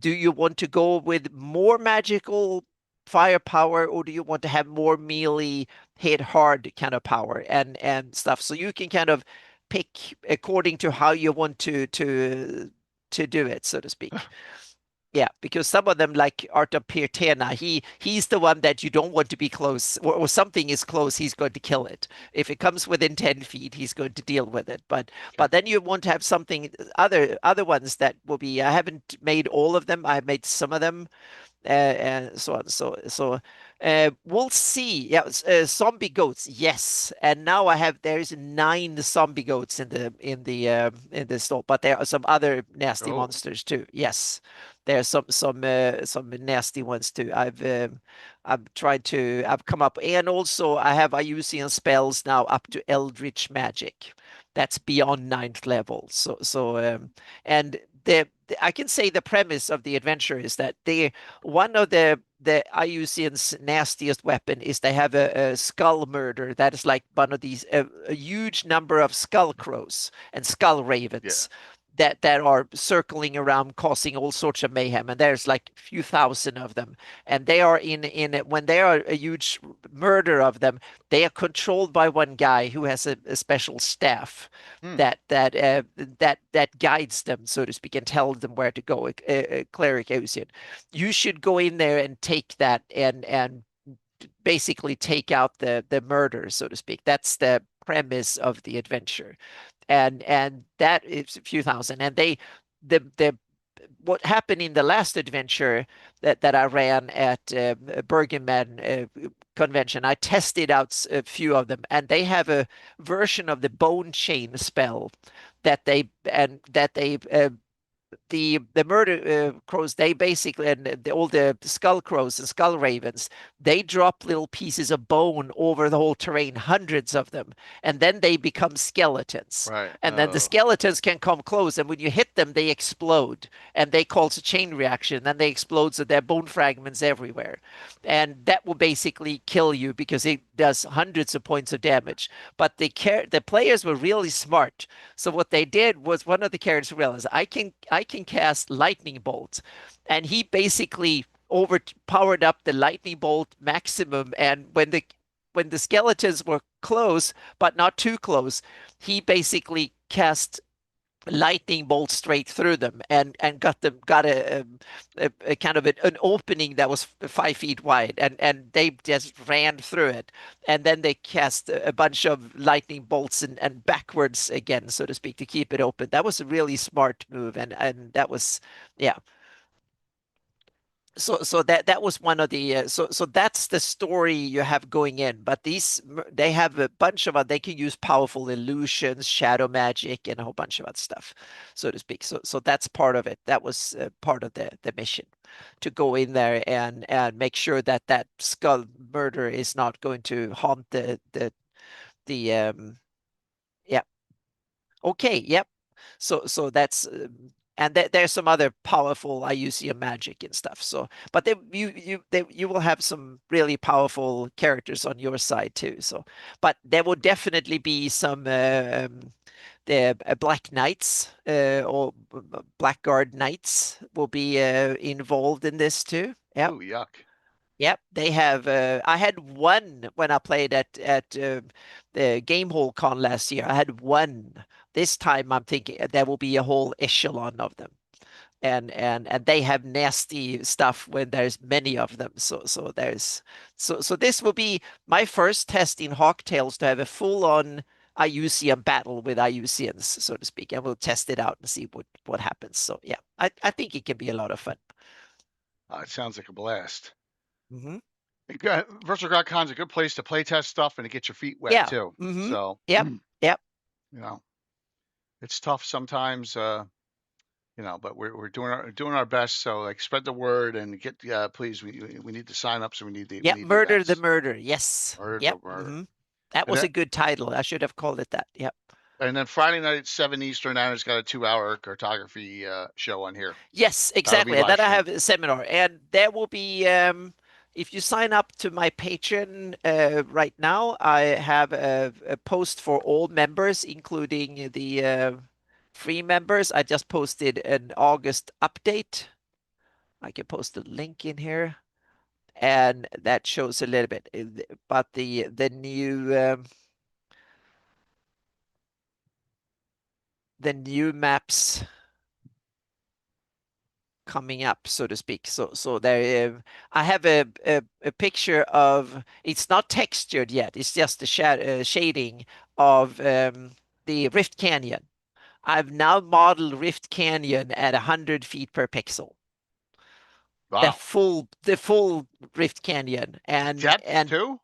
Do you want to go with more magical firepower, or do you want to have more melee hit hard kind of power and stuff? So you can kind of pick according to how you want to do it, so to speak. Yeah, because some of them, like Arta Pirtena, he's the one that you don't want to be close, or something is close, he's going to kill it. If it comes within 10 feet, he's going to deal with it. But then you want to have something other ones that will be. I haven't made all of them. I've made some of them. And so on. So we'll see. Yeah, zombie goats. Yes, and now there's 9 zombie goats in the store, but there are some other nasty monsters too. Yes, there are some nasty ones too. I've come up, and also I have Iusian spells now up to Eldritch magic. That's beyond 9th level. And I can say the premise of the adventure is that one of the Iusian's nastiest weapon is they have a skull murder that is like one of these a huge number of skull crows and skull ravens that are circling around causing all sorts of mayhem, and there's like a few thousand of them, and they are when they are a huge murder of them, they are controlled by one guy who has a special staff that guides them, so to speak, and tells them where to go. A cleric Iusian. You should go in there and take that and basically take out the murder, so to speak. That's the premise of the adventure, and that is a few thousand. And the what happened in the last adventure that I ran at Bergenman convention, I tested out a few of them, and they have a version of the bone chain spell that they the murder crows, they basically, and all the skull crows and skull ravens, they drop little pieces of bone over the whole terrain, hundreds of them, and then they become skeletons. Right. And then the Oh. skeletons can come close, and when you hit them, they explode, and they cause a chain reaction. Then they explode, so there are bone fragments everywhere, and that will basically kill you because it does hundreds of points of damage. But the players were really smart. So what they did was, one of the characters realized, I can cast lightning bolts, and he basically overpowered up the lightning bolt maximum. And when the skeletons were close but not too close, he basically cast lightning bolt straight through them, and got a kind of an opening that was 5 feet wide, and they just ran through it, and then they cast a bunch of lightning bolts and backwards again, so to speak, to keep it open. That was a really smart move, and that was, yeah. So that was one of the so that's the story you have going in. But they have a bunch of they can use powerful illusions, shadow magic, and a whole bunch of other stuff, so to speak. So that's part of it. That was part of the mission, to go in there and make sure that skull murder is not going to haunt the yeah. Okay, yep. So that's and there's some other powerful IUCN magic and stuff. So, but you will have some really powerful characters on your side too. So, but there will definitely be some the Black Knights or Blackguard Knights will be involved in this too. Yeah. Ooh, yuck. Yep, they have. I had one when I played at the Game Hall Con last year. I had one. This time I'm thinking there will be a whole echelon of them, and they have nasty stuff when there's many of them. So this will be my first test in Hawk Tales to have a full-on IUCN battle with IUCNs, so to speak, and we'll test it out and see what happens. So yeah, I think it can be a lot of fun. It sounds like a blast. Mm-hmm. Virtual God Con's a good place to play test stuff and to get your feet wet Yeah. too. Mm-hmm. So Yep. Yep. you know, it's tough sometimes. But we're doing our best. So like, spread the word and get. Please, we need to sign up. So we need the Yep. we need Murder the the Murder. Yes. Murder Yep. the murder. Mm-hmm. That And was then, a good title. I should have called it that. Yep. and then Friday night at 7 Eastern, Anna's got a 2-hour cartography show on here. Yes, That'll be exactly. And live then I stream. have a seminar, and there will be if you sign up to my Patreon right now, I have a post for all members, including the free members. I just posted an August update. I can post a link in here, and that shows a little bit. But the new maps coming up, so to speak. So there, I have a picture of. It's not textured yet. It's just a shading of the Rift Canyon. I've now modeled Rift Canyon at 100 feet per pixel. Wow. The full Rift Canyon, and Depth too.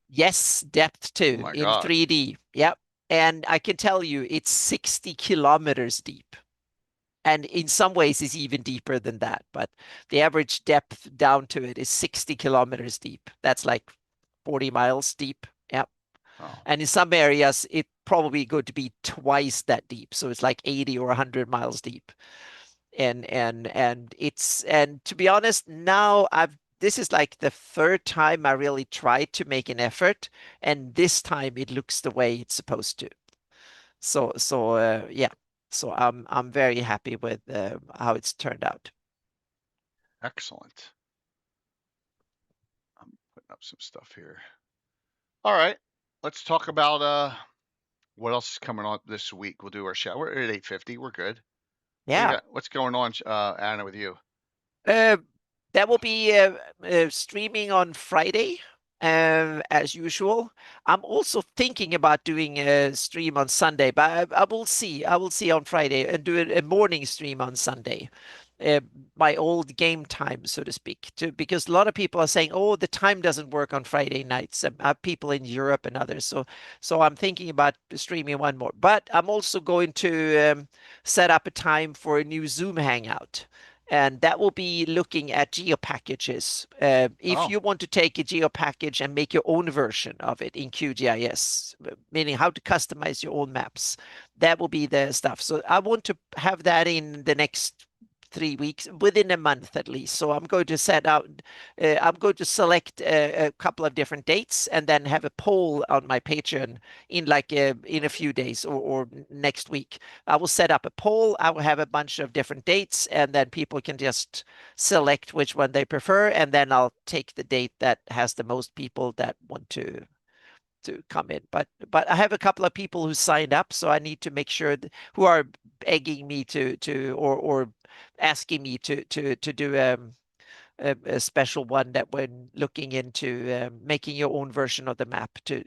yes, depth too, Oh my in God. 3D. Yep. And I can tell you it's 60 kilometers deep. And in some ways it's even deeper than that. But the average depth down to it is 60 kilometers deep. That's like 40 miles deep. Yep. Oh. And in some areas it probably going to be twice that deep. So it's like 80 or 100 miles deep. And to be honest, now this is like the third time I really tried to make an effort, and this time it looks the way it's supposed to. So yeah. So I'm very happy with how it's turned out. Excellent. I'm putting up some stuff here. All right, let's talk about what else is coming on this week. We'll do our show. We're at 8:50. We're good. Yeah. What's going on, Anna, with you? That will be streaming on Friday, as usual. I'm also thinking about doing a stream on Sunday, but I will see. I will see on Friday and do a morning stream on Sunday. My old game time, so to speak, because a lot of people are saying, "Oh, the time doesn't work on Friday nights." People in Europe and others, so I'm thinking about streaming one more. But I'm also going to set up a time for a new Zoom hangout, and that will be looking at geo packages. If Oh, you want to take a geo package and make your own version of it in QGIS, meaning how to customize your own maps, that will be the stuff. So I want to have that in the next 3 weeks, within a month at least. So I'm going to I'm going to select a couple of different dates and then have a poll on my Patreon in in a few days or next week. I will set up a poll. I will have a bunch of different dates, and then people can just select which one they prefer, and then I'll take the date that has the most people that want to come in. But I have a couple of people who signed up, so I need to make sure who are begging me or asking me to do a special one that when looking into making your own version of the map to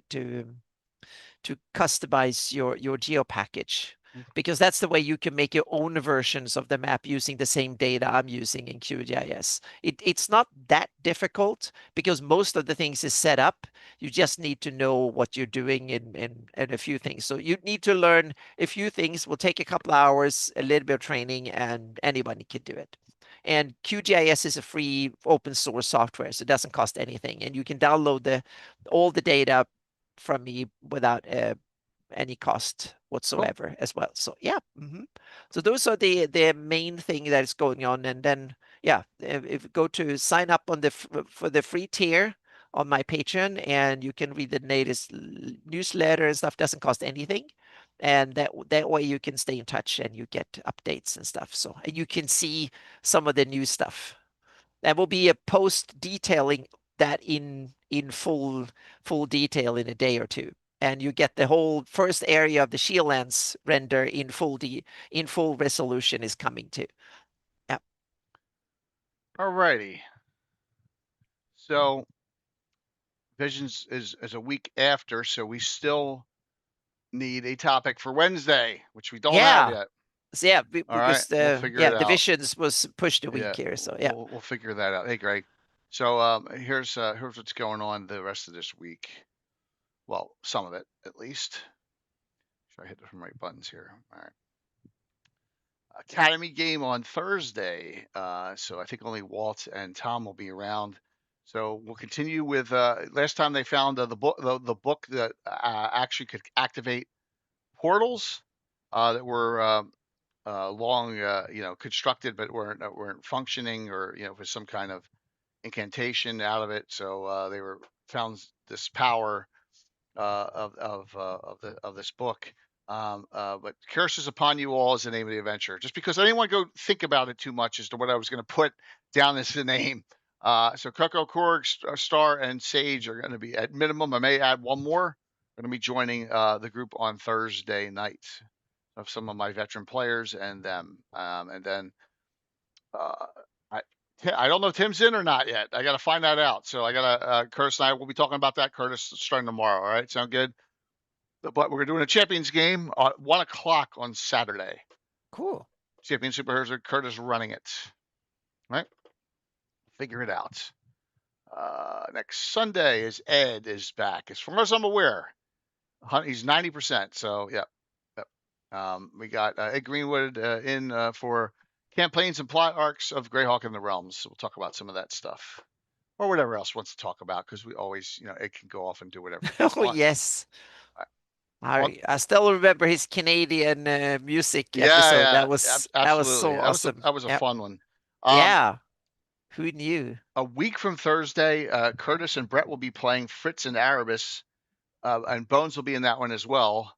customize your geo package, because that's the way you can make your own versions of the map using the same data I'm using in QGIS. It's not that difficult because most of the things is set up. You just need to know what you're doing in a few things. So you need to learn a few things. Will take a couple hours, a little bit of training, and anybody can do it. And QGIS is a free open source software, so it doesn't cost anything. And you can download all the data from me without any cost whatsoever as well. So yeah, so those are the main thing that is going on. And then yeah, if you go to sign up on for the free tier on my Patreon, and you can read the latest newsletter and stuff. Doesn't cost anything, and that way you can stay in touch and you get updates and stuff. So and you can see some of the new stuff. There will be a post detailing that in full detail in a day or two, and you get the whole first area of the shield lens render in full resolution is coming too. Yeah. alrighty. So Visions is a week after, so we still need a topic for Wednesday, which we don't have Yeah. yet. So yeah, All right, because we'll figure it the out. visions was pushed a Yeah, week here. So yeah. we'll figure that out. Hey, Greg. So here's what's going on the rest of this week. Well, some of it at least. Should I hit the right buttons here? All right. Academy game on Thursday. So I think only Walt and Tom will be around. So we'll continue with. Last time they found the book that actually could activate portals that were long, constructed but weren't functioning, or with some kind of incantation out of it. So they were found this power of this book. But curses upon you all is the name of the adventure. Just because I didn't want to go think about it too much as to what I was going to put down as the name. So Coco, Korg, Star, and Sage are going to be at minimum. I may add one more. Going to be joining the group on Thursday night of some of my veteran players and them. And then uh, I I don't know if Tim's in or not yet. I got to find that out. So I got to Curtis and I will be talking about that. Curtis starting tomorrow. All right, sound good? But we're doing a Champions game at 1 o'clock on Saturday. Cool. Champion Superheroes are Curtis running it. Right? Figure it out. Next Sunday is Ed is back. As far as I'm aware, he's 90%. So yeah. We got Ed Greenwood in for campaigns and plot arcs of Greyhawk and the Realms. So we'll talk about some of that stuff. Or whatever else wants to talk about, because we always, it can go off and do whatever. Oh yes. On, I still remember his Canadian music episode. yeah, That was absolutely. so awesome. That was a Yep. fun one. Yeah. Who knew? A week from Thursday, Curtis and Brett will be playing Fritz and Erebus, and Bones will be in that one as well.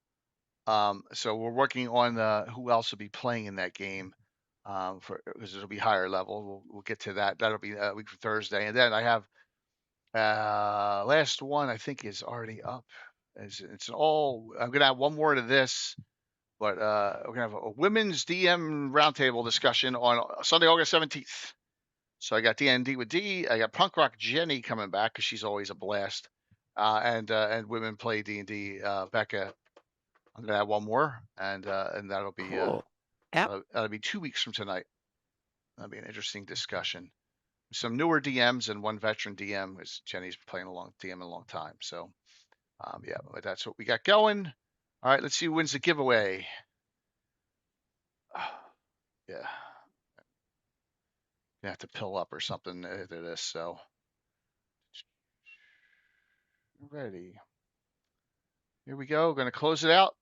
So we're working on who else will be playing in that game, because it'll be higher level. We'll get to that. That'll be a week from Thursday, and then I have last one I think is already up. I'm gonna add one more to this, but we're gonna have a women's DM roundtable discussion on Sunday, August 17th. So I got D&D with D. I got Punk Rock Jenny coming back because she's always a blast. And Women Play D&D. Becca, I'm gonna add one more, and that'll be Cool. Yep. that'll be 2 weeks from tonight. That'll be an interesting discussion. Some newer DMs and one veteran DM, because Jenny's been playing DM a long time. So yeah, but that's what we got going. All right, let's see who wins the giveaway. Yeah. You have to pill up or something to this, so. Ready. Here we go. Going to close it out.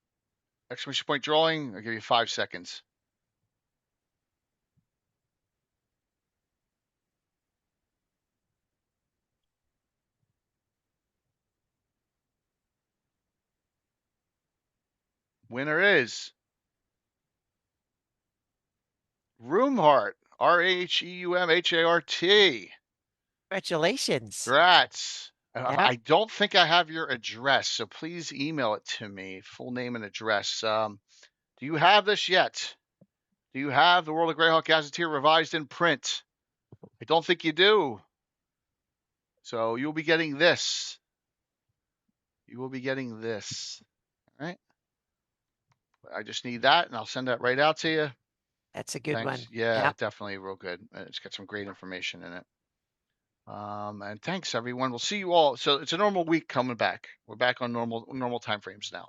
Exclamation point drawing. I'll give you 5 seconds. Winner is Roomhart. RHEUMHART. Congratulations. Congrats. Yeah. I don't think I have your address, so please email it to me. Full name and address. Do you have this yet? Do you have the World of Greyhawk Gazetteer revised in print? I don't think you do. So you'll be getting this. You will be getting this. All right. I just need that, and I'll send that right out to you. That's a good Thanks. one. Yeah, Yep. definitely real good. It's got some great information in it. And thanks everyone. We'll see you all. So it's a normal week coming back. We're back on normal time frames now.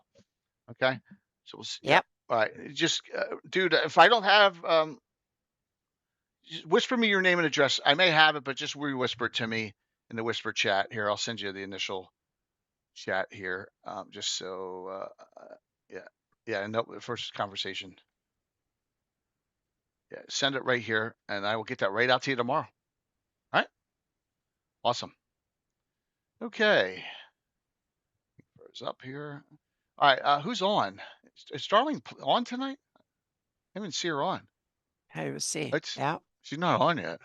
Okay. So we'll see. Yep. All right. Just, dude, if I don't have, just whisper me your name and address. I may have it, but just re-whisper it to me in the whisper chat here. I'll send you the initial chat here. Just so, yeah, no, first conversation. Yeah, send it right here, and I will get that right out to you tomorrow. All right. Awesome. Okay. Froze up here. All right. Who's on? Is Darling on tonight? I didn't see her on. I will see. Let's, Yeah. She's not on yet.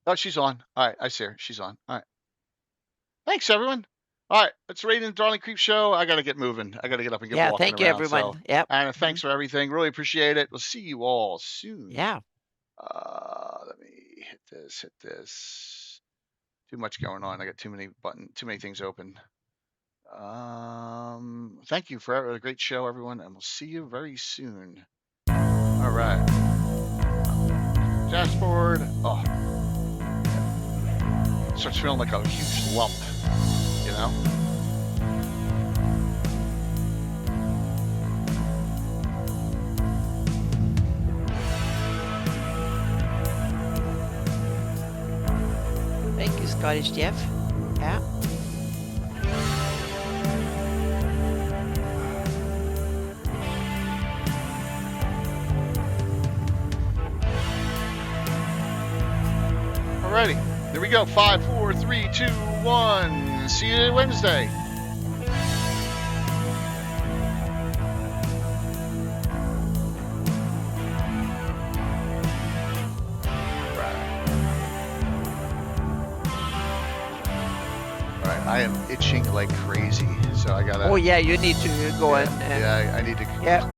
Oh, she's on. All right. I see her. She's on. All right. Thanks, everyone. All right. Let's rate in the Darling Creep Show. I got to get moving. I got to get up and get walking Thank you, around, everyone. So. Yep. Anna, thanks for everything. Really appreciate it. We'll see you all soon. Yeah. Let me hit this. Too much going on. I got too many things open. Thank you for a great show, everyone, and we'll see you very soon. All right. Dashboard. Oh. Starts feeling like a huge lump, you know? Thank you, Scottish Jeff. Yeah. Alrighty. There we go. 5, 4, 3, 2, 1. See you Wednesday. I am itching like crazy, so I gotta. Oh yeah, you need to go yeah, I need to. Yeah.